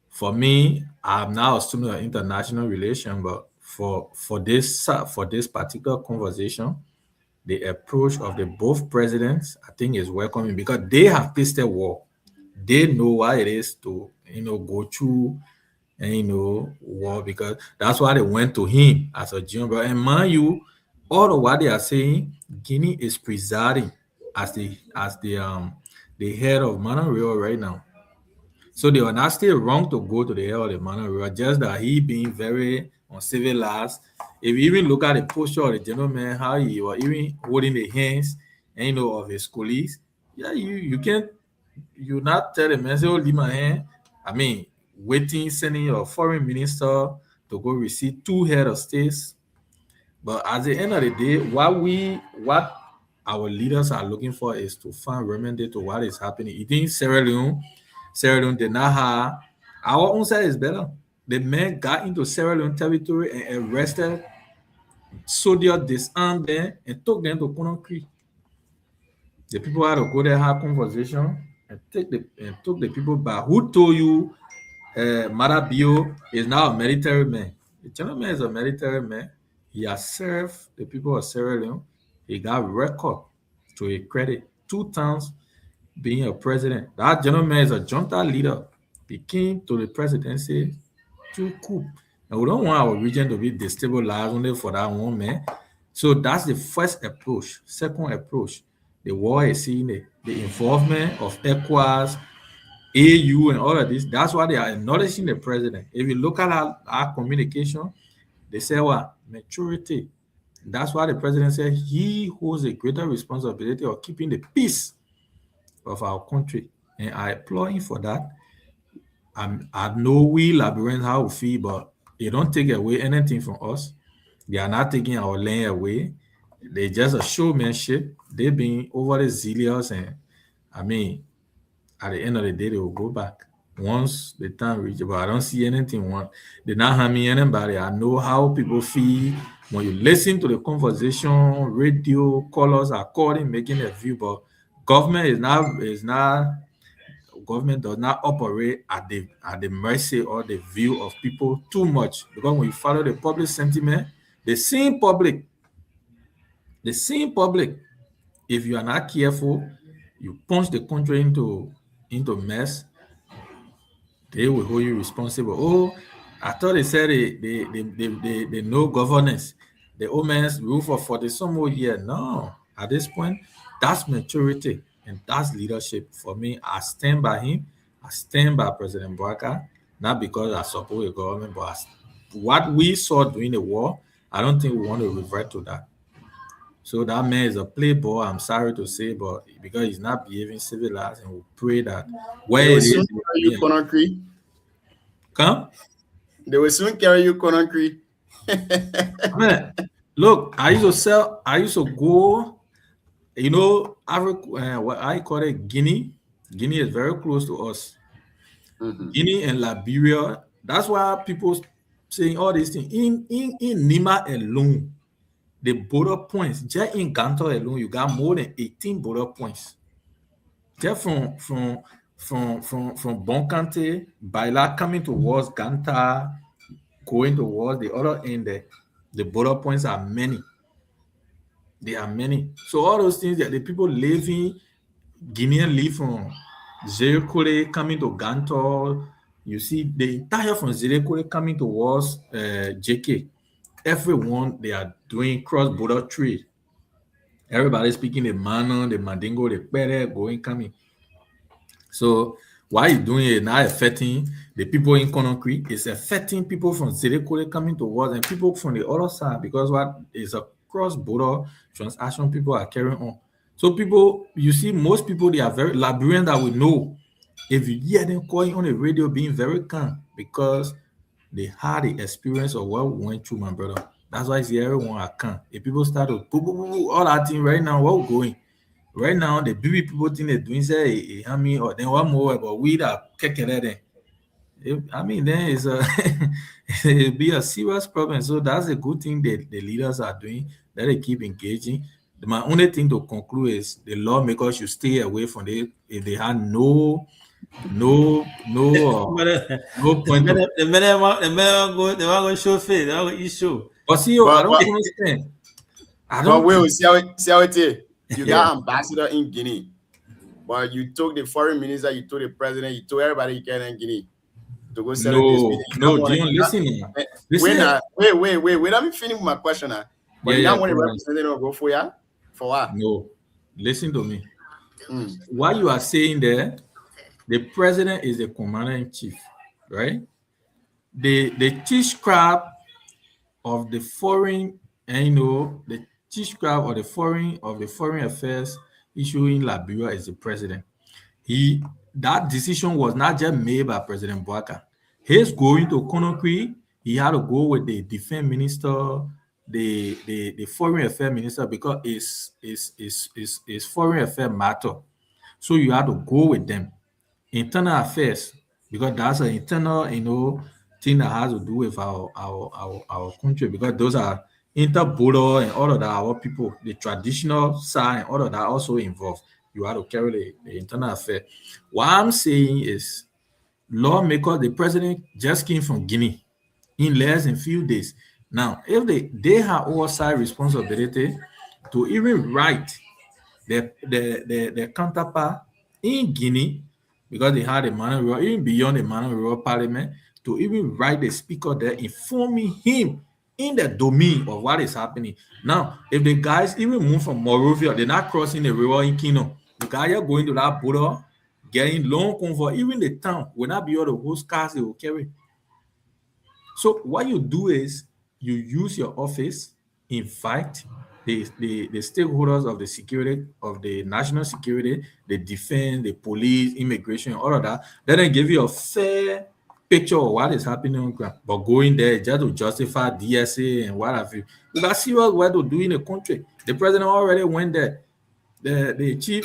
for me, I'm now a student of international relations, but for this particular conversation, the approach of the both presidents, I think, is welcoming, because they have tasted war. They know what it is to go through war, because that's why they went to him as a general. And mind you, all of what they are saying, Guinea is presiding as the head of Monrovia right now. So they were not still wrong to go to the head of the Monrovia, just that he being very uncivilized. If you even look at the posture of the gentleman, how he was even holding the hands, of his colleagues, yeah, you can't, you not tell the man, say, oh, leave my hand. I mean, sending your foreign minister to go receive two head of states. But at the end of the day, what our leaders are looking for is to find remedy to what is happening. You think Sierra Leone did not have, our own side is better. The men got into Sierra Leone territory and arrested soldiers, disarmed them, and took them to Conakry. The people had to go there, have conversation, and took the people back. Who told you Marabio is now a military man? The gentleman is a military man. He has served the people of Sierra Leone. He got record to a credit 2 times being a president. That gentleman is a junta leader. He came to the presidency to coup. And we don't want our region to be destabilized only for that one man. So that's the first approach. Second approach, the war is seeing the involvement of ECOWAS, AU, and all of this. That's why they are acknowledging the president. If you look at our communication, they say, well, maturity. That's why the president said he holds a greater responsibility of keeping the peace of our country. And I applaud him for that. I know we Liberians how we feel, but they don't take away anything from us. They are not taking our land away. They just a showmanship. They being overly zealous, and I mean, at the end of the day, they will go back once the time reaches. But I don't see anything. They're not harming anybody. I know how people feel when you listen to the conversation. Radio callers are calling, making a view, but government government does not operate at the mercy or the view of people too much, because when you follow the public sentiment, the same public, if you are not careful, you punch the country into mess, they will hold you responsible. Oh, I thought they said they know governance. The old man's rule for 40 some more years. No, at this point, that's maturity and that's leadership. For me, I stand by him. I stand by President Boaga, not because I support the government, but what we saw during the war, I don't think we want to revert to that. So that man is a playboy, I'm sorry to say, but because he's not behaving civilized, and we pray that where They will it is, soon carry you Conakry. come. They will soon carry you Conakry. Man, look, I used to go, Africa, what I call it, Guinea. Guinea is very close to us. Mhm. Guinea and Liberia. That's why people saying all these things. In Nima alone, the border points, just in Ganto alone, you got more than 18 border points. Just from Bonkante, Baila coming towards Ganta, going towards the other end there, the border points are many. There are many. So all those things that the people living, Guinean live from Zerekole coming to Gantor, you see the entire from Zerekole coming towards JK. Everyone, they are doing cross-border trade. Everybody speaking the Mana, the Mandingo, the Pere, going, coming. So why is doing it now affecting the people in Conakry? It's affecting people from Zerekole coming towards and people from the other side because what is a cross-border transaction people are carrying on. So people, you see, most people, they are very Liberians that we know. If you hear them calling on the radio, being very calm because they had the experience of what we went through, my brother. That's why I see everyone are calm. If people start to all that thing right now, what we're going. Right now, the BB people think they're doing say, I mean, or then one more, but we that kicking it. I mean, then it's it'll be a serious problem. So that's a good thing that the leaders are doing, that they keep engaging. My only thing to conclude is the lawmakers should stay away from it if they have no point. The men want to show face. They want to issue. But see, I don't understand. But Will, see how it is. You got ambassador in Guinea, but you took the foreign minister, you took the president, you took everybody you can in Guinea to go settle this meeting. Listen. Wait. Let me finish my question now. But you don't want to represent it or go for ya? For what? No. Listen to me. What you are saying there, the president is the commander-in-chief, right? The chief scribe of the foreign, and the chief scribe of the foreign affairs issue in Liberia is the president. That decision was not just made by President Bouaka. He's going to Conakry. He had to go with the defense minister, the foreign affairs minister, because it's foreign affairs matter. So you have to go with them. Internal affairs, because that's an internal, thing that has to do with our country, because those are inter-border and all of that, our people, the traditional side and all of that also involved. You have to carry the internal affair. What I'm saying is, lawmakers, the president just came from Guinea in less than few days. Now, if they have oversight responsibility to even write their counterpart in Guinea, because they had a manual, even beyond the manual parliament, to even write the speaker there, informing him in the domain of what is happening. Now, if the guys even move from Monrovia, they're not crossing the river in Kino. The guys are going to that border, getting long convoy, even the town will not be able to host cars they will carry. So what you do is you use your office, invite the stakeholders of the security, of the national security, the defense, the police, immigration, all of that. Then they give you a fair picture of what is happening on ground. But going there just to justify DSA and what have you. You got serious work to do in the country. The president already went there. The chief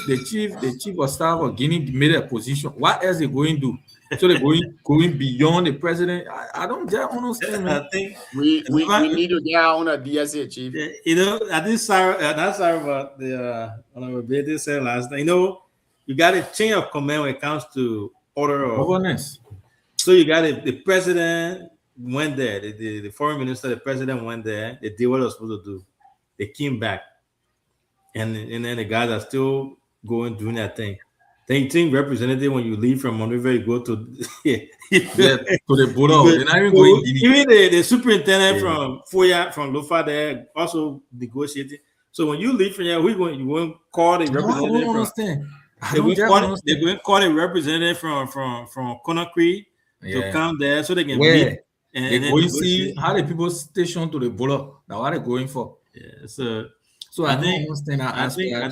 of staff of Guinea made a position. What else they going to do? So they're going beyond the president. I don't just understand. I think we need to get on a DSA, chief. I think that's what the Honorable Bede said last night. You got a chain of command when it comes to order of governance. So you got the president went there, the foreign minister, the president went there. They did what they were supposed to do. They came back, and then the guys are still doing that thing. They think representative when you leave from Monrovia, you go to to the border. They're not even going. Even the superintendent from Foya, from Lofa, there also negotiating. So when you leave from here, you won't call the representative. I don't understand. They're going to call a representative from Conakry to come there so they can meet. And they go see how the people station to the border. Now what are they going for? Yeah, so I don't understand that aspect. I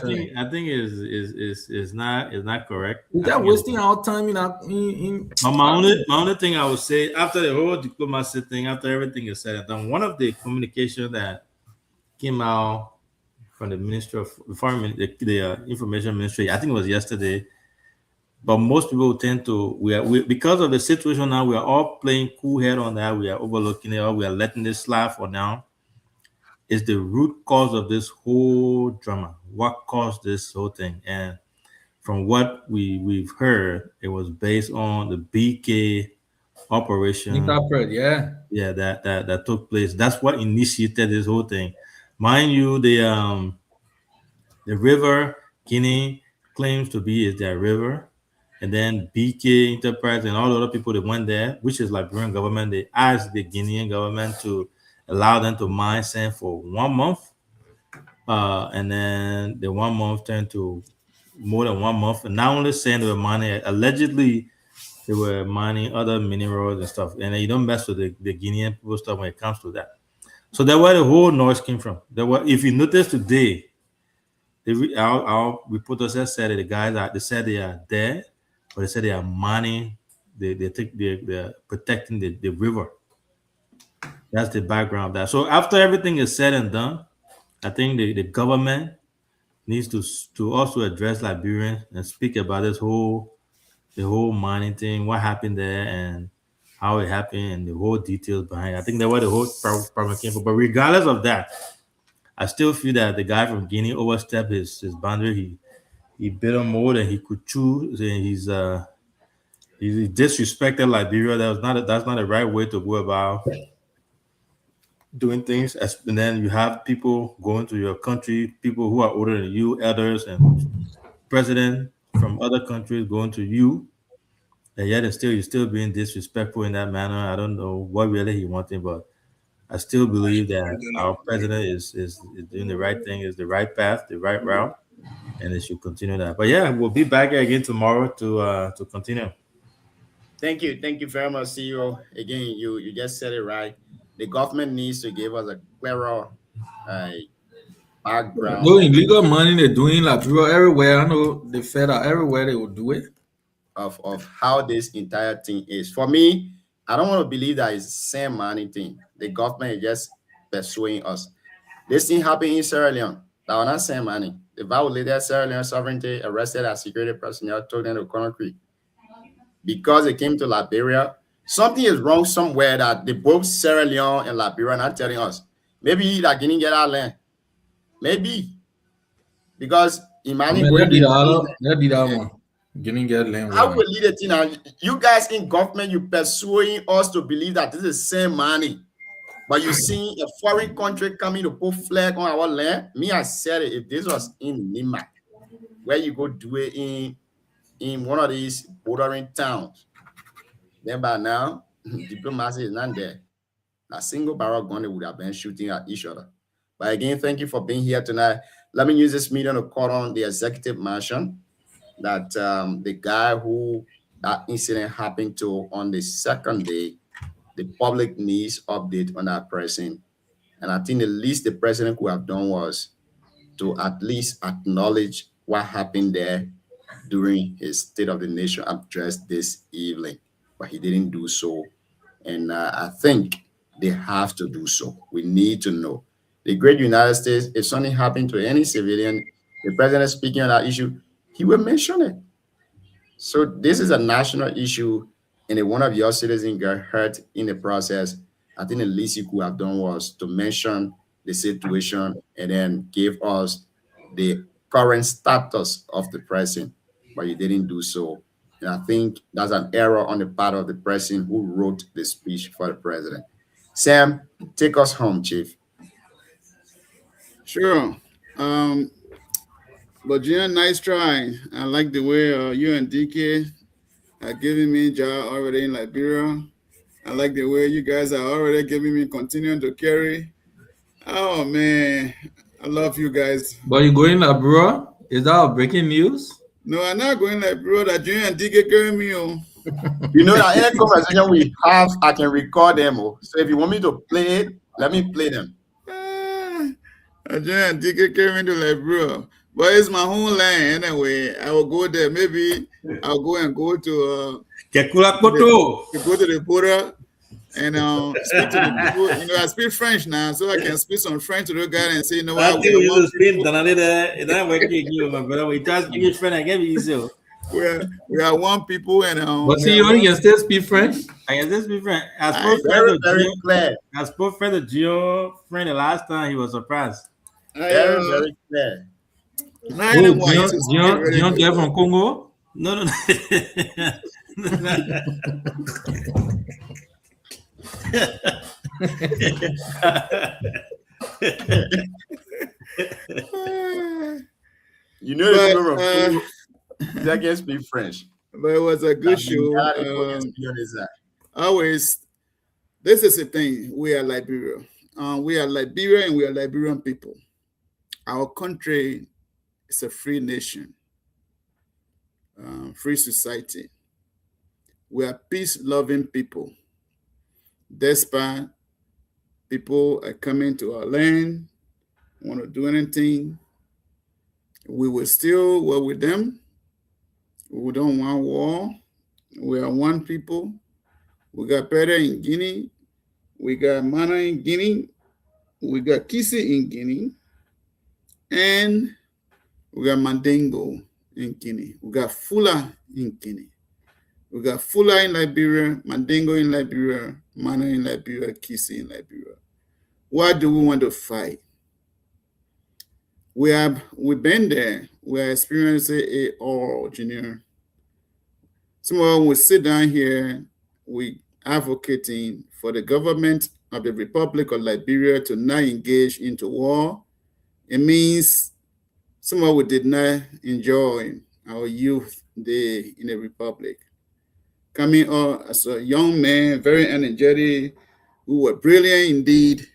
think is not correct. They're wasting our time in my only thing I would say, after the whole diplomacy thing, after everything is said and done, one of the communication that came out from the Ministry of Foreign, the Information Ministry, I think it was yesterday, But most people tend to because of the situation now, we are all playing cool head on that. We are overlooking it, or we are letting this slide for now. Is the root cause of this whole drama? What caused this whole thing? And from what we've heard, it was based on the BK operation. Interpret, yeah. Yeah, that took place. That's what initiated this whole thing. Mind you, the river Guinea claims to be is their river, and then BK Enterprise and all the other people that went there, which is Liberian government, they asked the Guinean government to allow them to mine sand for 1 month, and then the 1 month turned to more than 1 month. And not only sand, they were mining, allegedly they were mining other minerals and stuff. And you don't mess with the Guinean people stuff when it comes to that. So that's where the whole noise came from. If you notice today, our reporters have said that the guys they said they are there, but they said they are mining. They're protecting the river. That's the background of that. So after everything is said and done, I think the government needs to also address Liberians and speak about the whole mining thing, what happened there, and how it happened, and the whole details behind it. I think that's where the whole problem came from. But regardless of that, I still feel that the guy from Guinea overstepped his boundary. He bit on more than he could chew, and he disrespected Liberia. That's not the right way to go about doing things. And then you have people going to your country, people who are older than you, elders and president from other countries going to you, and yet you're still being disrespectful in that manner. I don't know what really he wanted, but I still believe that our president is doing the right thing, is the right path, the right route, and it should continue that. But yeah, we'll be back again tomorrow to continue. Thank you very much, CEO. Again, you just said it right. The government needs to give us a clearer background. No illegal money they're doing Liberia everywhere. I know the federal everywhere they will do it. Of how this entire thing is. For me, I don't want to believe that it's the same money thing. The government is just pursuing us. This thing happened in Sierra Leone. That was not same money. The violated Sierra Leone sovereignty, arrested as security personnel, took them to Conakry. Because it came to Liberia, something is wrong somewhere that the both Sierra Leone and Liberia are not telling us. Maybe that didn't get our land. Maybe. Because imagine Getting get land. How will lead it now? You guys in government, you pursuing us to believe that this is the same money, but you see a foreign country coming to put flag on our land. Me, I said it. If this was in Lima, where you go do it in one of these bordering towns, then by now diplomacy is not there. A single barrel gun they would have been shooting at each other. But again, thank you for being here tonight. Let me use this medium to call on the executive mansion that the guy who that incident happened to on the second day, the public needs update on that person. And I think the least the president could have done was to at least acknowledge what happened there during his State of the Nation address this evening. But he didn't do so. And I think they have to do so. We need to know. The great United States, if something happened to any civilian, the president speaking on that issue, he will mention it. So this is a national issue, and if one of your citizens got hurt in the process, I think the least you could have done was to mention the situation and then give us the current status of the person, but you didn't do so. And I think that's an error on the part of the person who wrote the speech for the president. Sam, take us home, Chief. Sure. But Gian, nice try. I like the way you and DK are giving me job already in Liberia. I like the way you guys are already giving me continuing to carry. Oh man, I love you guys. But you going Liberia? Is that breaking news? No, I'm not going Liberia. That Gian and DK carry me on. You know that any conversation we have, I can record them. So if you want me to play it, let me play them. Gian and DK carry me to Liberia. But it's my homeland anyway. I will go there. Maybe I'll go to the border and speak to the people. You know, I speak French now, so I can speak some French to the guy and say, you know what? I think we use speak. It's not working again, my brother. We just English friend. I get easy. we are one people, and But see, you only can still speak French. I guess this be friend. I I- spoke Very, friend to very Gio. clear. I spoke friend to Gio friend the last time. He was surprised. Very, very clear. I Oh, don't want you to speak Dion, really Dion, good. they're from Congo. No, no, no. You know the But, people from Congo, they can speak French. But it was a good That show. mentality can speak on his side. Always, this is the thing. We are Liberia. We are Liberia, and we are Liberian people. Our country is a free nation, free society. We are peace-loving people. Despite people are coming to our land, want to do anything, we will still work with them. We don't want war. We are one people. We got Pere in Guinea. We got Mana in Guinea. We got Kisi in Guinea. And we got Mandingo in Guinea. We got Fula in Guinea. We got Fula in Liberia, Mandingo in Liberia, Mana in Liberia, Kisi in Liberia. Why do we want to fight? We've been there. We are experiencing it all, Junior. Some of us will sit down here, we advocating for the government of the Republic of Liberia to not engage into war. It means some of us did not enjoy our youth day in the Republic. Coming up as a young man, very energetic, who were brilliant indeed.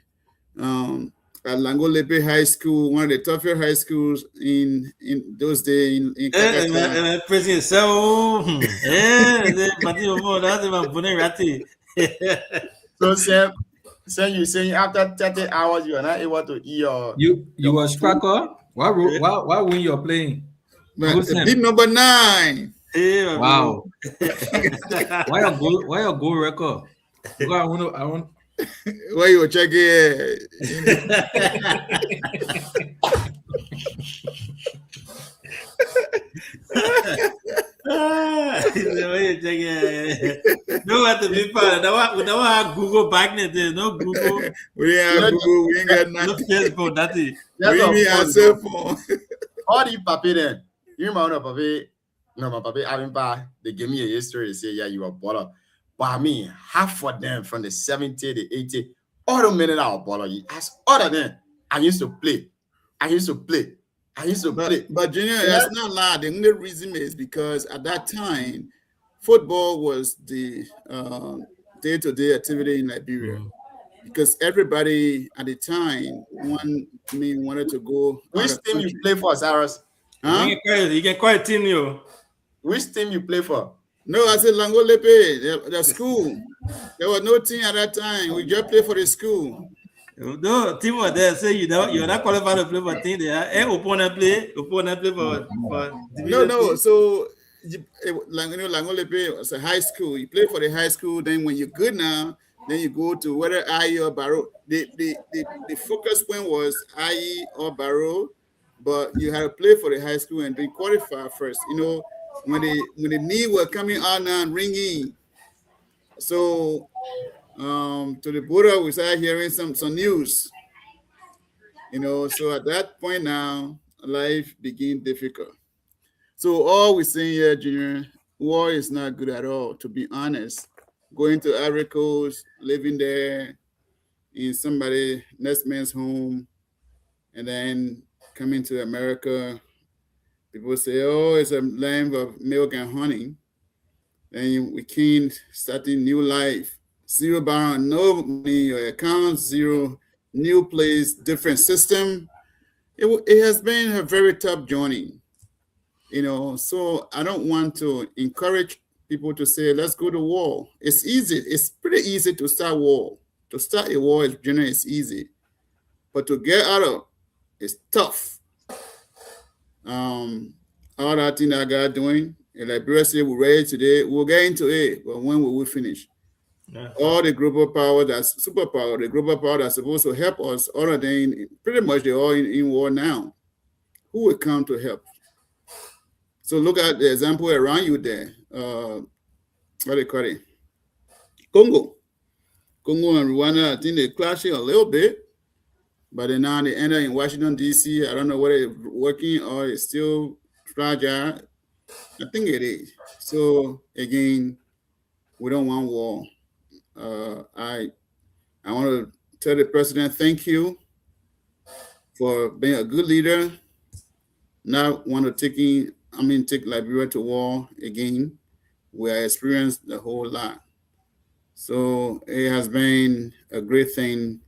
At Langolepe High School, one of the toughest high schools in those days in Kakata. President, so So, Sam, you saying after 30 hours you are not able to eat your You were striker. Why when you're playing? But big number 9. Wow. Why a goal record? Because I want. Why you checking? No, at the big part. We never have Google back then. There's no Google. We didn't have Google. We ain't got No nothing. Facebook, nothing. We need our cell phone. all the papi then. You remember papi? No, my papi having pa. They give me a history. They say, yeah, you were baller. But I mean, half of them from the 70, the 80, all the minute I was baller. As other than I used to play. But Junior, that's not lie. The only reason is because at that time, football was the day-to-day activity in Liberia. Because everybody at the time wanted to go. Which team you play for, Cyrus? Huh? You can call it team, you. Which team you play for? No, I said Langolepe, the school. There was no team at that time. We just play for the school. No, team was there. Say you're not qualified to play for team. There, opponent play for. No. So Langolepe was a high school. You play for the high school. Then when you're good now, then you go to whether IE or Barrow. The focus point was IE or Barrow, but you had to play for the high school and then qualify first. You know, when the knee were coming out now and ringing. So to the border, we started hearing some news. You know, so at that point now, life became difficult. So all we're saying here, Junior, war is not good at all, to be honest. Going to Ivory Coast, living there in somebody next man's home, and then coming to America, people say, oh, it's a land of milk and honey. Then we came starting new life, zero balance, no money in your account, zero, new place, different system. It has been a very tough journey, you know. So I don't want to encourage people to say, let's go to war. It's easy. It's pretty easy to start war. To start a war is generally it's easy, but to get out of it's tough. All that thing that God doing, and Liberia say we're ready today, we'll get into it, but when will we finish? Yeah. All the global power that's superpower, the global power that's supposed to help us, other than pretty much they're all in war now. Who will come to help? So look at the example around you there. What do you call it? Congo and Rwanda, I think they're clashing a little bit, but then now they end up in Washington, D.C. I don't know whether it's working or it's still fragile. I think it is. So again, we don't want war. I want to tell the president thank you for being a good leader, not want to take Liberia to war again. We have experienced a whole lot. So it has been a great thing.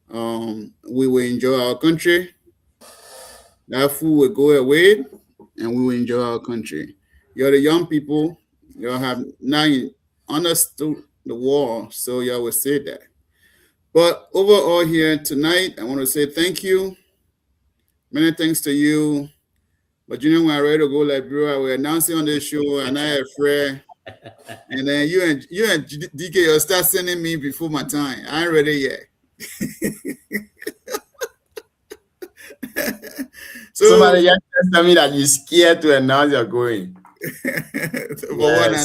We will enjoy our country. That food will go away and we will enjoy our country. You're the young people, you have now understood the war, so y'all will say that. But overall here tonight, I want to say thank you. Many thanks to you. But you know, when I ready to go Liberia, we're announcing on this show, and I have Fred. And then you and DK, you'll start sending me before my time. I ain't ready yet. So somebody just tell me that you're scared to announce you're going. Yes.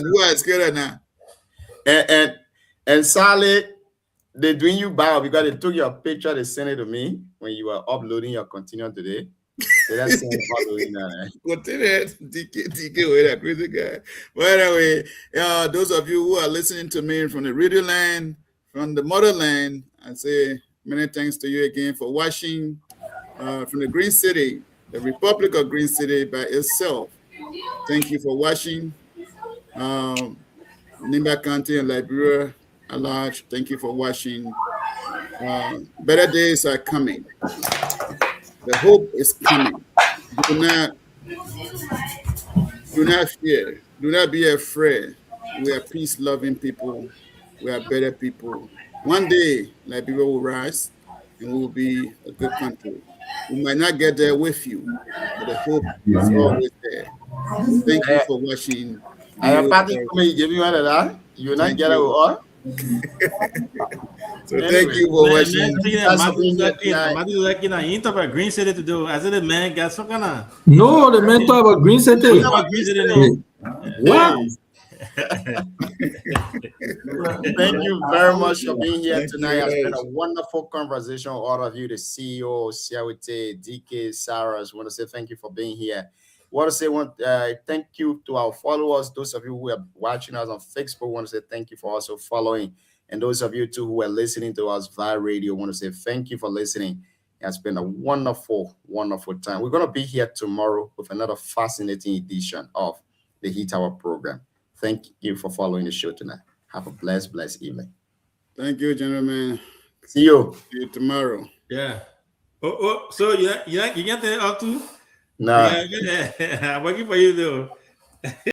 Who are scared now? And Sally, they're doing you bad because they took your picture, they sent it to me when you were uploading your continuum today. They don't send it DK, we're that crazy guy. But anyway, those of you who are listening to me from the radio land, from the motherland, I say many thanks to you again for watching from the Green City, the Republic of Green City by itself. Thank you for watching. Nimba County and Liberia at large, thank you for watching. Better days are coming. The hope is coming. Do not fear. Do not be afraid. We are peace-loving people. We are better people. One day, Liberia will rise and we will be a good country. We might not get there with you, but the hope is always there. Thank you for watching. You give me one of that? You will not get it with all? So thank you for watching. Green City to do. I said the man got some kind of. No, the man talk about Green City. What? Thank you very much for being here tonight. It's been a wonderful conversation with all of you, the CEO, Siawite, DK, Sarah. I want to say thank you for being here. I want to say thank you to our followers, those of you who are watching us on Facebook. I want to say thank you for also following. And those of you too who are listening to us via radio, I want to say thank you for listening. It's been a wonderful, wonderful time. We're going to be here tomorrow with another fascinating edition of the Heat Hour program. Thank you for following the show tonight. Have a blessed evening. Thank you, gentlemen. See you. See you tomorrow. Yeah. So you get there up too? No. I'm working for you though.